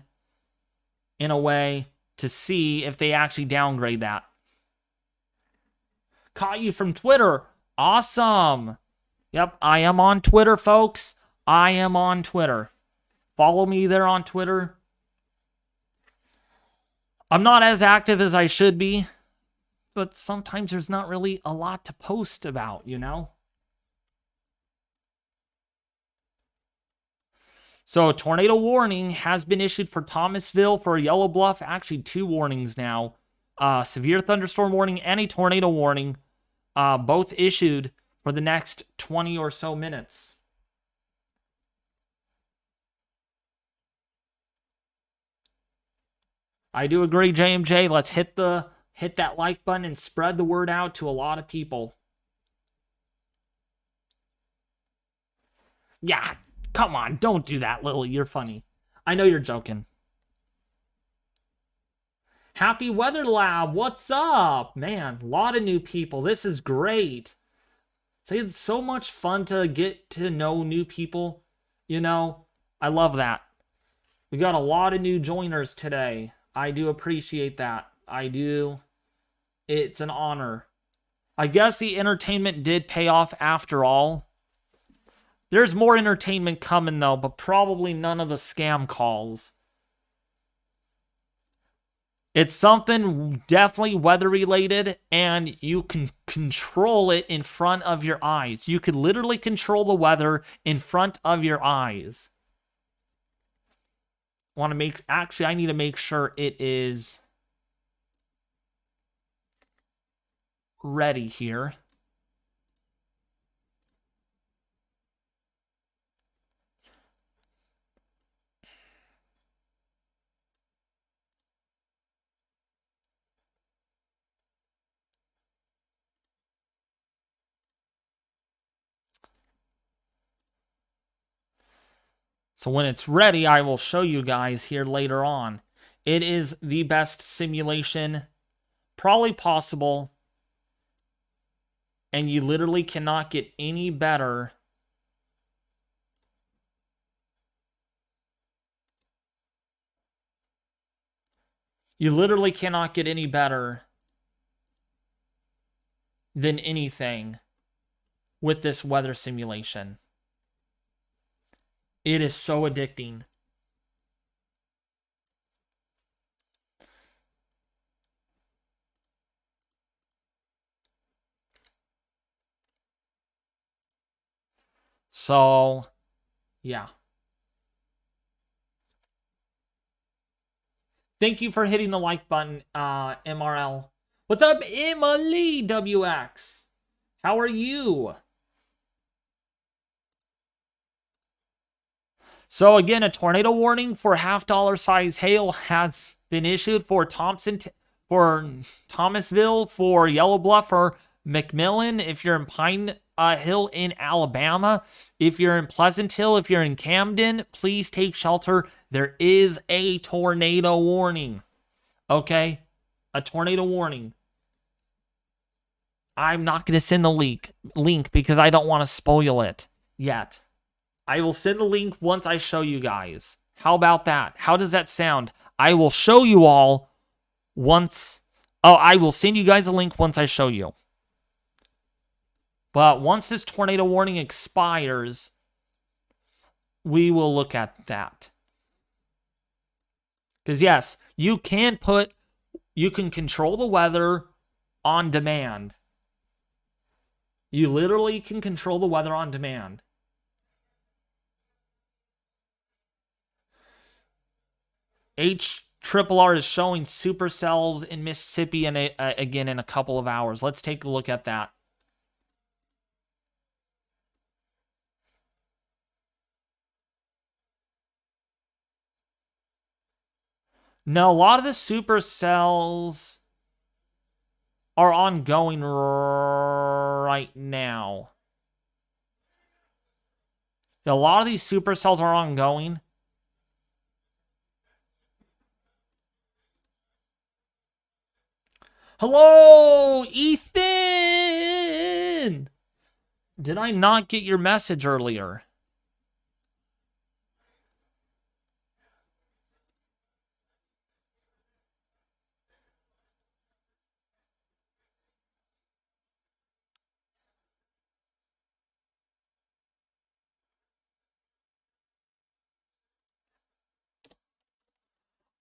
in a way, to see if they actually downgrade that. Caught you from Twitter. Awesome. Yep, I am on Twitter, folks. I am on Twitter. Follow me there on Twitter. I'm not as active as I should be, but sometimes there's not really a lot to post about, you know? So a tornado warning has been issued for Thomasville, for Yellow Bluff. Actually, 2 warnings now. Severe thunderstorm warning and a tornado warning. Both issued for the next 20 or so minutes. I do agree, JMJ. Let's hit that like button and spread the word out to a lot of people. Yeah, come on, don't do that, Lily. You're funny. I know you're joking. Happy Weather Lab, what's up? Man, a lot of new people. This is great. It's so much fun to get to know new people. You know, I love that. We got a lot of new joiners today. I do appreciate that. I do. It's an honor. I guess the entertainment did pay off after all. There's more entertainment coming, though, but probably none of the scam calls. It's something definitely weather-related, and you can control it in front of your eyes. You could literally control the weather in front of your eyes. Actually, I need to make sure it is ready here. So when it's ready, I will show you guys here later on. It is the best simulation probably possible. And you literally cannot get any better. You literally cannot get any better than anything with this weather simulation. It is so addicting. So, yeah. Thank you for hitting the like button, MRL. What's up, Emily WX? How are you? So again, a tornado warning for $half size hail has been issued for Thomasville, for Yellow Bluff, for McMillan. If you're in Pine Hill in Alabama, if you're in Pleasant Hill, if you're in Camden, please take shelter. There is a tornado warning. Okay? A tornado warning. I'm not going to send the link because I don't want to spoil it yet. I will send the link once I show you guys. How about that? How does that sound? I will show you all once. Oh, I will send you guys a link once I show you. But once this tornado warning expires, we will look at that. Because yes, you can control the weather on demand. You literally can control the weather on demand. HRRR is showing supercells in Mississippi again in a couple of hours. Let's take a look at that. No, a lot of the supercells are ongoing right now. A lot of these supercells are ongoing. Hello, Ethan! Did I not get your message earlier?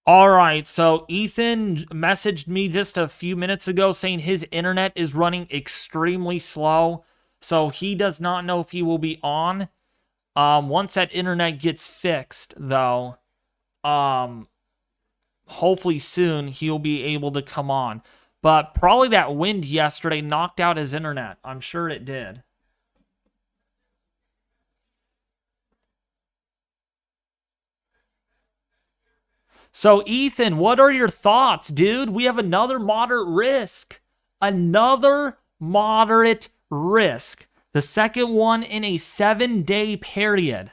All right, so Ethan messaged me just a few minutes ago saying his internet is running extremely slow, so he does not know if he will be on. Once that internet gets fixed, though, hopefully soon he'll be able to come on. But probably that wind yesterday knocked out his internet. I'm sure it did. So, Ethan, what are your thoughts, dude? We have another moderate risk. Another moderate risk. The second one in a 7-day period.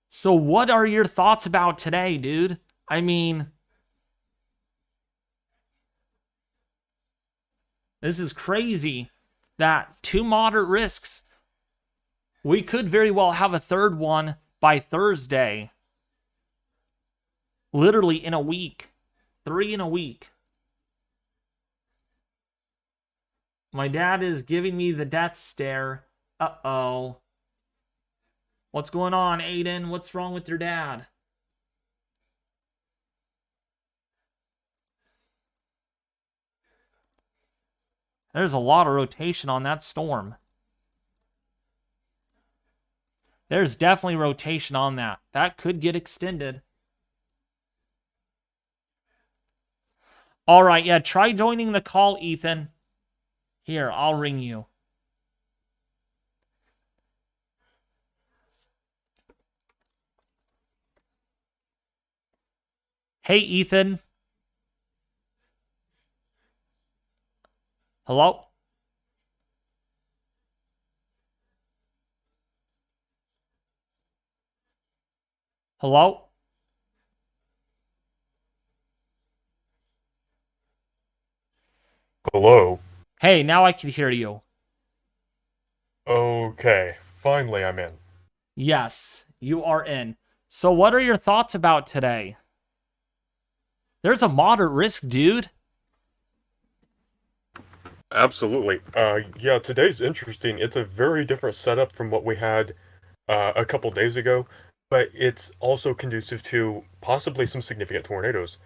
So, what are your thoughts about today, dude? I mean, this is crazy that 2 moderate risks. We could very well have a third one by Thursday. Literally in a week. 3 in a week. My dad is giving me the death stare. Uh-oh. What's going on, Aiden? What's wrong with your dad? There's a lot of rotation on that storm. There's definitely rotation on that. That could get extended. All right, yeah, try joining the call, Ethan. Here, I'll ring you. Hey, Ethan. Hello? Hello? Hello. Hey, now I can hear you. Okay, finally I'm in. Yes, you are in. So what are your thoughts about today? There's a moderate risk, dude. Absolutely. Yeah, today's interesting. It's a very different setup from what we had a couple days ago, but it's also conducive to possibly some significant tornadoes.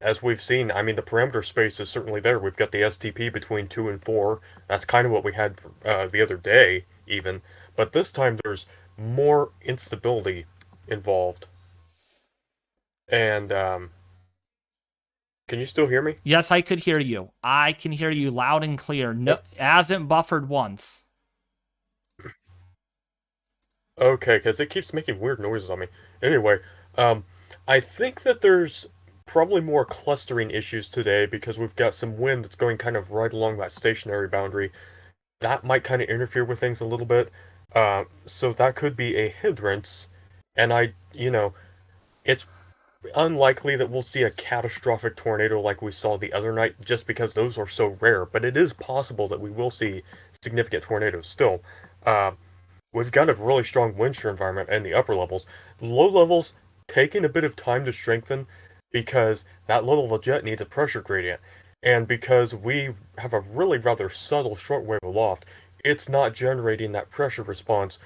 As we've seen, I mean, the parameter space is certainly there. We've got the STP between 2 and 4. That's kind of what we had the other day, even. But this time there's more instability involved. And, can you still hear me? Yes, I could hear you. I can hear you loud and clear. No, it hasn't buffered once. Okay, because it keeps making weird noises on me. Anyway, I think that there's probably more clustering issues today because we've got some wind that's going kind of right along that stationary boundary. That might kind of interfere with things a little bit. So that could be a hindrance. And it's unlikely that we'll see a catastrophic tornado like we saw the other night just because those are so rare. But it is possible that we will see significant tornadoes still. We've got a really strong wind shear environment in the upper levels. Low levels taking a bit of time to strengthen because that low level jet needs a pressure gradient. And because we have a really rather subtle shortwave aloft, it's not generating that pressure response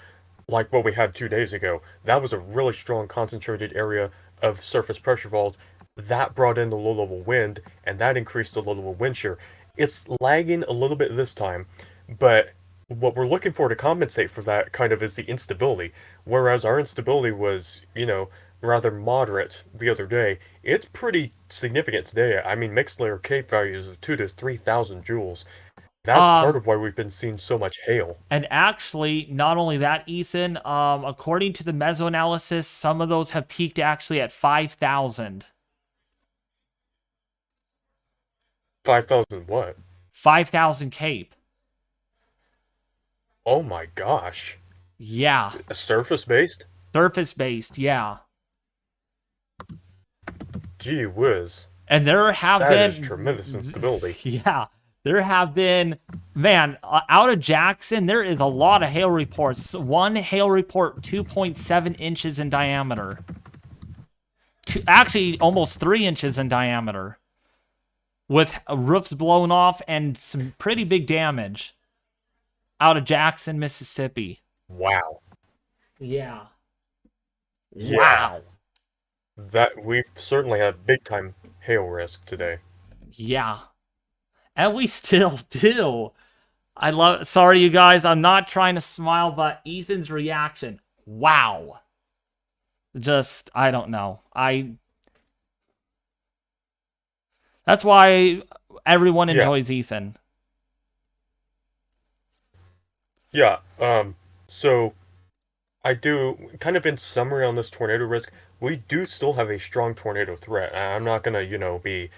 like what we had 2 days ago. That was a really strong concentrated area of surface pressure faults. That brought in the low level wind, and that increased the low level wind shear. It's lagging a little bit this time, but what we're looking for to compensate for that kind of is the instability. Whereas our instability was, rather moderate the other day, it's pretty significant today. I mean, mixed layer Cape values of 2 to 3,000 joules. That's part of why we've been seeing so much hail. And actually, not only that, Ethan, according to the mesoanalysis, some of those have peaked actually at 5,000. 5,000 what? 5,000 Cape. Oh my gosh. Yeah. Surface-based? Surface-based, yeah. Gee whiz. And there have been... That is tremendous instability. Yeah. There have been... Man, out of Jackson, there is a lot of hail reports. One hail report, 2.7 inches in diameter. Actually, almost 3 inches in diameter. With roofs blown off and some pretty big damage. Out of Jackson, Mississippi. Wow. Yeah. Yeah. Wow. That we've certainly had big time hail risk today. Yeah. And we still do. Sorry, you guys, I'm not trying to smile, but Ethan's reaction. Wow. Just, I don't know. That's why everyone enjoys Ethan. Yeah, so I do, kind of in summary on this tornado risk, we do still have a strong tornado threat. I'm not gonna, be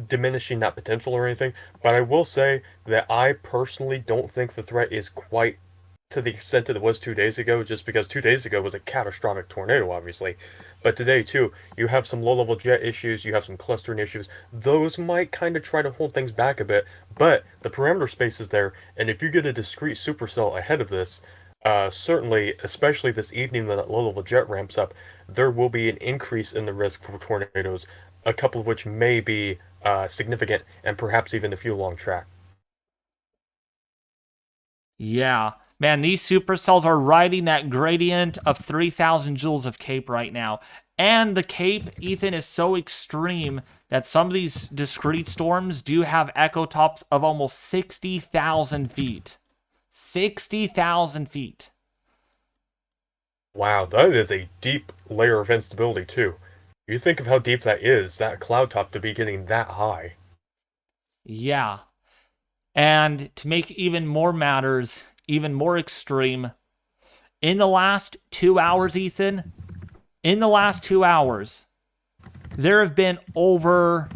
diminishing that potential or anything, but I will say that I personally don't think the threat is quite to the extent that it was 2 days ago, just because 2 days ago was a catastrophic tornado, obviously. But today, too, you have some low-level jet issues, you have some clustering issues. Those might kind of try to hold things back a bit, but the parameter space is there, and if you get a discrete supercell ahead of this, certainly, especially this evening when that low-level jet ramps up, there will be an increase in the risk for tornadoes a couple of which may be significant, and perhaps even a few along track. Yeah. Man, these supercells are riding that gradient of 3,000 joules of CAPE right now. And the CAPE, Ethan, is so extreme that some of these discrete storms do have echo tops of almost 60,000 feet. 60,000 feet. Wow, that is a deep layer of instability, too. You think of how deep that is, that cloud top to be getting that high. Yeah. And to make even more matters, even more extreme, in the last 2 hours, Ethan, there have been over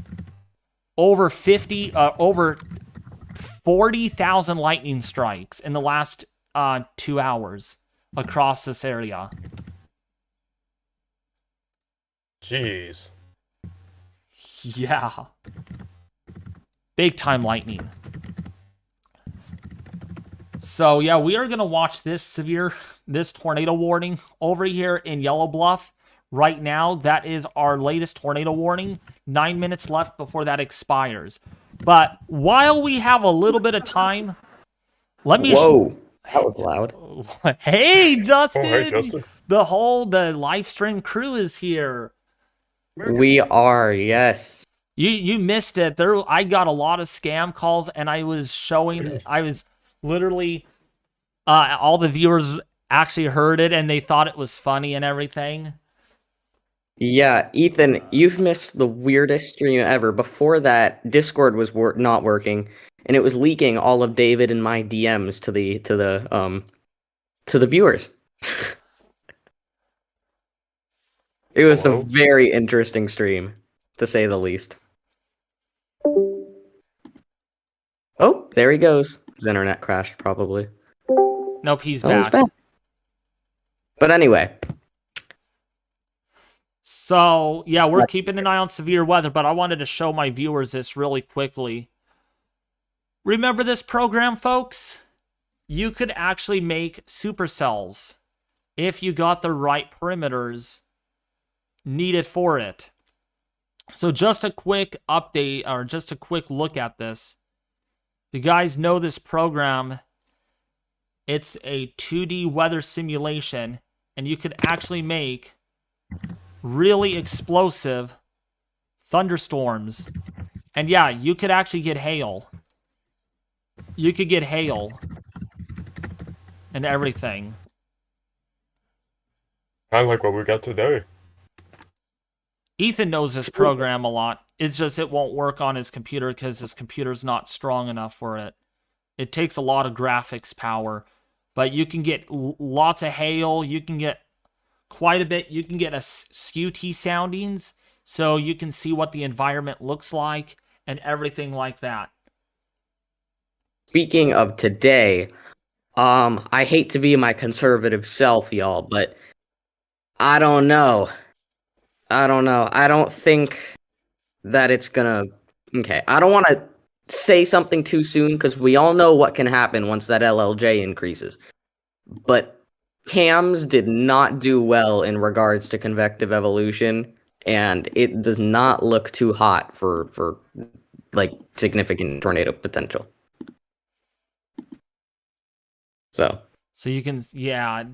40,000 lightning strikes in the last 2 hours across this area. Jeez. Yeah. Big time lightning. So yeah, we are going to watch this tornado warning over here in Yellow Bluff. Right now, that is our latest tornado warning. 9 minutes left before that expires. But while we have a little bit of time, let me... Whoa, that was loud. Hey, Justin! Oh, hey, Justin. The live stream crew is here. We are, yes. You missed it. I got a lot of scam calls, and I was literally, all the viewers actually heard it, and they thought it was funny and everything. Yeah, Ethan, you've missed the weirdest stream ever. Before that, Discord was not working, and it was leaking all of David and my DMs to the viewers. It was Hello? a very interesting stream, to say the least. Oh, there he goes. His internet crashed, probably. Nope, he's Oh, he's back. back. But anyway. So, yeah, we're keeping an eye on severe weather, but I wanted to show my viewers this really quickly. Remember this program, folks? You could actually make supercells if you got the right perimeters needed for it. So just a quick update, or just a quick look at this. You guys know this program. It's a 2D weather simulation, and you could actually make really explosive thunderstorms. And yeah, you could actually get hail. You could get hail and everything. I like what we got today. Ethan knows this program a lot. It's just it won't work on his computer because his computer's not strong enough for it. It takes a lot of graphics power. But you can get lots of hail. You can get quite a bit. You can get a SCUT soundings, so you can see what the environment looks like and everything like that. Speaking of today, I hate to be my conservative self, y'all, but I don't know. I don't think that it's gonna... Okay, I don't want to say something too soon, because we all know what can happen once that LLJ increases. But cams did not do well in regards to convective evolution, and it does not look too hot for like significant tornado potential. So you can, yeah,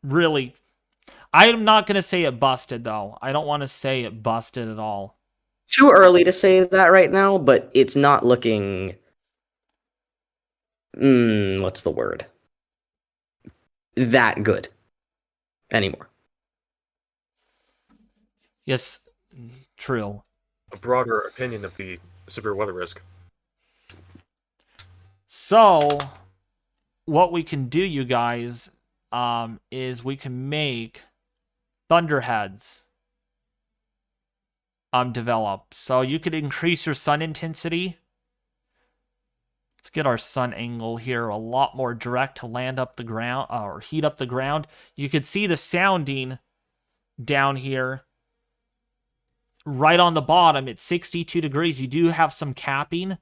really. I'm not going to say it busted, though. I don't want to say it busted at all. too early to say that right now, but it's not looking... what's the word? That good anymore. Yes, true. A broader opinion of the severe weather risk. So, what we can do, you guys, is we can make thunderheads develop. So you could increase your sun intensity. Let's get our sun angle here a lot more direct to land up the ground, or heat up the ground. You could see the sounding down here. Right on the bottom, it's 62 degrees. You do have some capping.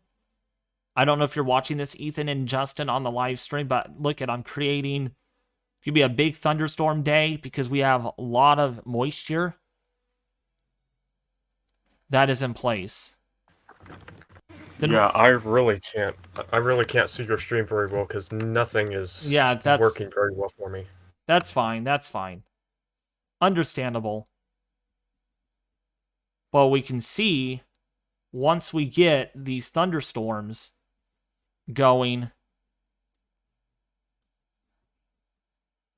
I don't know if you're watching this, Ethan and Justin, on the live stream, but look at, I'm creating, it could be a big thunderstorm day because we have a lot of moisture. that is in place. Yeah, I really can't see your stream very well because nothing is working very well for me. That's fine. That's fine. Understandable. But we can see once we get these thunderstorms going.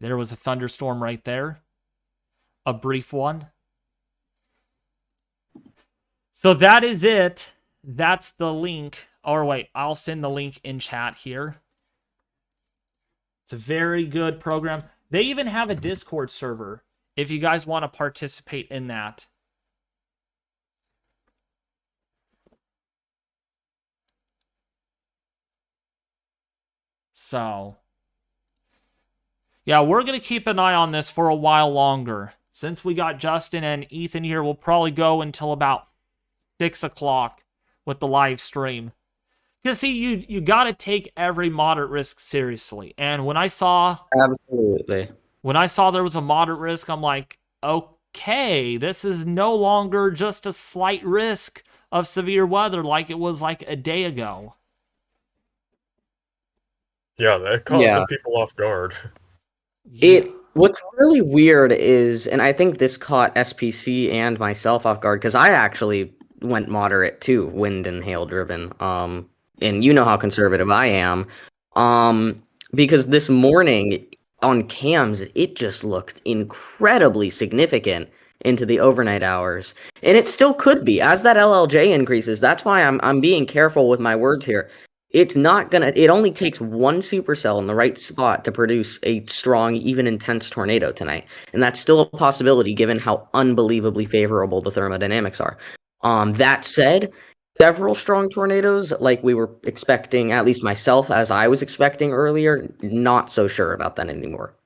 There was a thunderstorm right there. A brief one. So that is it. That's the link. Or wait, I'll send the link in chat here. It's a very good program. They even have a Discord server if you guys want to participate in that. So, yeah, we're going to keep an eye on this for a while longer. Since we got Justin and Ethan here, we'll probably go until about 6 o'clock with the live stream. Because, see, you got to take every moderate risk seriously. And when I saw... Absolutely. When I saw there was a moderate risk, I'm like, okay, this is no longer just a slight risk of severe weather like it was like a day ago. Yeah, that caught some people off guard. What's really weird is, and I think this caught SPC and myself off guard, because I actually went moderate too, wind and hail driven. And you know how conservative I am. Because this morning on cams, it just looked incredibly significant into the overnight hours. And it still could be. As that LLJ increases, that's why I'm being careful with my words here. It's not gonna, it only takes one supercell in the right spot to produce a strong, even intense tornado tonight. And that's still a possibility given how unbelievably favorable the thermodynamics are. That said, several strong tornadoes, like we were expecting, at least myself, as I was expecting earlier, not so sure about that anymore.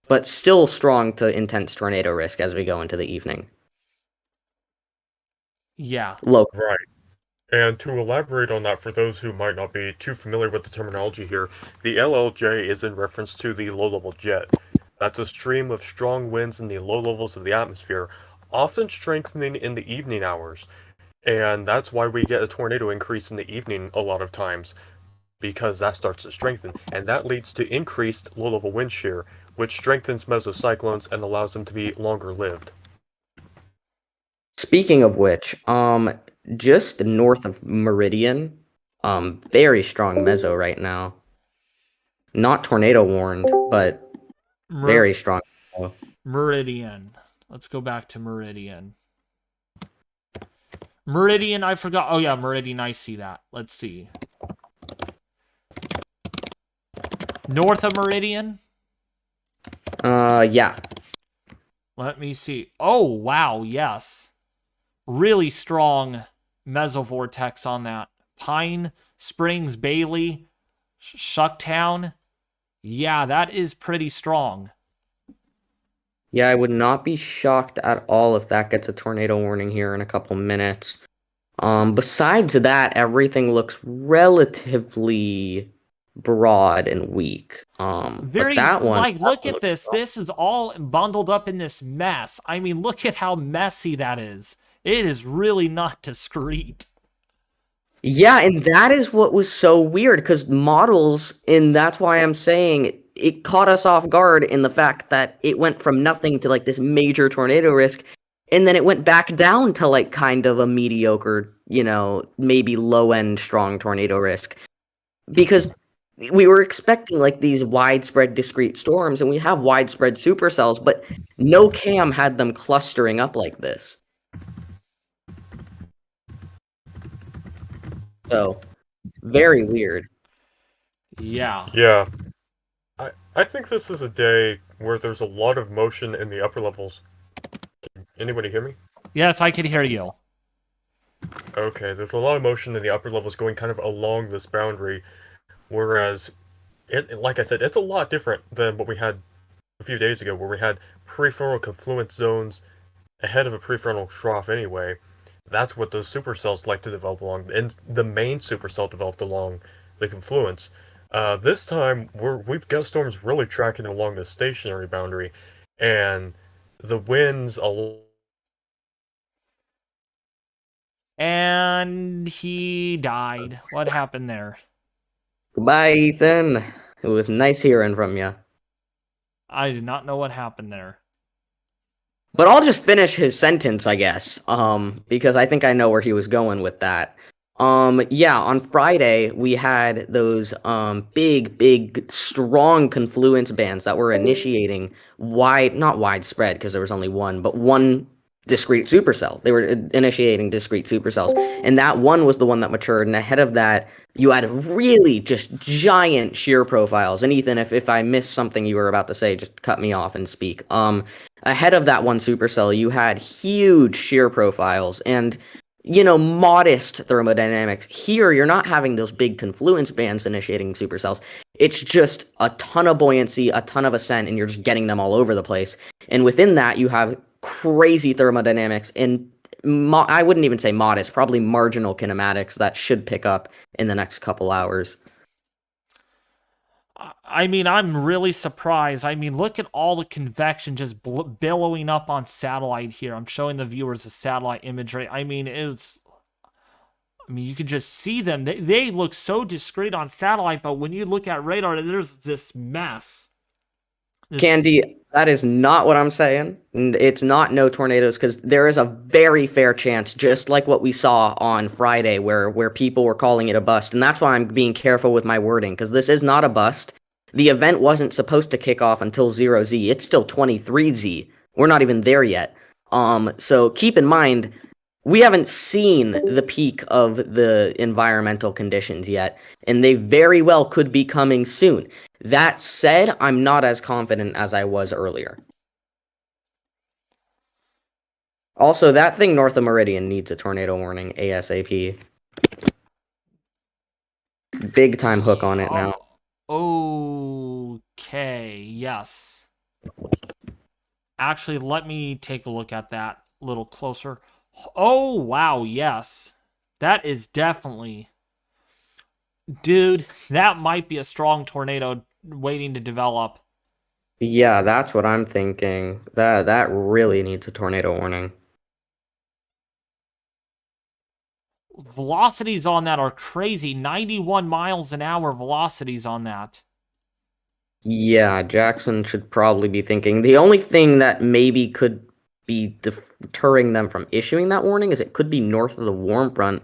But still strong to intense tornado risk as we go into the evening. Yeah. Local. Right. And to elaborate on that, for those who might not be too familiar with the terminology here, the LLJ is in reference to the low-level jet. That's a stream of strong winds in the low levels of the atmosphere, often strengthening in the evening hours. And that's why we get a tornado increase in the evening a lot of times, because that starts to strengthen, and that leads to increased low-level wind shear, which strengthens mesocyclones and allows them to be longer-lived. Speaking of which, just north of Meridian, very strong meso right now. Not tornado warned, but very strong. Meridian. Let's go back to Meridian. Meridian, I forgot. Oh, yeah, Meridian, I see that. Let's see. North of Meridian? Yeah. Let me see. Oh, wow, yes. Really strong mesovortex on that. Pine Springs, Bailey, Shucktown. Yeah, that is pretty strong. Yeah, I would not be shocked at all if that gets a tornado warning here in a couple minutes. Besides that, everything looks relatively broad and weak. But that one, like, look at this. Strong. This is all bundled up in this mess. I mean, look at how messy that is. It is really not discreet. Yeah, and that is what was so weird, because models, and that's why I'm saying it caught us off guard in the fact that it went from nothing to like this major tornado risk, and then it went back down to like kind of a mediocre, you know, maybe low-end strong tornado risk. Because we were expecting like these widespread discrete storms, and we have widespread supercells, but no cam had them clustering up like this. So, very weird. Yeah. Yeah. I think this is a day where there's a lot of motion in the upper levels. Can anybody hear me? Yes, I can hear you. Okay, there's a lot of motion in the upper levels going kind of along this boundary, whereas, like I said, it's a lot different than what we had a few days ago, where we had prefrontal confluence zones ahead of a prefrontal trough anyway. That's what those supercells like to develop along, and the main supercell developed along the confluence. This time, we've got storms really tracking along the stationary boundary, and the winds And he died. What happened there? Goodbye, Ethan. It was nice hearing from you. I do not know what happened there. But I'll just finish his sentence, I guess, because I think I know where he was going with that. Yeah, on Friday we had those big, strong confluence bands that were initiating not widespread because there was only one, but one discrete supercell. They were initiating discrete supercells, and that one was the one that matured. And ahead of that, you had really just giant shear profiles. And Ethan, if I missed something you were about to say, just cut me off and speak. Ahead of that one supercell, you had huge shear profiles and, modest thermodynamics. Here, you're not having those big confluence bands initiating supercells. It's just a ton of buoyancy, a ton of ascent, and you're just getting them all over the place. And within that, you have crazy thermodynamics and I wouldn't even say modest, probably marginal kinematics that should pick up in the next couple hours. I mean, I'm really surprised. I mean, look at all the convection just billowing up on satellite here. I'm showing the viewers the satellite imagery. I mean, you can just see them. They look so discreet on satellite, but when you look at radar, there's this mess. Candy, that is not what I'm saying. It's not no tornadoes, because there is a very fair chance, just like what we saw on Friday, where people were calling it a bust. And that's why I'm being careful with my wording, because this is not a bust. The event wasn't supposed to kick off until 0Z. It's still 23Z. We're not even there yet. So keep in mind, we haven't seen the peak of the environmental conditions yet, and they very well could be coming soon. That said, I'm not as confident as I was earlier. Also, that thing north of Meridian needs a tornado warning ASAP. Big time hook on it now. Okay, yes. Actually, let me take a look at that a little closer. Oh, wow, yes. That is definitely... Dude, that might be a strong tornado waiting to develop. Yeah, that's what I'm thinking. That really needs a tornado warning. Velocities on that are crazy. 91 miles an hour velocities on that. Yeah, Jackson should probably be thinking. The only thing that maybe could be deterring them from issuing that warning is it could be north of the warm front.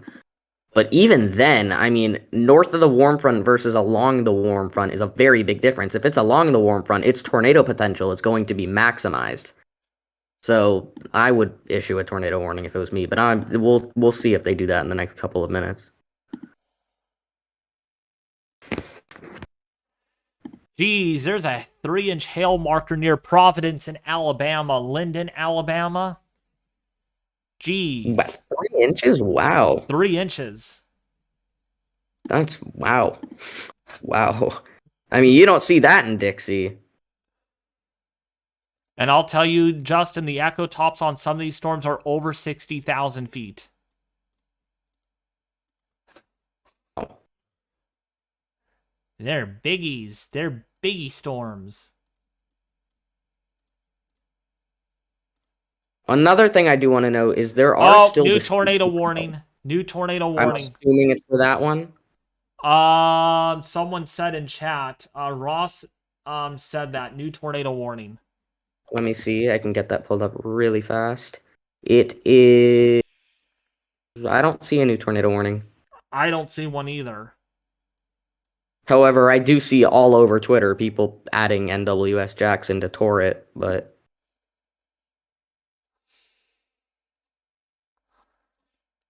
But even then, I mean, north of the warm front versus along the warm front is a very big difference. If it's along the warm front, its tornado potential is going to be maximized. So I would issue a tornado warning if it was me, but we'll see if they do that in the next couple of minutes. Geez, there's a 3-inch hail marker near Providence in Alabama, Linden, Alabama. Geez. 3 inches? Wow. 3 inches. That's wow. Wow. I mean, you don't see that in Dixie. And I'll tell you, Justin, the echo tops on some of these storms are over 60,000 feet. Oh. They're biggies. They're biggie storms. Another thing I do want to know is there are still new tornado warning. New tornado warning. I'm assuming it's for that one. Someone said in chat, Ross said that new tornado warning. Let me see. I can get that pulled up really fast. It is... I don't see a new tornado warning. I don't see one either. However, I do see all over Twitter people adding NWS Jackson to Torrit, but...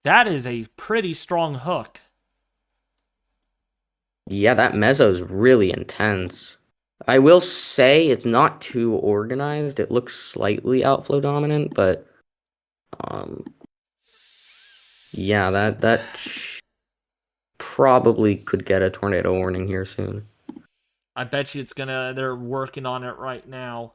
That is a pretty strong hook. Yeah, that meso's really intense. I will say it's not too organized. It looks slightly outflow dominant, but yeah, that probably could get a tornado warning here soon. I bet you they're working on it right now.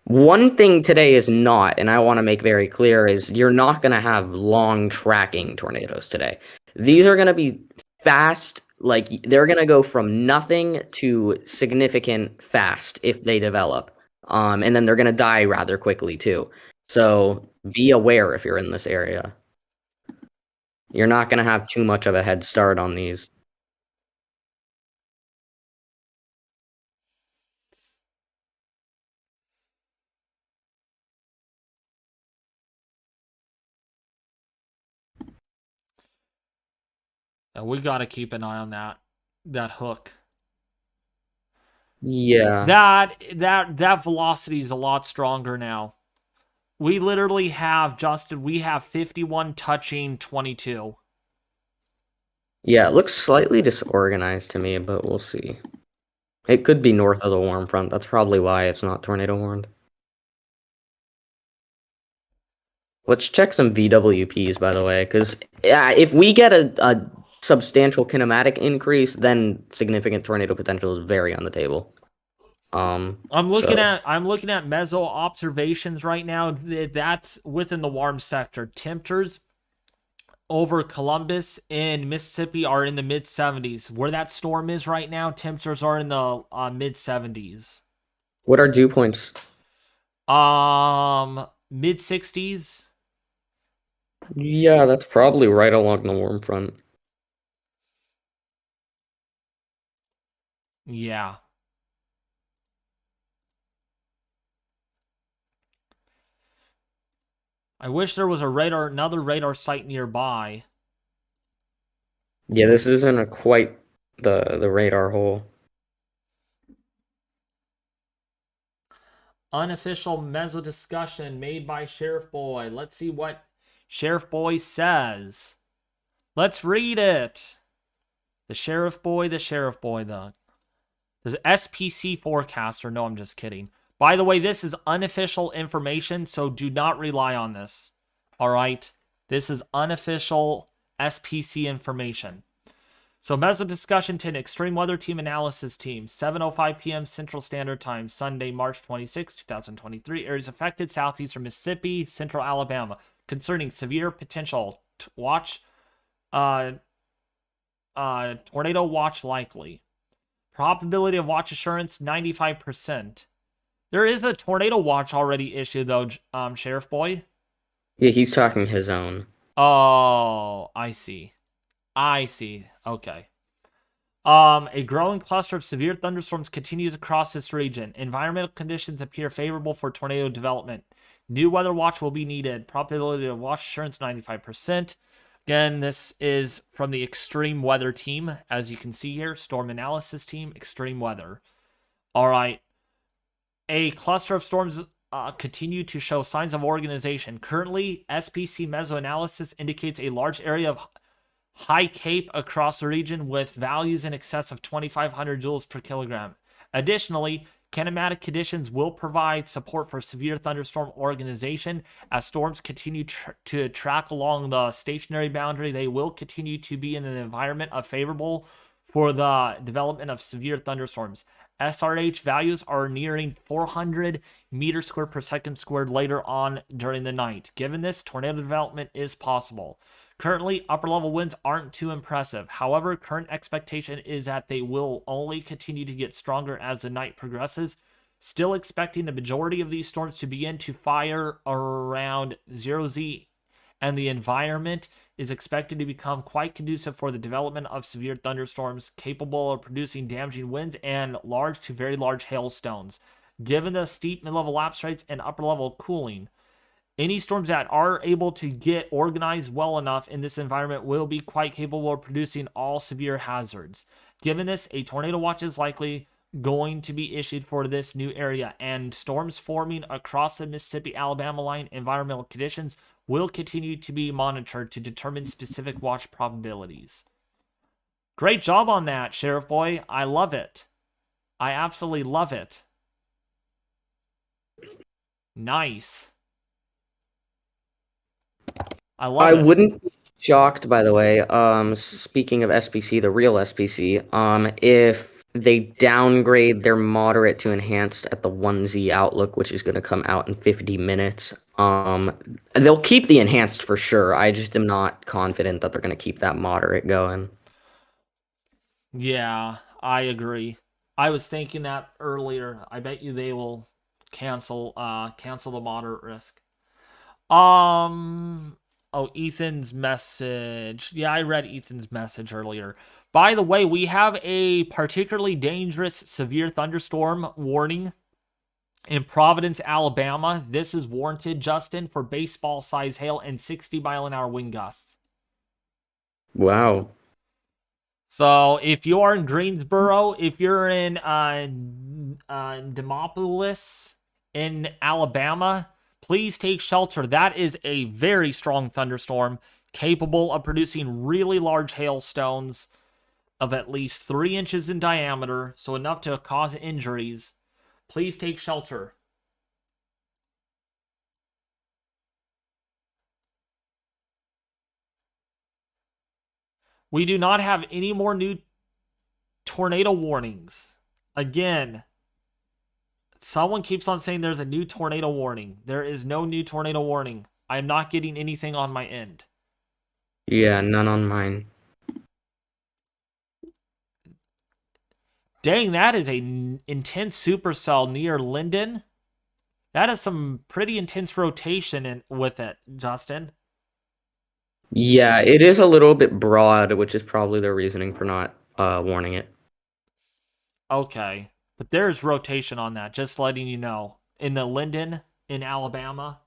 One thing today is not, and I want to make very clear, is you're not going to have long tracking tornadoes today. These are going to be fast, like they're gonna go from nothing to significant fast if they develop. And then they're gonna die rather quickly too. So be aware if you're in this area. You're not gonna have too much of a head start on these. And we got to keep an eye on that hook. Yeah. That velocity is a lot stronger now. We literally have, Justin, we have 51 touching 22. Yeah, it looks slightly disorganized to me, but we'll see. It could be north of the warm front. That's probably why it's not tornado warned. Let's check some VWPs, by the way, because if we get a substantial kinematic increase, then significant tornado potential is very on the table. I'm looking at meso observations right now. That's within the warm sector. Temperatures over Columbus and Mississippi are in the mid 70s. Where that storm is right now, temperatures are in the mid 70s. What are dew points? Mid 60s. Yeah, that's probably right along the warm front. Yeah. I wish there was another radar site nearby. Yeah, this isn't quite the radar hole. Unofficial meso discussion made by Sheriff Boy. Let's see what Sheriff Boy says. Let's read it. The Sheriff Boy, the SPC forecaster. No, I'm just kidding. By the way, this is unofficial information, so do not rely on this. All right? This is unofficial SPC information. So, meso discussion 10, extreme weather team analysis team, 7:05 p.m. Central Standard Time, Sunday, March 26, 2023. Areas affected: southeastern Mississippi, central Alabama. Concerning severe potential, tornado watch likely. Probability of watch assurance 95%. There is a tornado watch already issued though, Sheriff Boy. Yeah, he's talking his own. Oh, I see. Okay. A growing cluster of severe thunderstorms continues across this region. Environmental conditions appear favorable for tornado development. New weather watch will be needed. Probability of watch assurance 95%. Again, this is from the extreme weather team. As you can see here, storm analysis team, extreme weather. All right. A cluster of storms continue to show signs of organization. Currently, SPC mesoanalysis indicates a large area of high cape across the region with values in excess of 2,500 joules per kilogram. Additionally, kinematic conditions will provide support for severe thunderstorm organization. As storms continue to track along the stationary boundary, they will continue to be in an environment favorable for the development of severe thunderstorms. SRH values are nearing 400 meters squared per second squared later on during the night. Given this, tornado development is possible. Currently, upper level winds aren't too impressive. However, current expectation is that they will only continue to get stronger as the night progresses. Still expecting the majority of these storms to begin to fire around 0Z, and the environment is expected to become quite conducive for the development of severe thunderstorms capable of producing damaging winds and large to very large hailstones. Given the steep mid-level lapse rates and upper-level cooling, any storms that are able to get organized well enough in this environment will be quite capable of producing all severe hazards. Given this, a tornado watch is likely going to be issued for this new area, and storms forming across the Mississippi-Alabama line environmental conditions will continue to be monitored to determine specific watch probabilities. Great job on that, Sheriff Boy. I love it. I absolutely love it. Nice. I love it. Wouldn't be shocked, by the way, speaking of SPC, the real SPC, if they downgrade their moderate to enhanced at the 1Z outlook, which is going to come out in 50 minutes. They'll keep the enhanced for sure. I just am not confident that they're going to keep that moderate going. Yeah, I agree. I was thinking that earlier. I bet you they will cancel the moderate risk. Um oh, Ethan's message. Yeah, I read Ethan's message earlier. By the way, we have a particularly dangerous severe thunderstorm warning in Providence, Alabama. This is warranted, Justin, for baseball size hail and 60-mile-an-hour wind gusts. Wow. So if you are in Greensboro, if you're in Demopolis in Alabama, please take shelter. That is a very strong thunderstorm capable of producing really large hailstones of at least 3 inches in diameter, so enough to cause injuries. Please take shelter. We do not have any more new tornado warnings. Again, someone keeps on saying there's a new tornado warning. There is no new tornado warning. I am not getting anything on my end. Yeah, none on mine. Dang, that is a intense supercell near Linden. That is some pretty intense rotation with it, Justin. Yeah, it is a little bit broad, which is probably the reasoning for not warning it. Okay. But there's rotation on that, just letting you know. In the Linden, in Alabama.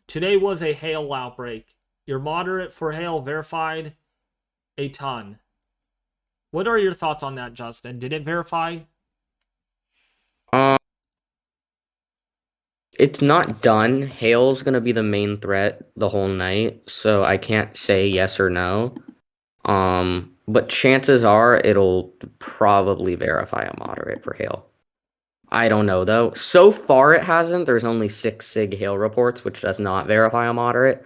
Today was a hail outbreak. Your moderate for hail verified a ton. What are your thoughts on that, Justin? Did it verify? It's not done. Hail's gonna be the main threat the whole night, so I can't say yes or no. But chances are it'll probably verify a moderate for hail. I don't know though. So far it hasn't. There's only 6 SIG hail reports, which does not verify a moderate.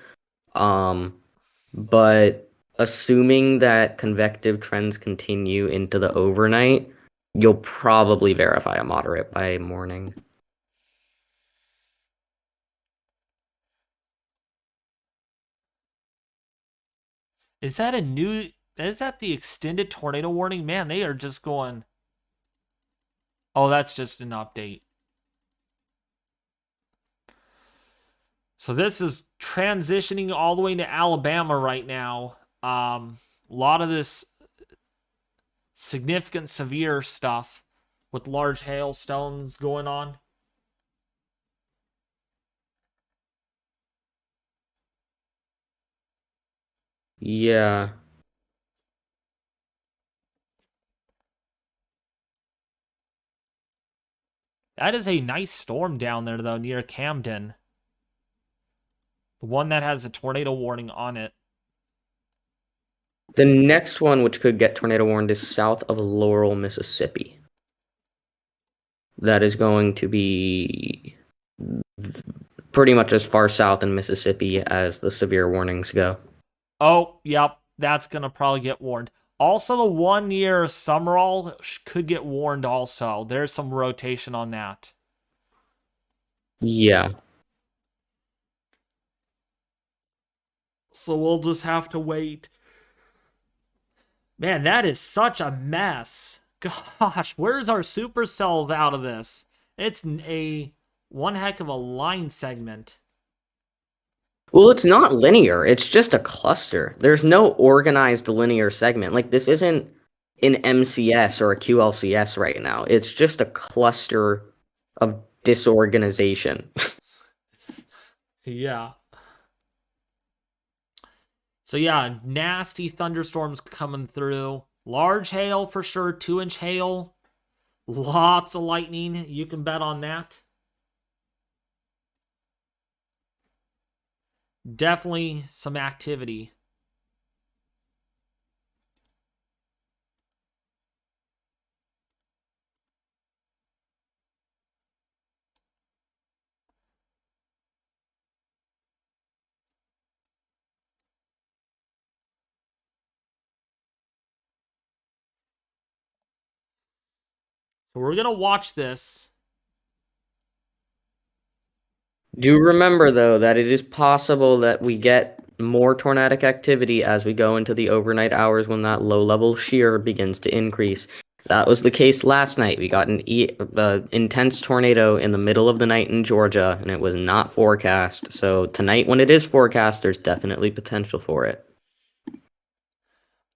But assuming that convective trends continue into the overnight, you'll probably verify a moderate by morning. Is that the extended tornado warning? Man, they are just going. Oh, that's just an update. So this is transitioning all the way to Alabama right now. A lot of this significant severe stuff with large hailstones going on. Yeah. That is a nice storm down there, though, near Camden. The one that has a tornado warning on it. The next one, which could get tornado warned, is south of Laurel, Mississippi. That is going to be pretty much as far south in Mississippi as the severe warnings go. Oh, yep. That's going to probably get warned. Also, the one near Summerall could get warned also. There's some rotation on that. Yeah. So we'll just have to wait. Man, that is such a mess. Gosh, where's our supercells out of this? It's one heck of a line segment. Well, it's not linear. It's just a cluster. There's no organized linear segment. Like, this isn't an MCS or a QLCS right now. It's just a cluster of disorganization. Yeah. So yeah, nasty thunderstorms coming through. Large hail for sure, 2-inch hail. Lots of lightning. You can bet on that. Definitely some activity. So we're going to watch this. Do remember, though, that it is possible that we get more tornadic activity as we go into the overnight hours when that low-level shear begins to increase. That was the case last night. We got an intense tornado in the middle of the night in Georgia, and it was not forecast. So tonight, when it is forecast, there's definitely potential for it.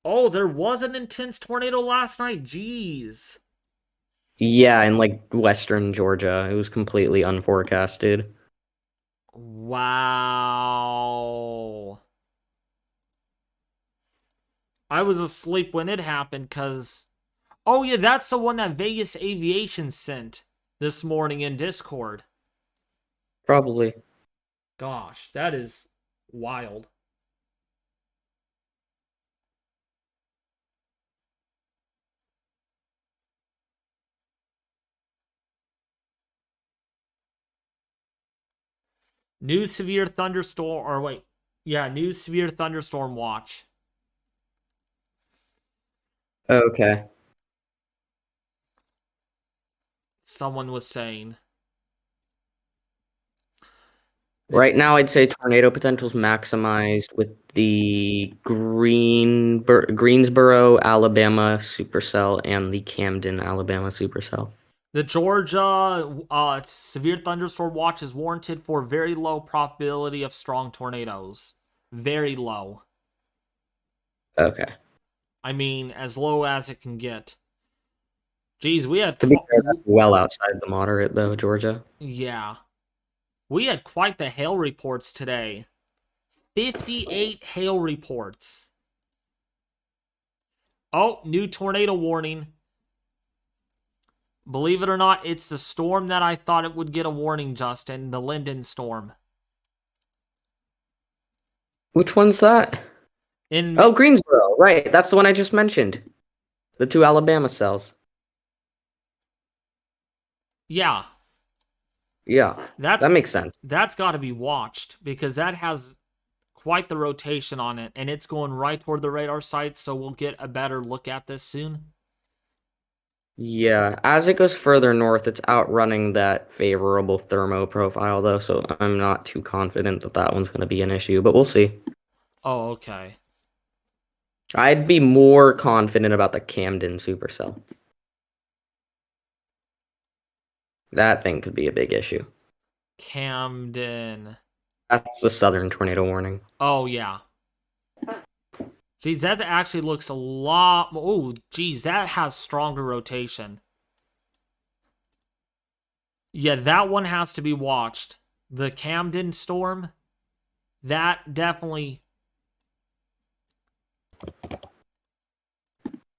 Oh, there was an intense tornado last night. Jeez. Yeah, in like western Georgia, it was completely unforecasted. Wow. I was asleep when it happened because... Oh, yeah, that's the one that Vegas Aviation sent this morning in Discord. Probably. Gosh, that is wild. New severe thunderstorm, or wait, yeah, new severe thunderstorm watch. Okay. Someone was saying. Right now, I'd say tornado potential's maximized with the Greensboro, Alabama supercell and the Camden, Alabama supercell. The Georgia severe thunderstorm watch is warranted for very low probability of strong tornadoes. Very low. Okay. I mean, as low as it can get. Geez, we had... To be fair, that's well outside the moderate, though, Georgia. Yeah. We had quite the hail reports today. 58 hail reports. Oh, new tornado warning. Believe it or not, it's the storm that I thought it would get a warning, Justin. The Linden storm. Which one's that? Oh, Greensboro. Right. That's the one I just mentioned. The 2 Alabama cells. Yeah. Yeah. That makes sense. That's got to be watched because that has quite the rotation on it, and it's going right toward the radar sites, so we'll get a better look at this soon. Yeah, as it goes further north, it's outrunning that favorable thermo profile, though, so I'm not too confident that that one's going to be an issue, but we'll see. Oh, okay. I'd be more confident about the Camden supercell. That thing could be a big issue. Camden. That's the southern tornado warning. Oh, yeah. Geez, that actually looks a lot... Oh, geez, that has stronger rotation. Yeah, that one has to be watched. The Camden storm, that definitely...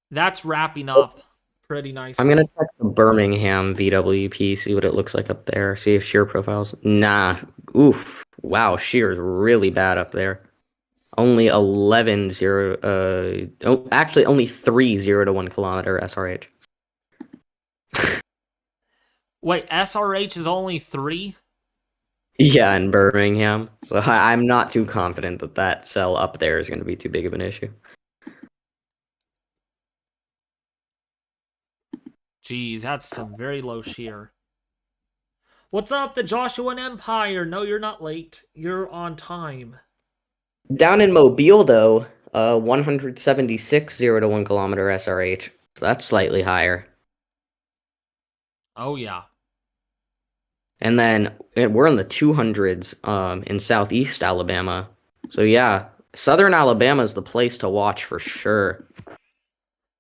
That's wrapping up pretty nice. I'm going to check the Birmingham VWP, see what it looks like up there, see if shear profiles... Nah. Oof. Wow, shear is really bad up there. Only 11 0 actually only 3 0 to 1 kilometer SRH. Wait, SRH is only 3? Yeah, in Birmingham. So I'm not too confident that that cell up there is going to be too big of an issue. Geez, that's some very low shear. What's up, the Joshuan Empire? No, you're not late. You're on time. Down in Mobile, though, 176 0 to 1 kilometer SRH. So that's slightly higher. Oh, yeah. And then we're in the 200s in southeast Alabama. So yeah, southern Alabama is the place to watch for sure.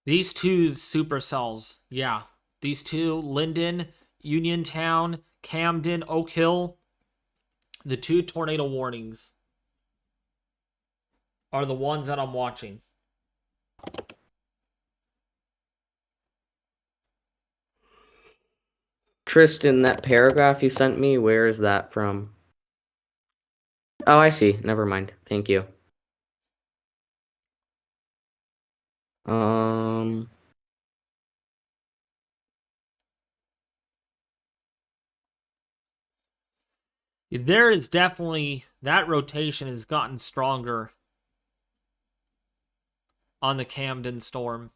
These 2 supercells, yeah. These 2, Linden, Uniontown, Camden, Oak Hill, the 2 tornado warnings are the ones that I'm watching. Tristan, that paragraph you sent me, where is that from? Oh, I see. Never mind. Thank you. There is definitely... That rotation has gotten stronger on the Camden storm.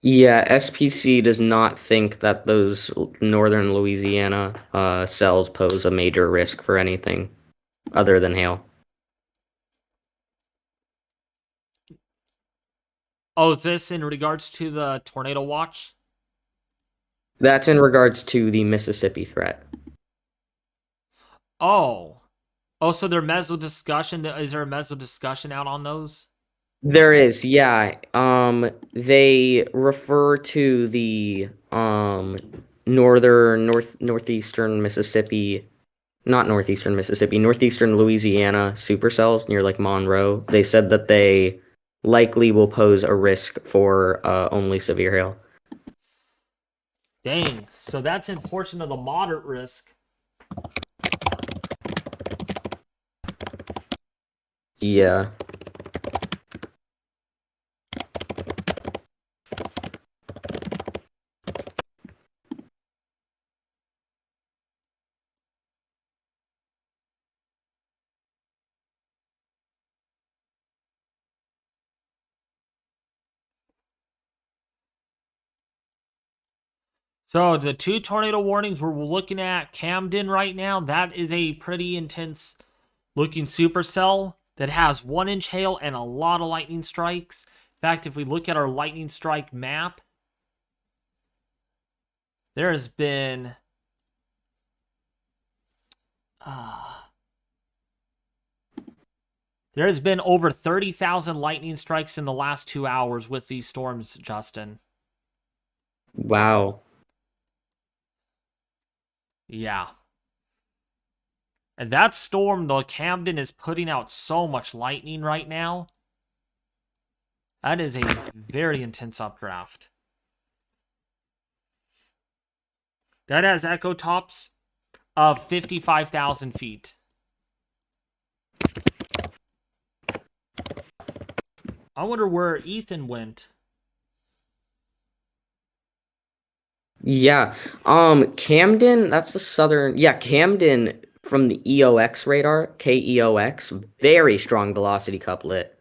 Yeah, SPC does not think that those northern Louisiana cells pose a major risk for anything other than hail. Oh, is this in regards to the tornado watch? That's in regards to the Mississippi threat. Oh. Oh, so their meso discussion, is there a meso discussion out on those? There is, yeah. They refer to the northeastern Mississippi, not northeastern Mississippi, northeastern Louisiana supercells near like Monroe. They said that they likely will pose a risk for only severe hail. Dang. So that's in portion of the moderate risk. Yeah. So the two tornado warnings we're looking at Camden right now, that is a pretty intense looking supercell that has 1-inch hail and a lot of lightning strikes. In fact, if we look at our lightning strike map, there has been over 30,000 lightning strikes in the last 2 hours with these storms, Justin. Wow. Yeah. And that storm, the Camden, is putting out so much lightning right now. That is a very intense updraft. That has echo tops of 55,000 feet. I wonder where Ethan went. Yeah. Camden, that's the southern. Yeah, Camden from the EOX radar, KEOX, very strong velocity couplet.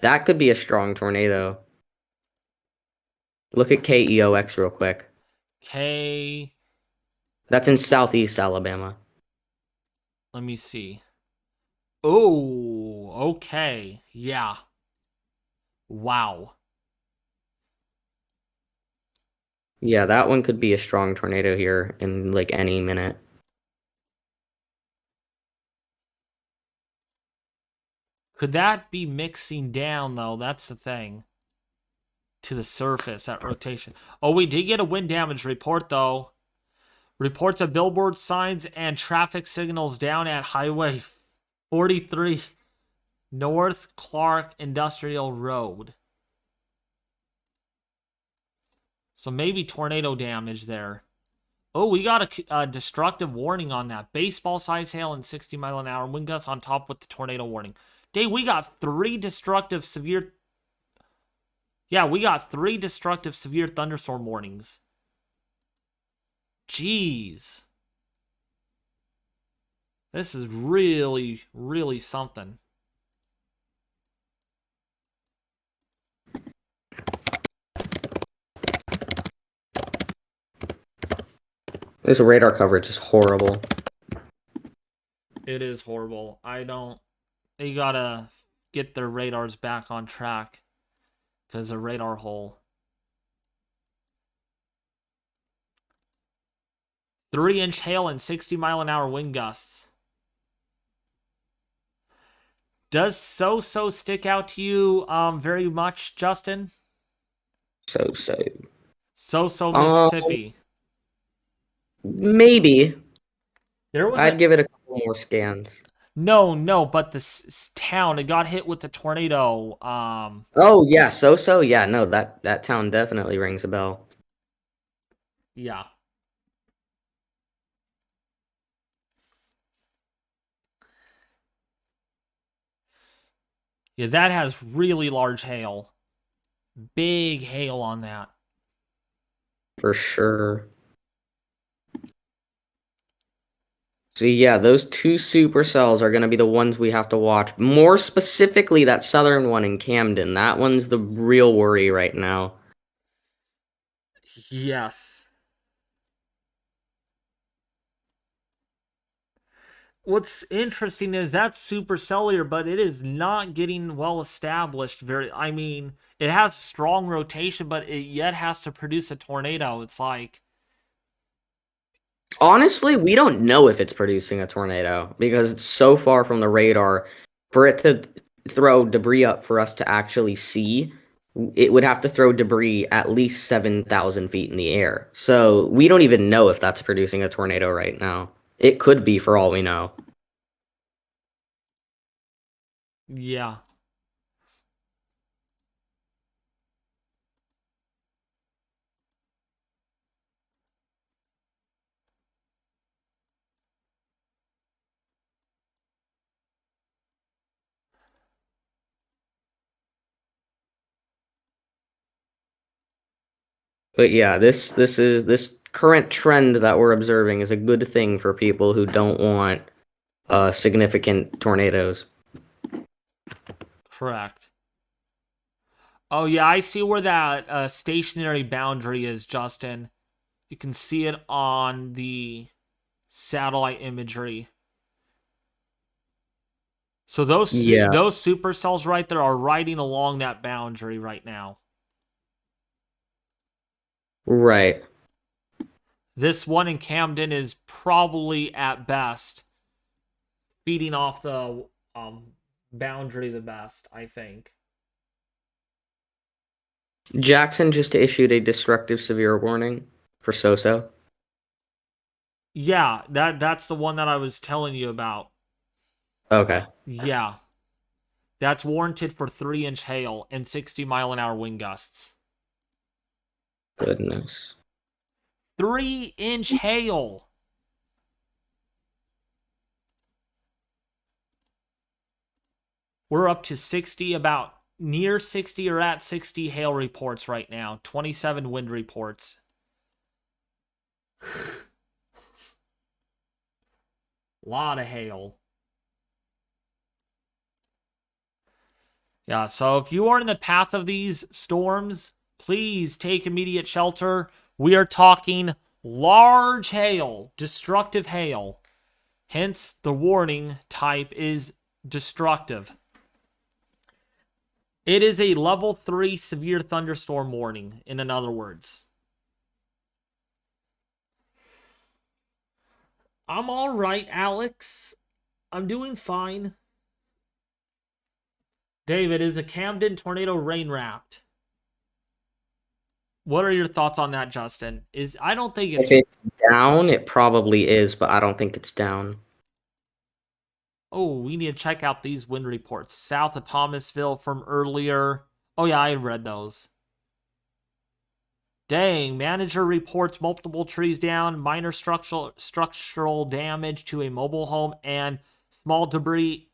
That could be a strong tornado. Look at KEOX real quick. K. That's in southeast Alabama. Let me see. Oh, okay. Yeah. Wow. Yeah, that one could be a strong tornado here in like any minute. Could that be mixing down, though? That's the thing. To the surface, that rotation. Oh, we did get a wind damage report, though. Reports of billboard signs and traffic signals down at Highway 43 North Clark Industrial Road. So maybe tornado damage there. Oh, we got a destructive warning on that. Baseball-sized hail and 60-mile-an-hour wind gusts on top with the tornado warning. Dang, we got 3 destructive severe... Yeah, we got 3 destructive severe thunderstorm warnings. Jeez. This is really, really something. This radar coverage is horrible. It is horrible. They gotta get their radars back on track. Because the radar hole. 3-inch hail and 60-mile-an-hour wind gusts. Does so stick out to you very much, Justin? So. So Mississippi. Maybe. I'd give it a couple more scans. No, but the town, it got hit with the tornado. Oh yeah, so yeah, no, that town definitely rings a bell. Yeah. Yeah, that has really large hail. Big hail on that. For sure. So yeah, those 2 supercells are going to be the ones we have to watch. More specifically, that southern one in Camden. That one's the real worry right now. Yes. What's interesting is that's supercellular, but it is not getting well established. I mean, it has strong rotation, but it yet has to produce a tornado. It's like, Honestly, we don't know if it's producing a tornado because it's so far from the radar. For it to throw debris up for us to actually see, it would have to throw debris at least 7,000 feet in the air. So we don't even know if that's producing a tornado right now. It could be for all we know. yeah. But yeah, this current trend that we're observing is a good thing for people who don't want significant tornadoes. Correct. Oh, yeah, I see where that stationary boundary is, Justin. You can see it on the satellite imagery. So those Yeah, those supercells right there are riding along that boundary right now. right. This one in Camden is probably at best feeding off the boundary the best, I think. Jackson just issued a destructive severe warning for Soso. Yeah, that's the one that I was telling you about. Okay. Yeah. That's warranted for 3-inch hail and 60-mile-an-hour wind gusts. Goodness. 3-inch hail. We're up to 60, about near 60 or at 60 hail reports right now. 27 wind reports. Lot of hail. Yeah, so if you are in the path of these storms, please take immediate shelter. We are talking large hail, destructive hail. Hence, the warning type is destructive. It is a level 3 severe thunderstorm warning, in other words. I'm all right, Alex. I'm doing fine. David, is a Camden tornado rain wrapped? What are your thoughts on that, Justin? I don't think If it's down, it probably is, but I don't think it's down. Oh, we need to check out these wind reports. South of Thomasville from earlier. Oh yeah, I read those. Dang, manager reports multiple trees down, minor structural damage to a mobile home, and small debris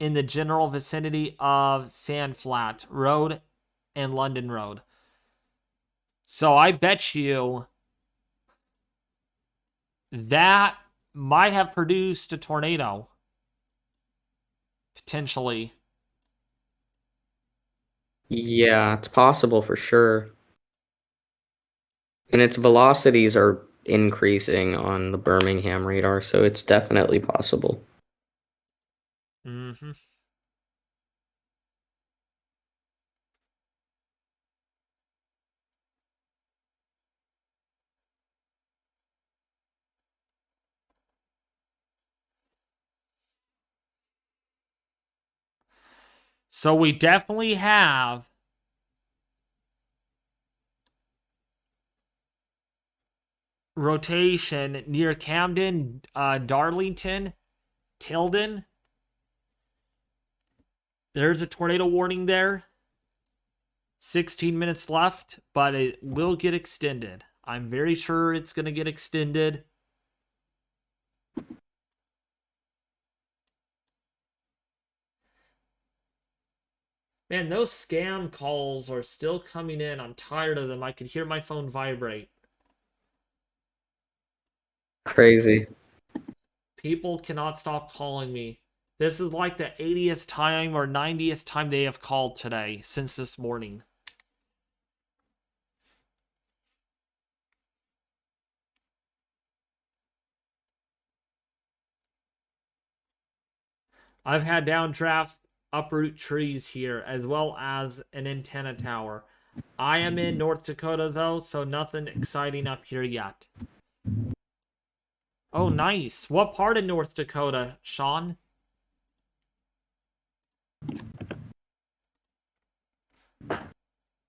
in the general vicinity of Sandflat Road and London Road. So I bet you that might have produced a tornado. Potentially. Yeah, it's possible for sure. And its velocities are increasing on the Birmingham radar, so it's definitely possible. Mm-hmm. So we definitely have rotation near Camden, Darlington, Tilden. There's a tornado warning there. 16 minutes left, but it will get extended. I'm very sure it's going to get extended. Man, those scam calls are still coming in. I'm tired of them. I could hear my phone vibrate. Crazy. People cannot stop calling me. This is like the 80th time or 90th time they have called today since this morning. I've had downdrafts uproot trees here, as well as an antenna tower. I am in North Dakota, though, so nothing exciting up here yet. Oh, nice. What part of North Dakota, Sean?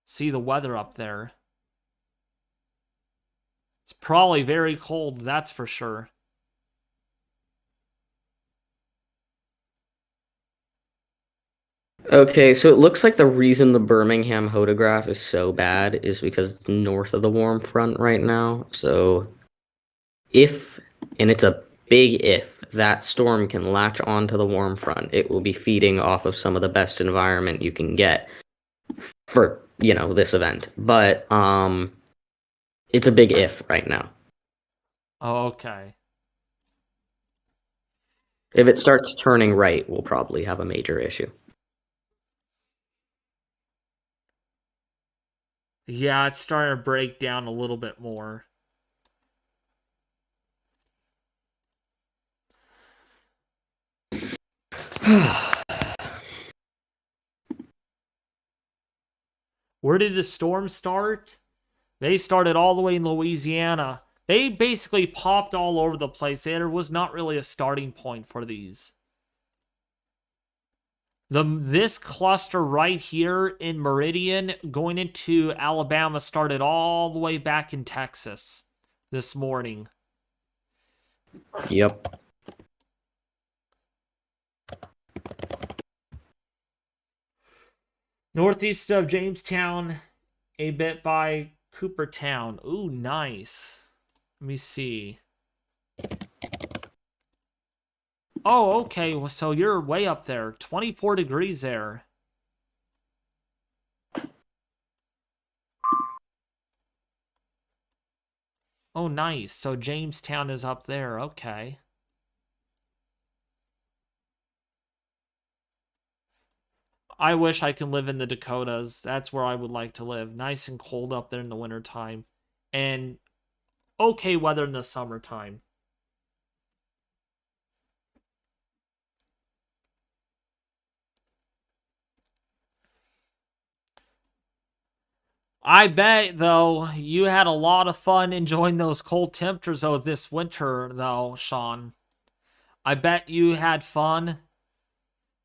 See the weather up there. It's probably very cold, that's for sure. Okay, so it looks like the reason the Birmingham hodograph is so bad is because it's north of the warm front right now. So if, and it's a big if, that storm can latch onto the warm front, it will be feeding off of some of the best environment you can get for, this event. But it's a big if right now. Oh, okay. If it starts turning right, we'll probably have a major issue. Yeah, it's starting to break down a little bit more. Where did the storm start? They started all the way in Louisiana. They basically popped all over the place. There was not really a starting point for these. This cluster right here in Meridian going into Alabama started all the way back in Texas this morning. Yep. Northeast of Jamestown, a bit by Coopertown. Ooh, nice. Let me see. Oh, okay. So you're way up there. 24 degrees there. Oh, nice. So Jamestown is up there. Okay. I wish I could live in the Dakotas. That's where I would like to live. Nice and cold up there in the wintertime. And okay weather in the summertime. I bet, though, you had a lot of fun enjoying those cold temperatures, though, this winter, though, Sean. I bet you had fun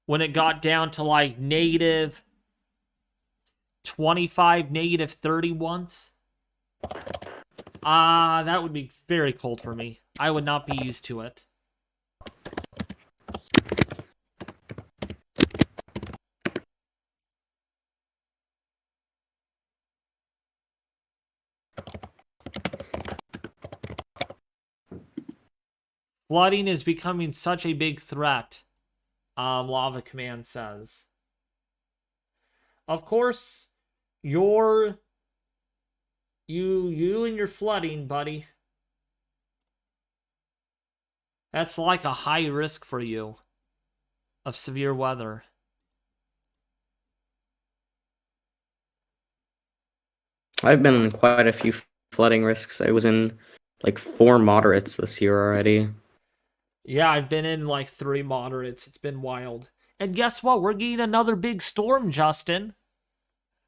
when it got down to, like, negative 25, negative 30 once. That would be very cold for me. I would not be used to it. Flooding is becoming such a big threat, Lava Command says. Of course, you and your flooding, buddy. That's like a high risk for you of severe weather. I've been in quite a few flooding risks. I was in like 4 moderates this year already. Yeah, I've been in like 3 moderates. It's been wild. And guess what? We're getting another big storm, Justin.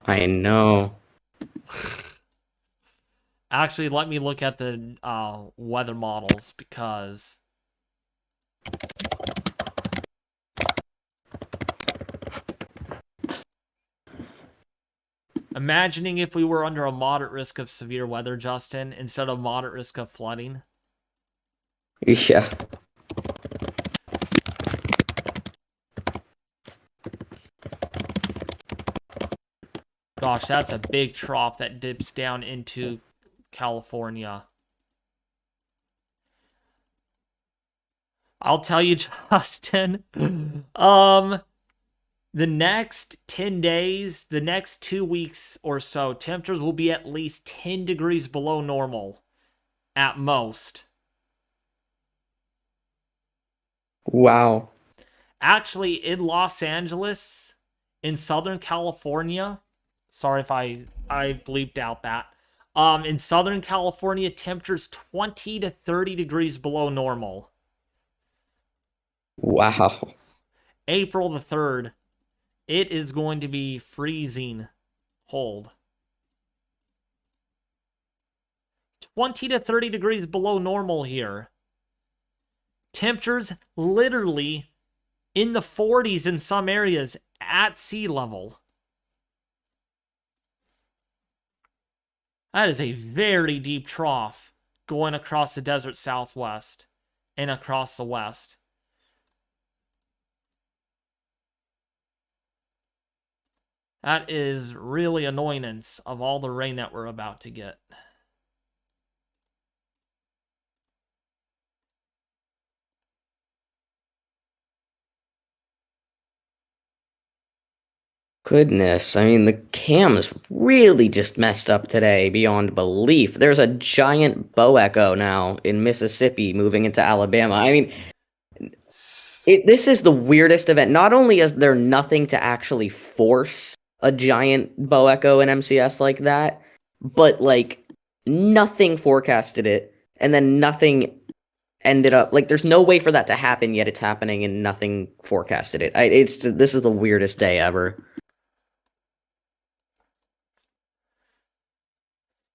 I know. Actually, let me look at the weather models because imagining if we were under a moderate risk of severe weather, Justin, instead of moderate risk of flooding. Yeah. Gosh, that's a big trough that dips down into California. I'll tell you, Justin, the next 10 days, the next 2 weeks or so, temperatures will be at least 10 degrees below normal at most. Wow. Actually, in Los Angeles, in Southern California, sorry if I bleeped out that. In Southern California, temperatures 20 to 30 degrees below normal. Wow. April the 3rd, it is going to be freezing cold. 20 to 30 degrees below normal here. Temperatures literally in the 40s in some areas at sea level. That is a very deep trough going across the desert southwest and across the west. That is really annoyance of all the rain that we're about to get. Goodness, I mean, the cam is really just messed up today beyond belief. There's a giant bow echo now in Mississippi moving into Alabama. I mean, this is the weirdest event. Not only is there nothing to actually force a giant bow echo in MCS like that, but like nothing forecasted it, and then nothing ended up like there's no way for that to happen, yet it's happening and nothing forecasted it. This is the weirdest day ever.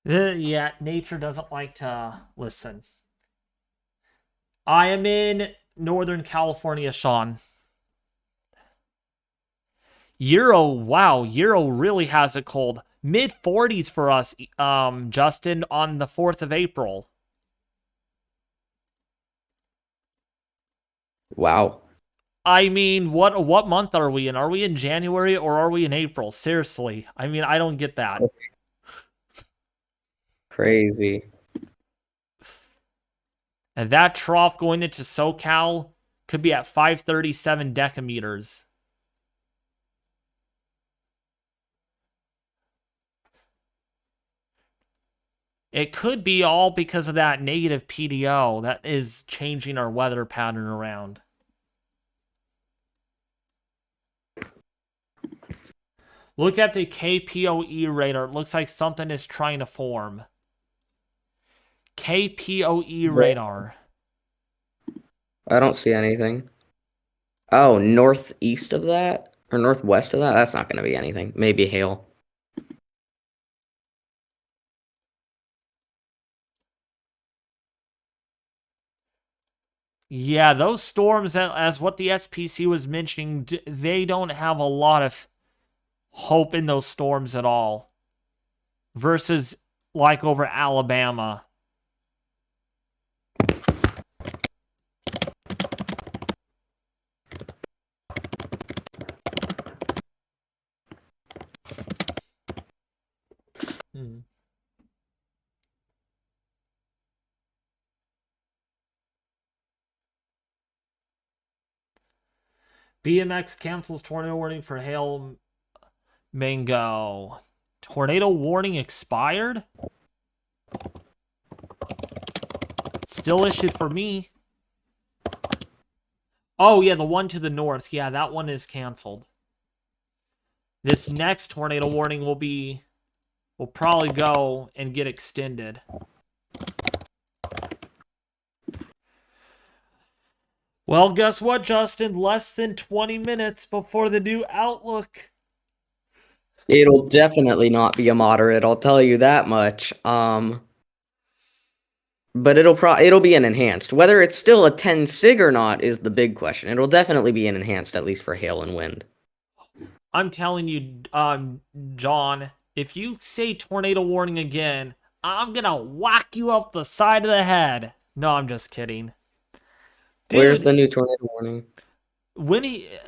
Yeah, nature doesn't like to listen. I am in Northern California, Sean. Wow, Euro really has it cold. Mid-40s for us, Justin, on the 4th of April. Wow. I mean, what month are we in? Are we in January or are we in April? Seriously. I mean, I don't get that. Crazy. And that trough going into SoCal could be at 537 decameters. It could be all because of that negative PDO that is changing our weather pattern around. Look at the KPOE radar. It looks like something is trying to form. KPOE radar. I don't see anything. Oh, northeast of that? Or northwest of that? That's not going to be anything. Maybe hail. Yeah, those storms, as what the SPC was mentioning, they don't have a lot of hope in those storms at all. Versus like over Alabama. BMX cancels tornado warning for hail mango. Tornado warning expired? Still issued for me. Oh, yeah, the one to the north. Yeah, that one is canceled. This next tornado warning will probably go and get extended. Well, guess what, Justin? Less than 20 minutes before the new outlook. It'll definitely not be a moderate, I'll tell you that much. But it'll be an enhanced. Whether it's still a 10 sig or not is the big question. It'll definitely be an enhanced, at least for hail and wind. I'm telling you, John, if you say tornado warning again, I'm gonna whack you up the side of the head. No, I'm just kidding. Dude, where's the new tornado warning?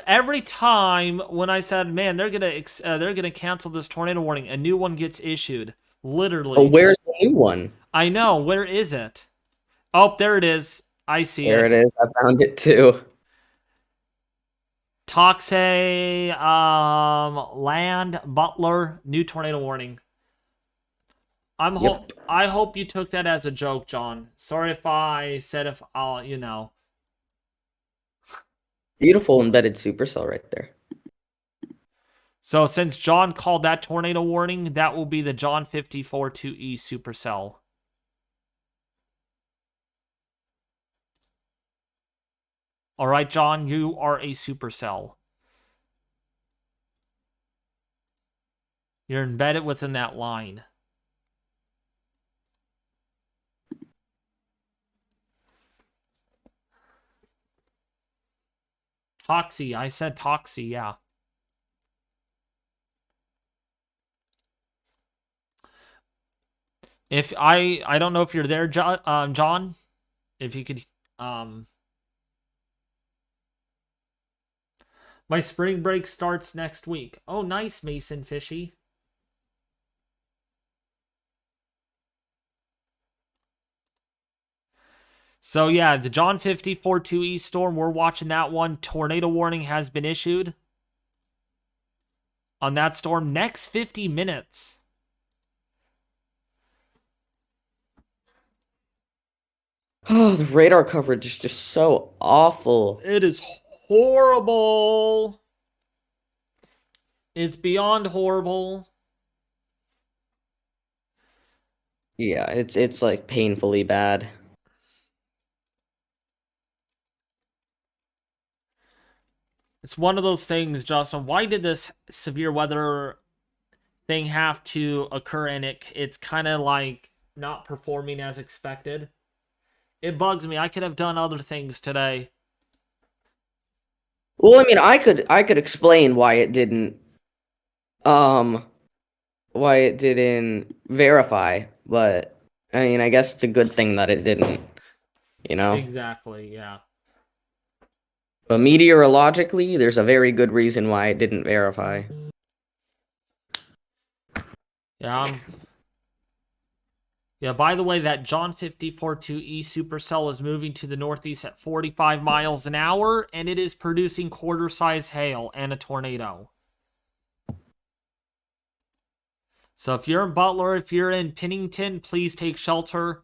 Every time when I said, man, they're gonna cancel this tornado warning, a new one gets issued. Literally. Oh, where's the new one? I know. Where is it? Oh, there it is. I see There it is. I found it too. Toxey, Land, Butler, new tornado warning. I hope you took that as a joke, John. Sorry if I said Beautiful embedded supercell right there. So since John called that tornado warning, that will be the John 54-2E supercell. All right, John, you are a supercell. You're embedded within that line. Toxie, I said Toxie, yeah. If I don't know if you're there, John, if you could, my spring break starts next week. Oh, nice, Mason Fishy. So yeah, the John 54-2E storm, we're watching that one. Tornado warning has been issued on that storm. Next 50 minutes. Oh, the radar coverage is just so awful. It is horrible. It's beyond horrible. Yeah, it's like painfully bad. It's one of those things, Justin. Why did this severe weather thing have to occur? And it's kind of like not performing as expected. It bugs me. I could have done other things today. Well, I mean, I could explain why it didn't verify, but I mean, I guess it's a good thing that it didn't, you know? Exactly, yeah. But meteorologically, there's a very good reason why it didn't verify. Yeah. Yeah, by the way, that John 54-2E supercell is moving to the northeast at 45 miles an hour, and it is producing quarter-size hail and a tornado. So if you're in Butler, if you're in Pennington, please take shelter.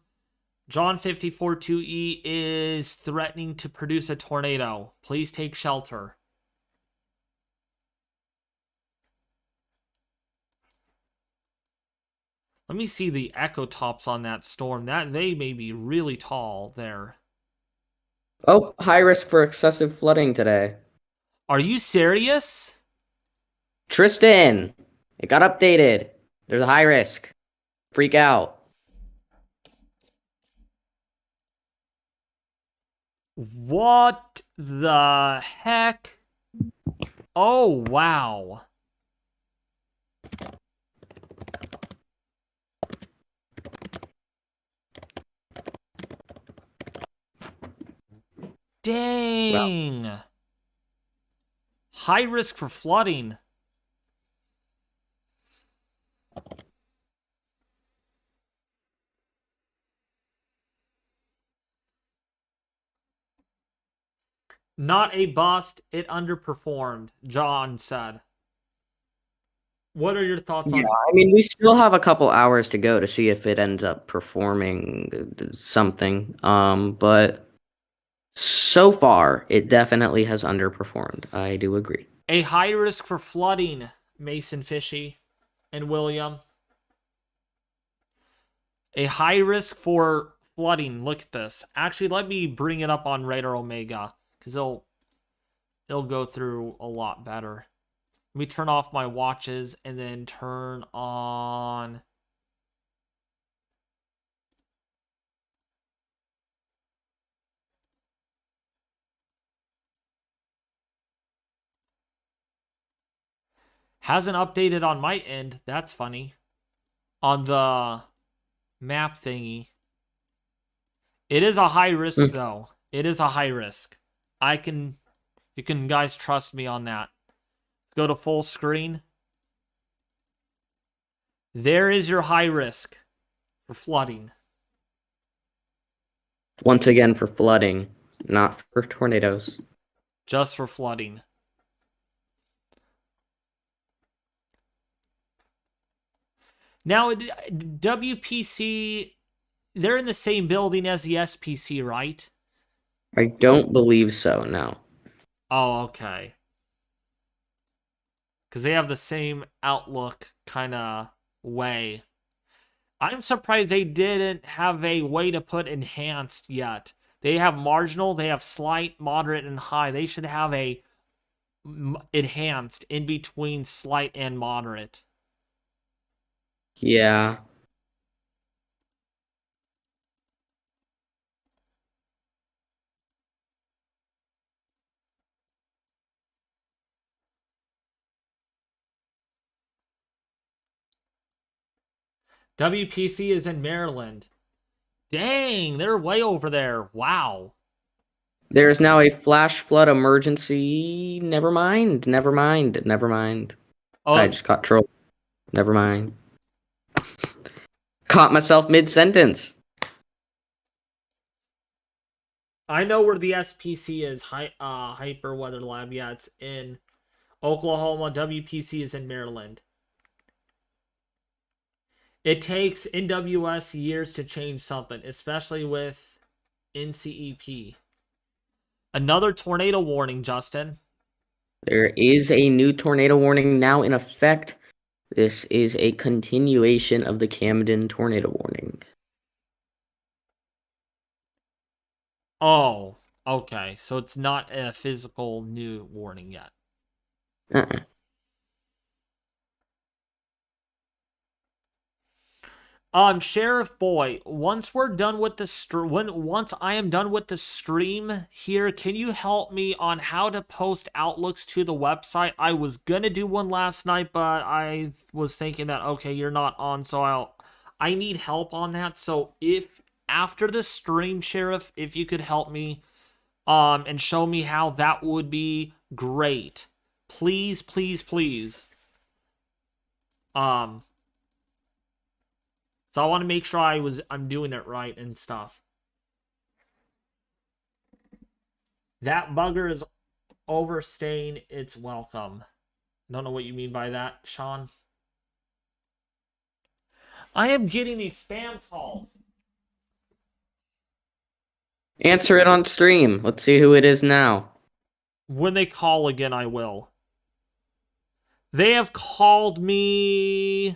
John 54-2E is threatening to produce a tornado. Please take shelter. Let me see the echo tops on that storm. That they may be really tall there. Oh, high risk for excessive flooding today. Are you serious? Tristan, it got updated. There's a high risk. Freak out. What the heck? Oh, wow. Dang. Wow. High risk for flooding. Not a bust. It underperformed, John said. What are your thoughts on? I mean, we still have a couple hours to go to see if it ends up performing something. But so far, it definitely has underperformed. I do agree. A high risk for flooding, Mason Fishy and William. A high risk for flooding. Look at this. Actually, let me bring it up on Radar Omega, because it'll go through a lot better. Let me turn off my watches and then turn on... Hasn't updated on my end. That's funny. On the map thingy. It is a high risk, though. It is a high risk. You can guys trust me on that. Let's go to full screen. There is your high risk for flooding. Once again, for flooding, not for tornadoes. Just for flooding. Now, WPC, they're in the same building as the SPC, right? I don't believe so, no. Oh, okay. Because they have the same outlook kind of way. I'm surprised they didn't have a way to put enhanced yet. They have marginal, they have slight, moderate, and high. They should have a enhanced in between slight and moderate. Yeah. WPC is in Maryland. Dang, they're way over there. Wow. There is now a flash flood emergency. Never mind. Never mind. Never mind. Oh, I just got trolled. Never mind. Caught myself mid-sentence. I know where the SPC is. Hyper Weather Lab. Yeah, it's in Oklahoma. WPC is in Maryland. It takes NWS years to change something, especially with NCEP. Another tornado warning, Justin. There is a new tornado warning now in effect. This is a continuation of the Camden tornado warning. Oh, okay. So it's not a physical new warning yet. Uh-uh. Sheriff Boy, once we're done with the once I am done with the stream here, can you help me on how to post outlooks to the website? I was gonna do one last night, but I was thinking that okay, you're not on, so I need help on that. So if after the stream, Sheriff, if you could help me and show me how, that would be great. Please, please, please. So I want to make sure I'm doing it right and stuff. That bugger is overstaying its welcome. Don't know what you mean by that, Sean. I am getting these spam calls. Answer it on stream. Let's see who it is now. When they call again, I will. They have called me...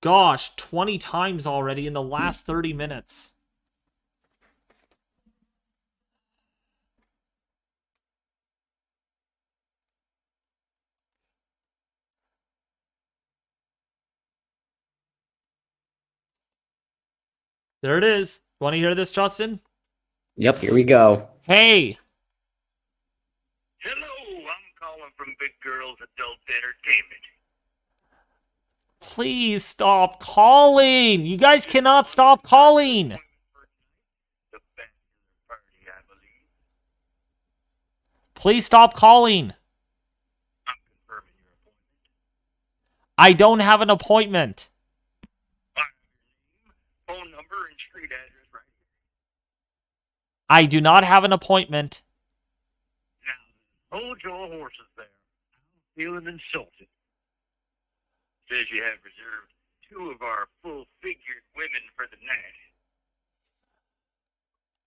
Gosh, 20 times already in the last 30 minutes. There it is. Want to hear this, Justin? Yep, here we go. Hey! Hello, I'm calling from Big Girls Adult Entertainment. Please stop calling! You guys cannot stop calling! The bachelor party, I believe. Please stop calling! I'm confirming your appointment. I don't have an appointment. I have your name, phone number, and street address right here. I do not have an appointment. Now, hold your horses there. I'm feeling insulted. Says you have reserved 2 of our full-figured women for the night.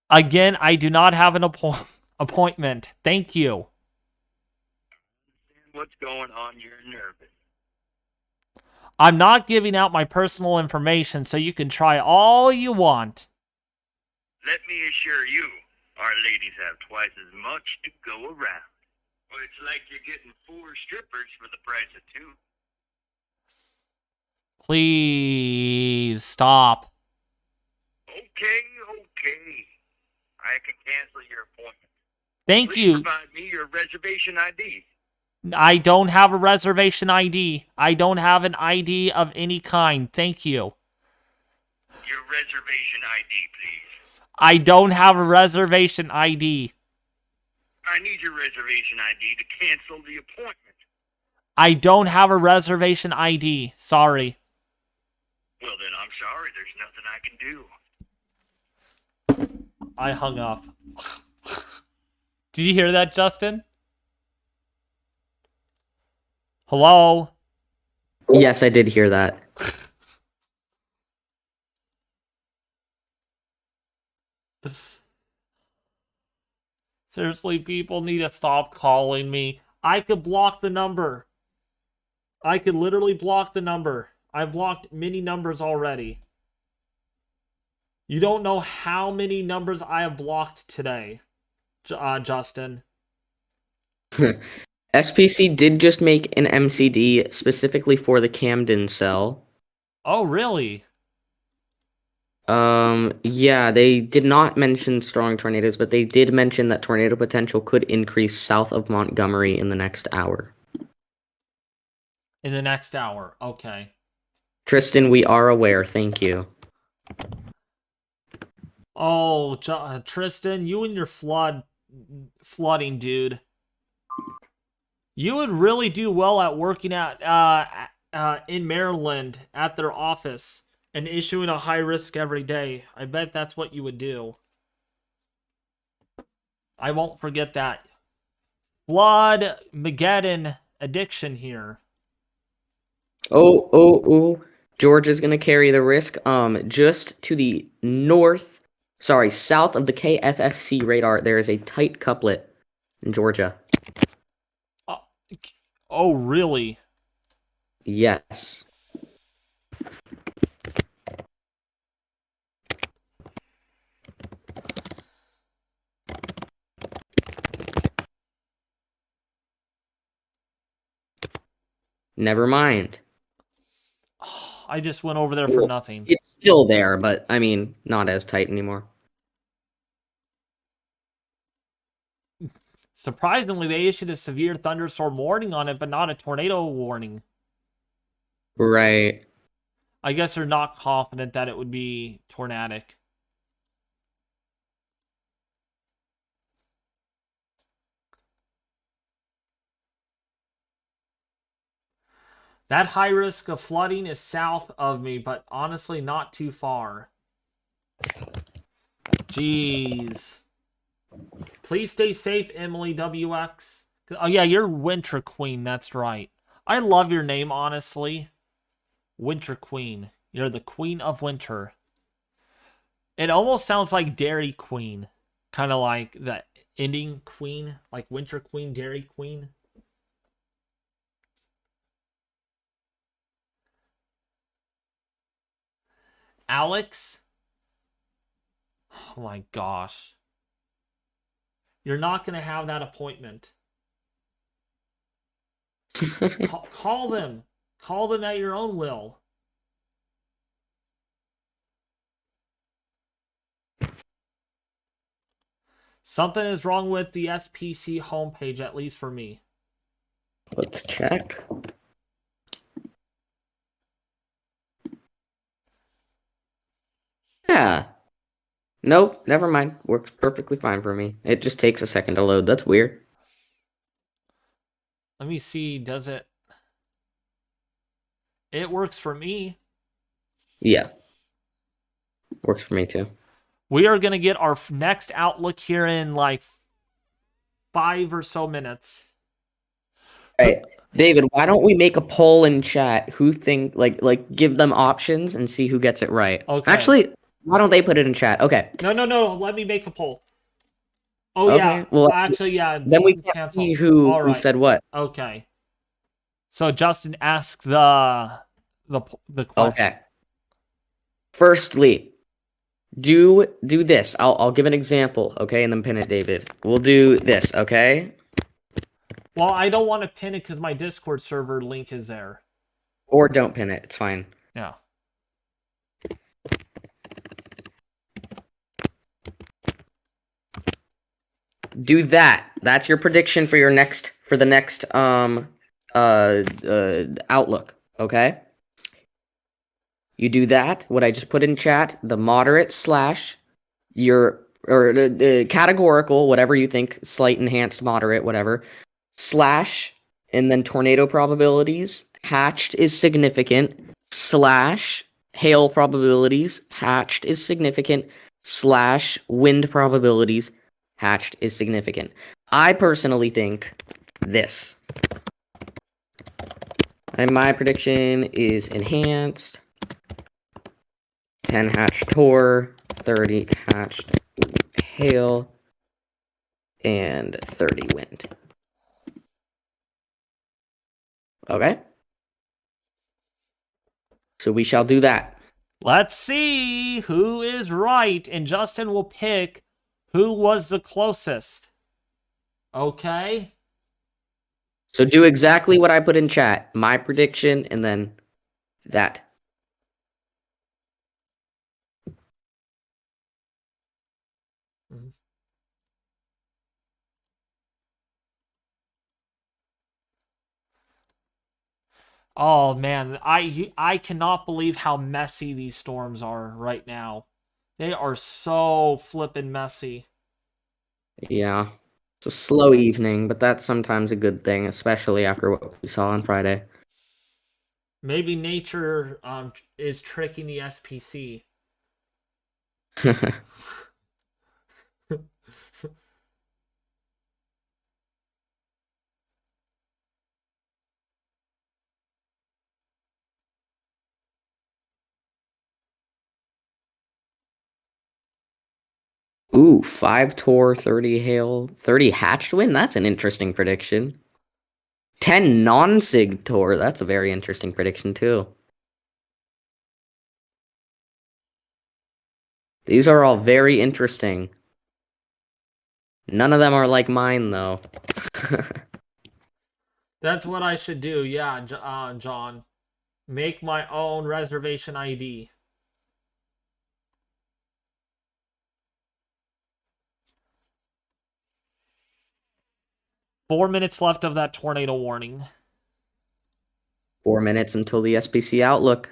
Again, I do not have an appointment. Thank you. Understand what's going on? You're nervous. I'm not giving out my personal information, so you can try all you want. Let me assure you, our ladies have twice as much to go around. Well, it's like you're getting 4 strippers for the price of 2. Please stop. Okay. I can cancel your appointment. Thank Please you. provide me your reservation ID. I don't have a reservation ID. I don't have an ID of any kind. Thank you. Your reservation ID, please. I don't have a reservation ID. I need your reservation ID to cancel the appointment. I don't have a reservation ID. Sorry. Well, then I'm sorry. There's nothing I can do. I hung up. Did you hear that, Justin? Hello? Yes, I did hear that. Seriously, people need to stop calling me. I could block the number. I could literally block the number. I've blocked many numbers already. You don't know how many numbers I have blocked today, Justin. SPC did just make an MCD specifically for the Camden cell. Oh, really? Yeah, they did not mention strong tornadoes, but they did mention that tornado potential could increase south of Montgomery in the next hour. In the next hour. Okay. Tristan, we are aware. Thank you. Oh, Tristan, you and your flooding, dude. You would really do well at working at in Maryland at their office and issuing a high risk every day. I bet that's what you would do. I won't forget that. Flood Mageddon addiction here. Oh. George is gonna carry the risk. Just to the south of the KFFC radar, there is a tight couplet in Georgia. Oh, really? Yes. Never mind. I just went over there for nothing. It's still there, but I mean, not as tight anymore. Surprisingly, they issued a severe thunderstorm warning on it, but not a tornado warning. Right. I guess they're not confident that it would be tornadic. That high risk of flooding is south of me, but honestly not too far. Jeez. Please stay safe, Emily WX. Oh yeah, you're Winter Queen, that's right. I love your name, honestly. Winter Queen. You're the Queen of Winter. It almost sounds like Dairy Queen. Kind of like the ending Queen, like Winter Queen, Dairy Queen. Alex? Oh my gosh. You're not going to have that appointment. Call them. Call them at your own will. Something is wrong with the SPC homepage, at least for me. Let's check. Yeah. Nope, never mind. Works perfectly fine for me. It just takes a second to load. That's weird. Let me see, does it? It works for me. Yeah. Works for me too. We are going to get our next outlook here in like 5 or so minutes. All right. David, why don't we make a poll in chat who think like give them options and see who gets it right. Okay. Actually, why don't they put it in chat? Okay. No. Let me make a poll. Oh, Okay, yeah. well, Actually, yeah. Then we can't cancel. see who All right. said what. Okay. So Justin asked the question. Okay. Firstly, do this. I'll give an example, okay, and then pin it, David. We'll do this, okay? Well, I don't want to pin it because my Discord server link is there. Or don't pin it. It's fine. Yeah. Do that. That's your prediction for the next outlook, okay? You do that, what I just put in chat, the moderate slash your or the categorical, whatever you think, slight, enhanced, moderate, whatever, slash, and then tornado probabilities, hatched is significant, slash, hail probabilities, hatched is significant, slash, wind probabilities, hatched is significant. I personally think this. And my prediction is enhanced, 10 hatched tor, 30 hatched hail, and 30 wind. Okay? So we shall do that. Let's see who is right, and Justin will pick who was the closest. Okay? So do exactly what I put in chat. My prediction and then that. Oh man, I cannot believe how messy these storms are right now. They are so flippin' messy. Yeah. It's a slow evening, but that's sometimes a good thing, especially after what we saw on Friday. Maybe nature is tricking the SPC. Ooh, 5 Tor, 30 Hail, 30 Hatched Win? That's an interesting prediction. 10 non-Sig Tor. That's a very interesting prediction, too. These are all very interesting. None of them are like mine, though. That's what I should do, yeah, John. Make my own reservation ID. Four minutes left of that tornado warning. 4 minutes until the SPC outlook.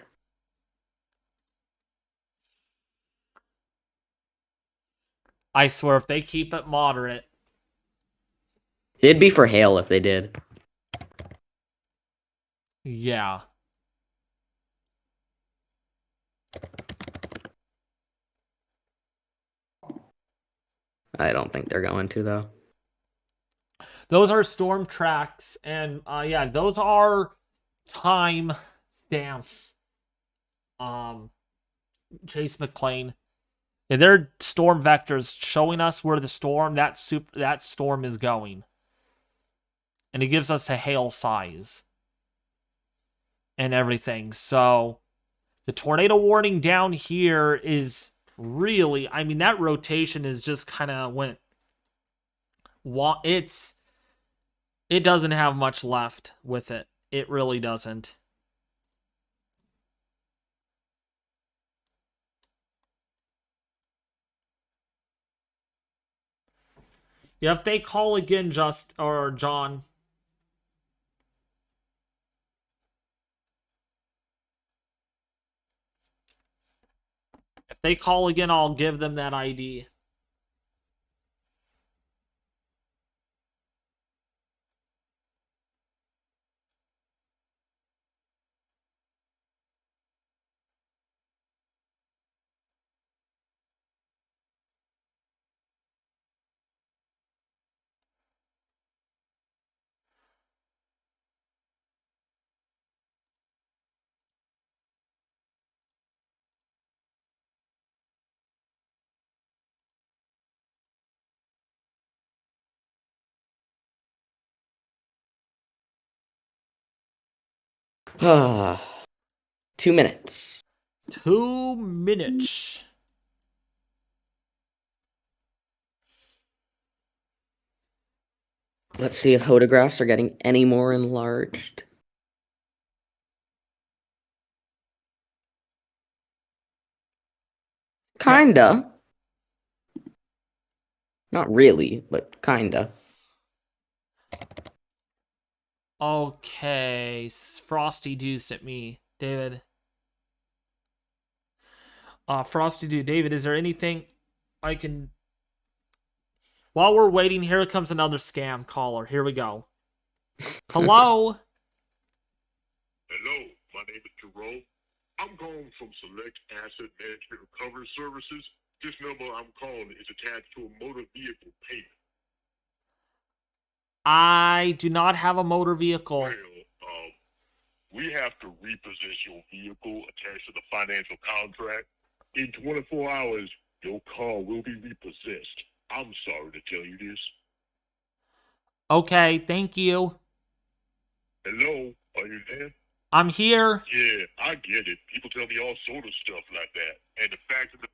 I swear, if they keep it moderate. It'd be for hail if they did. Yeah. I don't think they're going to, though. Those are storm tracks, and yeah, those are time stamps. Chase McLean. Yeah, they're storm vectors showing us where the storm that storm is going, and it gives us a hail size and everything. So the tornado warning down here is really, I mean, that rotation is just kind of went. It doesn't have much left with it. It really doesn't. Yeah, if they call again, John. If they call again, I'll give them that ID. Ah, 2 minutes. 2 minutes. Let's see if photographs are getting any more enlarged. Kinda. Not really, but kinda. Okay, Frosty Dew sent me, David. Frosty Dew, David, is there anything I can... While we're waiting, here comes another scam caller. Here we go. Hello? Hello, my name is Jerome. I'm calling from Select Asset Management Recovery Services. This number I'm calling is attached to a motor vehicle payment. I do not have a motor vehicle. Well, we have to repossess your vehicle attached to the financial contract. In 24 hours, your car will be repossessed. I'm sorry to tell you this. Okay, thank you. Hello, are you there? I'm here. Yeah, I get it. People tell me all sort of stuff like that. And the fact of the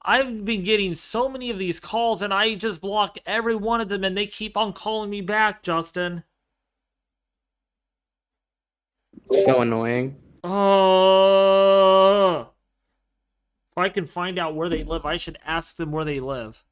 I've been getting so many of these calls and I just block every one of them and they keep on calling me back, Justin. So annoying. Oh. If I can find out where they live, I should ask them where they live.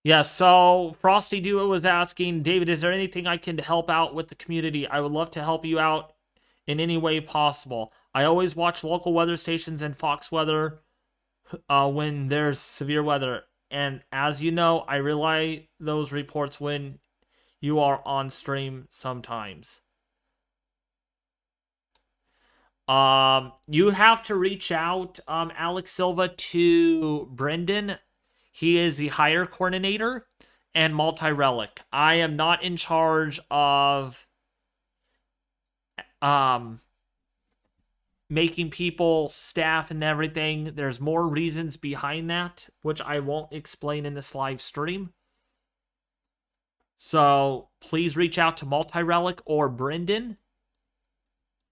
Yeah, so Frosty Duo was asking, David, is there anything I can help out with the community? I would love to help you out in any way possible. I always watch local weather stations and Fox Weather when there's severe weather. And as you know, I relay those reports when you are on stream sometimes. You have to reach out, Alex Silva, to Brendan. He is the hire coordinator and multi-relic. I am not in charge of making people staff and everything. There's more reasons behind that, which I won't explain in this live stream. So please reach out to multi-relic or Brendan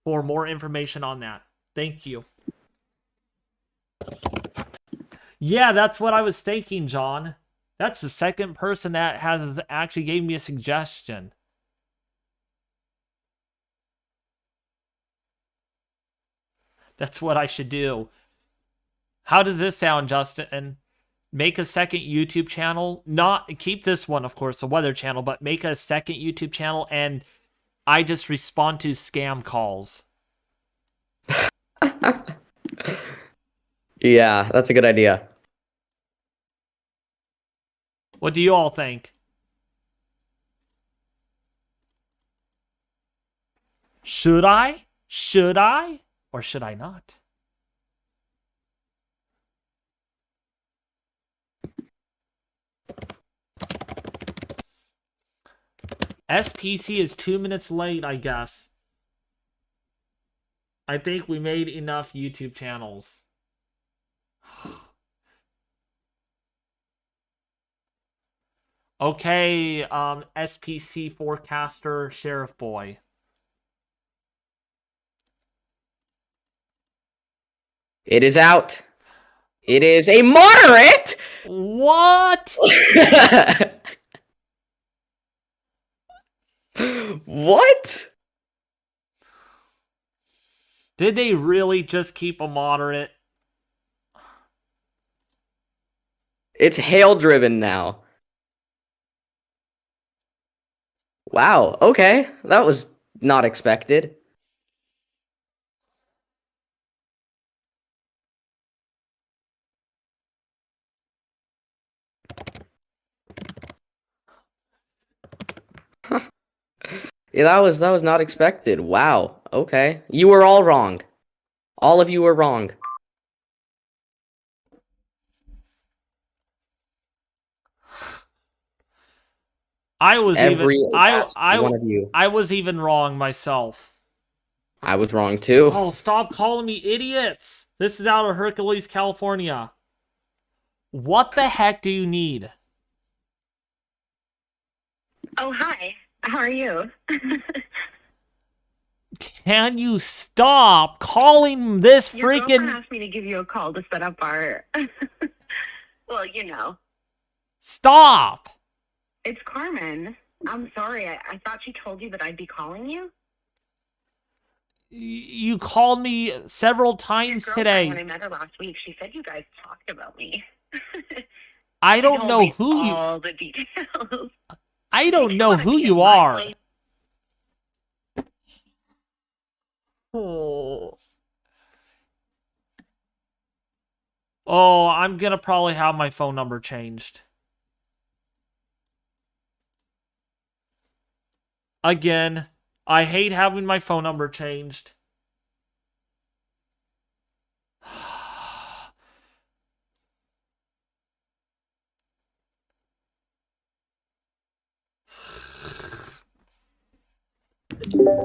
for more information on that. Thank you. Yeah, that's what I was thinking, John. That's the second person that has actually gave me a suggestion. That's what I should do. How does this sound, Justin? Make a second YouTube channel. Not keep this one, of course, the weather channel, but make a second YouTube channel and I just respond to scam calls. Yeah, that's a good idea. What do you all think? Should I? Should I? Or should I not? SPC is 2 minutes late, I guess. I think we made enough YouTube channels. Okay, SPC forecaster, Sheriff Boy. It is out. It is a moderate. What? What? Did they really just keep a moderate? It's hail driven now. Wow, okay. That was not expected. Yeah, that was not expected. Wow. Okay. You were all wrong. All of you were wrong. I was Every even last one of you. I was even wrong myself. I was wrong too. Oh, stop calling me idiots. This is out of Hercules, California. What the heck do you need? Oh, hi. How are you? Can you stop calling this Your freaking... girlfriend asked me to give you a call to set up our... well, you know. Stop! It's Carmen. I'm sorry. I thought she told you that I'd be calling you. You called me several times Your today. girlfriend, when I met her last week, she said you guys talked about me. I don't know me who you... all the details. I don't know wanna who be in you my are. place. Oh. Oh, I'm gonna probably have my phone number changed. Again, I hate having my phone number changed.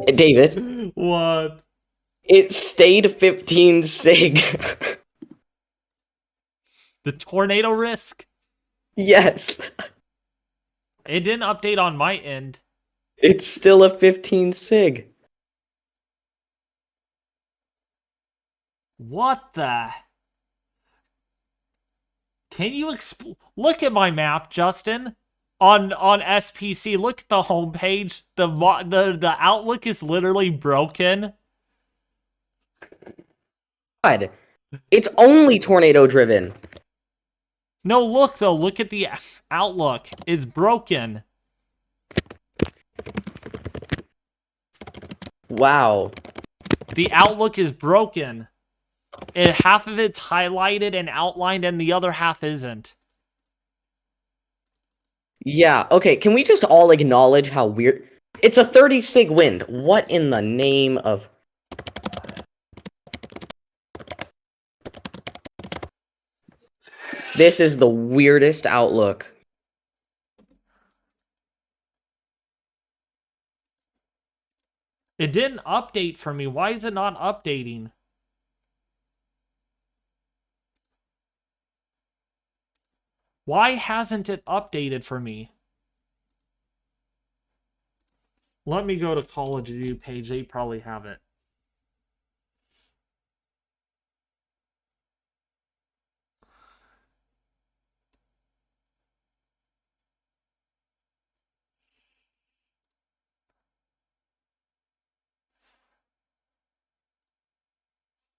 David, What? it stayed 15 sig. The tornado risk? Yes, It didn't update on my end. it's still a 15 sig. What the? Can you look at my map, Justin? On SPC, look at the homepage. The outlook is literally broken. God, it's only tornado driven. No, look though. Look at the outlook. It's broken. Wow. The outlook is broken. And half of it's highlighted and outlined, and the other half isn't. Yeah, okay, can we just all acknowledge how weird... It's a 30 sig wind. What in the name of... This is the weirdest outlook. It didn't update for me. Why is it not updating? Why hasn't it updated for me? Let me go to College View page. They probably have it.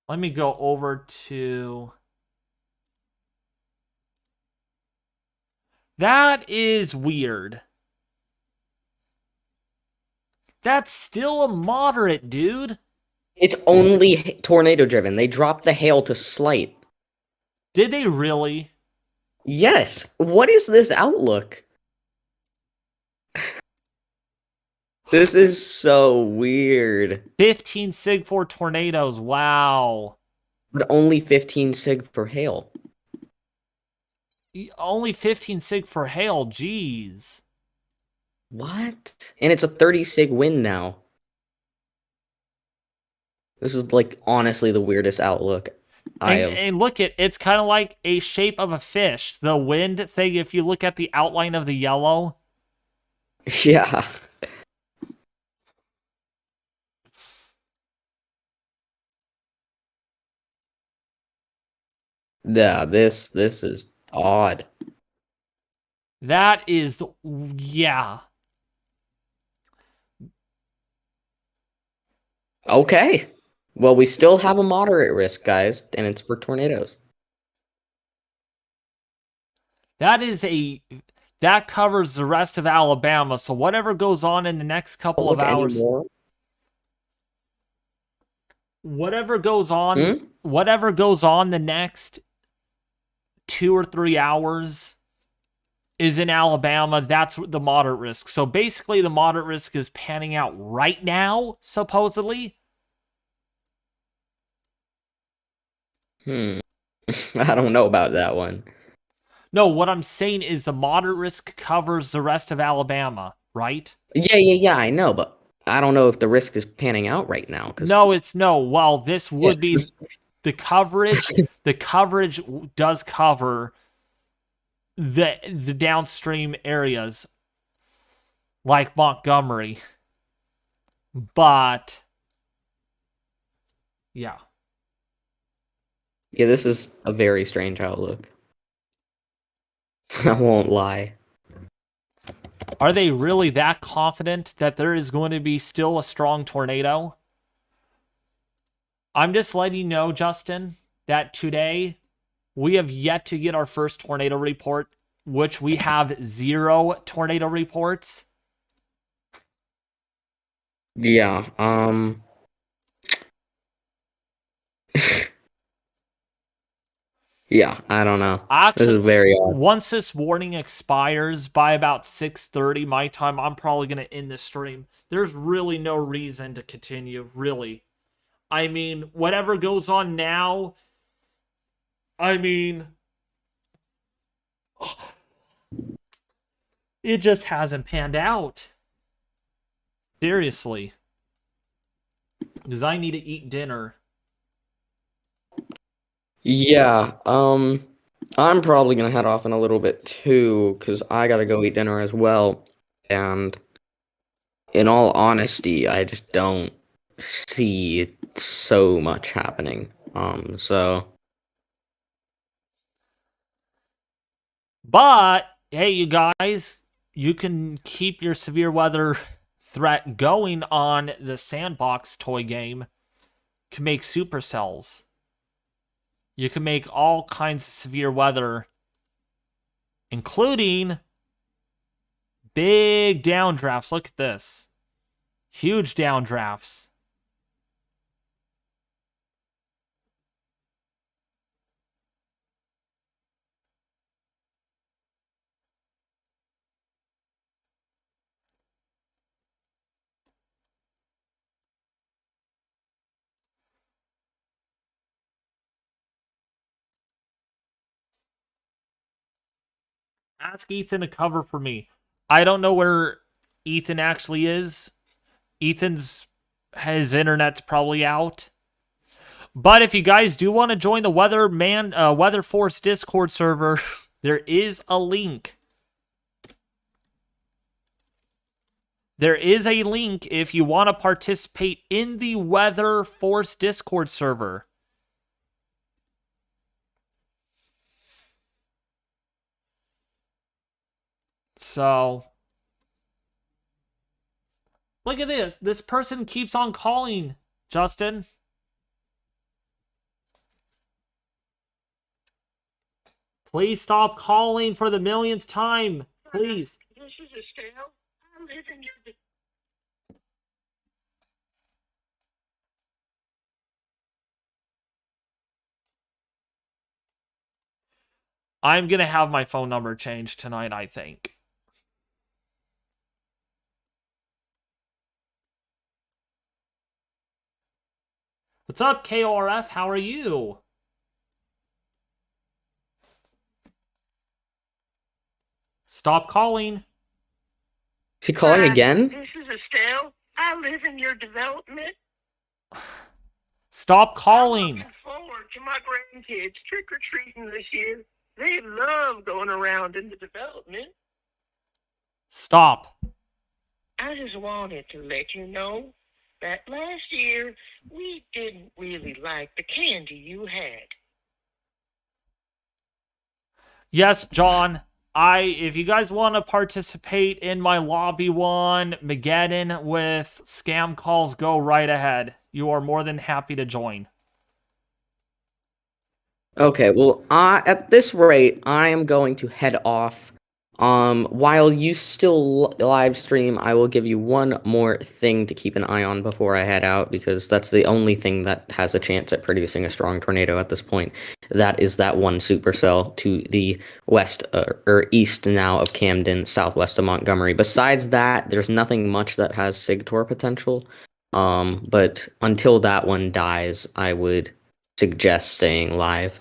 Let me go over to... That is weird. That's still a moderate, dude. It's only tornado driven. They dropped the hail to slight. Did they really? Yes. What is this outlook? This is so weird. 15 sig for tornadoes. Wow. But only 15 sig for hail. Only 15 sig for hail. Jeez. What? And it's a 30 sig wind now. This is like honestly the weirdest outlook I have. And look at it's kind of like a shape of a fish. The wind thing, if you look at the outline of the yellow. Yeah. Yeah, this is odd. That is, yeah. Okay. Well, we still have a moderate risk, guys, and it's for tornadoes. That covers the rest of Alabama. So whatever goes on in the next couple of hours, whatever goes on the next 2 or 3 hours is in Alabama. That's the moderate risk. So basically the moderate risk is panning out right now, supposedly. I don't know about that one. No, what I'm saying is the moderate risk covers the rest of Alabama, right? Yeah, I know, but I don't know if the risk is panning out right now. No. Well, this would be the coverage. The coverage does cover the downstream areas like Montgomery. But yeah. Yeah, this is a very strange outlook. I won't lie. Are they really that confident that there is going to be still a strong tornado? I'm just letting you know, Justin, that today we have yet to get our first tornado report, which we have 0 tornado reports. Yeah, yeah, I don't know. Actually, this is very odd. Once this warning expires by about 6:30 my time, I'm probably going to end the stream. There's really no reason to continue, really. I mean, whatever goes on now, I mean, it just hasn't panned out. Seriously. Because I need to eat dinner. Yeah, I'm probably gonna head off in a little bit too, because I gotta go eat dinner as well. And in all honesty, I just don't see so much happening. So But, hey, you guys, you can keep your severe weather threat going on the Sandbox toy game. You can make supercells. You can make all kinds of severe weather, including big downdrafts. Look at this. Huge downdrafts. Ask Ethan to cover for me. I don't know where Ethan actually is. His internet's probably out. But if you guys do want to join the Weather Force Discord server, there is a link. There is a link if you want to participate in the Weather Force Discord server. So, look at this. This person keeps on calling, Justin. Please stop calling for the millionth time. Please. This is Estelle. I live in your... I'm going to have my phone number changed tonight, I think. What's up, KORF? How are you? Stop calling. she calling Hi, again? This is Estelle. I live in your development. Stop I'm calling. looking forward to my grandkids trick-or-treating this year. They love going around in the development. Stop. I just wanted to let you know that last year we didn't really like the candy you had. Yes, John. If you guys want to participate in my Lobby 1 Mageddon with scam calls, go right ahead. You are more than happy to join. Okay, well, at this rate, I am going to head off. While you still live stream, I will give you one more thing to keep an eye on before I head out, because that's the only thing that has a chance at producing a strong tornado at this point. That is that one supercell to the west, or east now of Camden, southwest of Montgomery. Besides that, there's nothing much that has SIGTOR potential. But until that one dies, I would suggest staying live.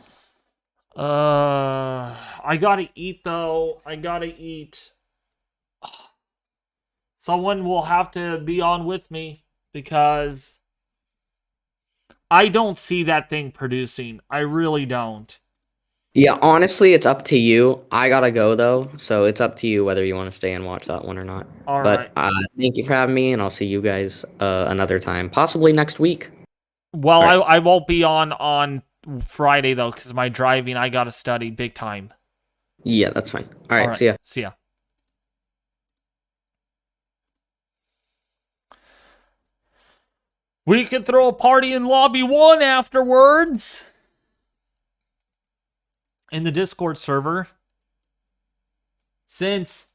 I gotta eat though. I gotta eat. Someone will have to be on with me because I don't see that thing producing. I really don't. Yeah, honestly, it's up to you. I gotta go though, so it's up to you whether you want to stay and watch that one or not. All But right. thank you for having me, and I'll see you guys another time, possibly next week. Well, All right. I won't be on Friday though because my driving. I gotta study big time. Yeah, that's fine. All right, see ya. See ya. We could throw a party in Lobby 1 afterwards. In the Discord server. Since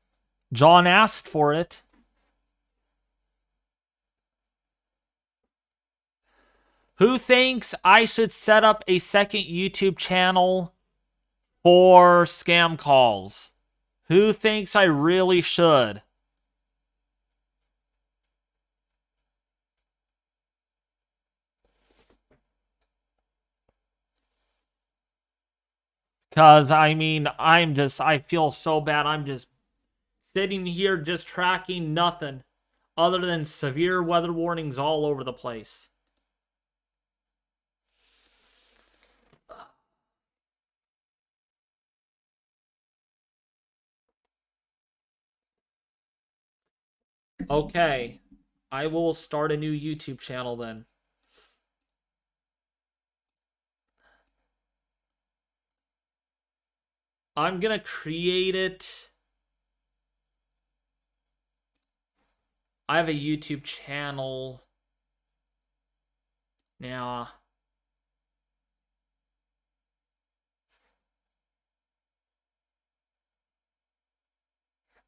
John asked for it. Who thinks I should set up a second YouTube channel for scam calls? Who thinks I really should? Because, I mean, I feel so bad. I'm just sitting here just tracking nothing other than severe weather warnings all over the place. Okay. I will start a new YouTube channel then. I'm gonna create it. I have a YouTube channel. Now,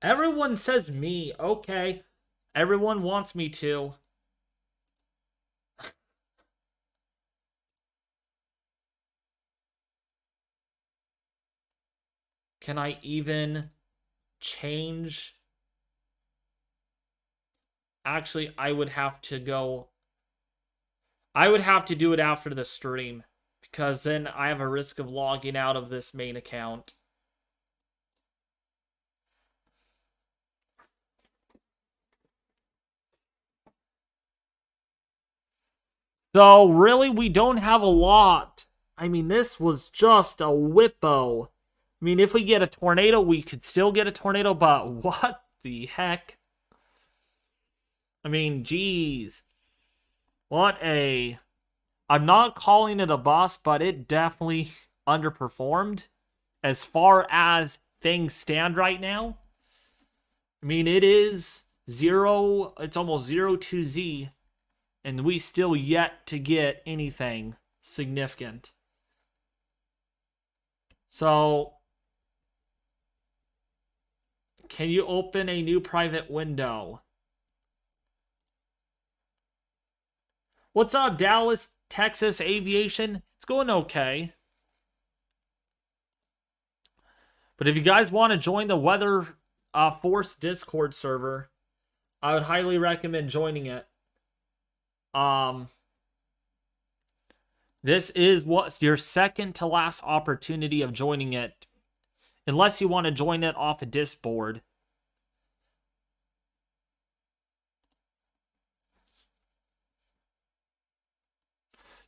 everyone says me. Okay. Everyone wants me to. Can I even change? Actually, I would have to go. I would have to do it after the stream, because then I have a risk of logging out of this main account. So, really, we don't have a lot. I mean, this was just a whippo. I mean, if we get a tornado, we could still get a tornado, but what the heck? I mean, geez. What a... I'm not calling it a bust, but it definitely underperformed as far as things stand right now. I mean, it is 0, it's almost 0 to Z, and we still yet to get anything significant. So, can you open a new private window? What's up, Dallas, Texas Aviation? It's going okay. But if you guys want to join the Weather Force Discord server, I would highly recommend joining it. This is what's your second to last opportunity of joining it, unless you want to join it off a Discord.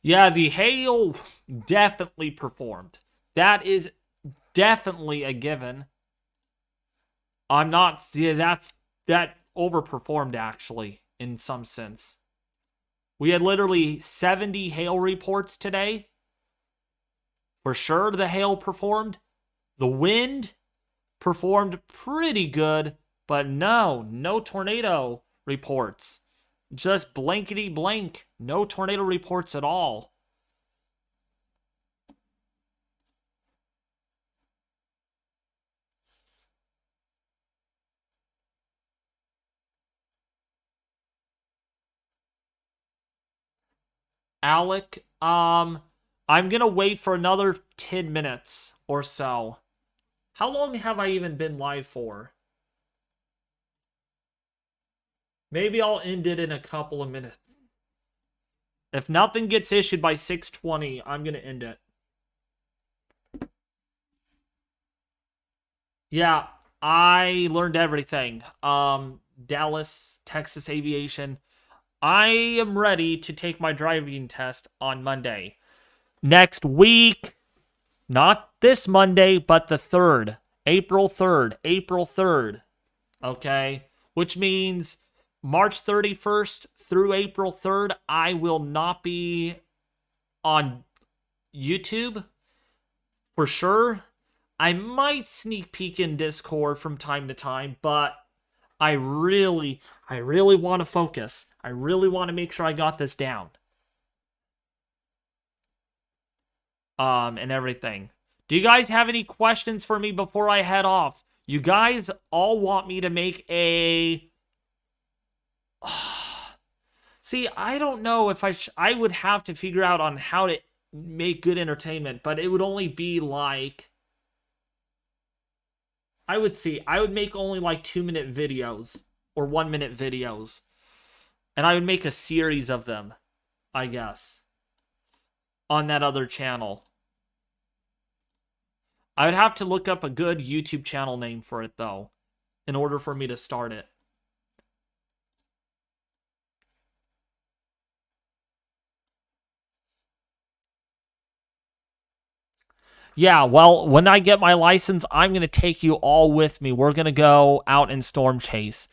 Yeah, the hail definitely performed. That is definitely a given. I'm not... Yeah, that overperformed, actually, in some sense. We had literally 70 hail reports today. For sure, the hail performed. The wind performed pretty good, but no tornado reports. Just blankety blank. No tornado reports at all. Alec, I'm gonna wait for another 10 minutes or so. How long have I even been live for? Maybe I'll end it in a couple of minutes. If nothing gets issued by 6:20, I'm gonna end it. Yeah, I learned everything. Dallas, Texas Aviation. I am ready to take my driving test on Monday. Next week, not this Monday, but the 3rd. April 3rd. Okay? Which means March 31st through April 3rd, I will not be on YouTube. For sure. I might sneak peek in Discord from time to time, but I really want to focus. I really want to make sure I got this down. And everything. Do you guys have any questions for me before I head off? You guys all want me to make a... See, I don't know if I would have to figure out on how to make good entertainment, but it would only be like... I would make only like 2-minute videos or 1-minute videos. And I would make a series of them, I guess, on that other channel. I would have to look up a good YouTube channel name for it, though, in order for me to start it. Yeah, well, when I get my license, I'm going to take you all with me. We're going to go out and storm chase.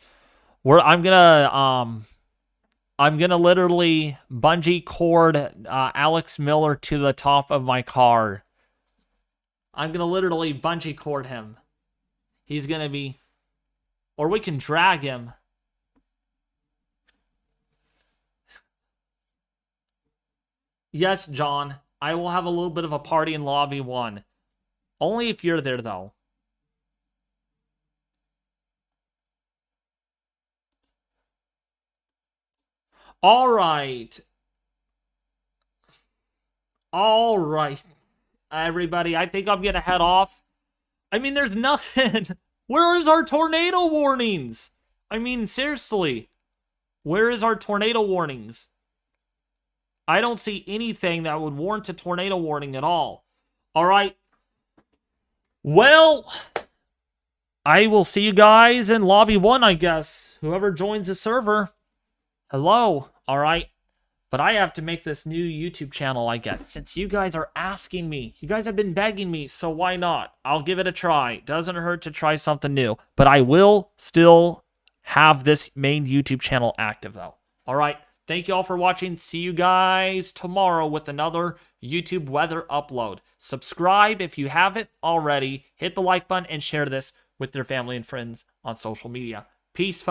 I'm gonna literally bungee cord Alex Miller to the top of my car. I'm gonna literally bungee cord him. He's gonna be, or we can drag him. Yes, John, I will have a little bit of a party in Lobby 1. Only if you're there, though. All right. All right, everybody. I think I'm going to head off. I mean, there's nothing. Where is our tornado warnings? I mean, seriously. Where is our tornado warnings? I don't see anything that would warrant a tornado warning at all. All right. Well, I will see you guys in Lobby 1, I guess. Whoever joins the server. Hello. All right. But I have to make this new YouTube channel, I guess, since you guys are asking me. You guys have been begging me, so why not? I'll give it a try. Doesn't hurt to try something new. But I will still have this main YouTube channel active, though. All right. Thank you all for watching. See you guys tomorrow with another YouTube weather upload. Subscribe if you haven't already. Hit the like button and share this with your family and friends on social media. Peace, folks.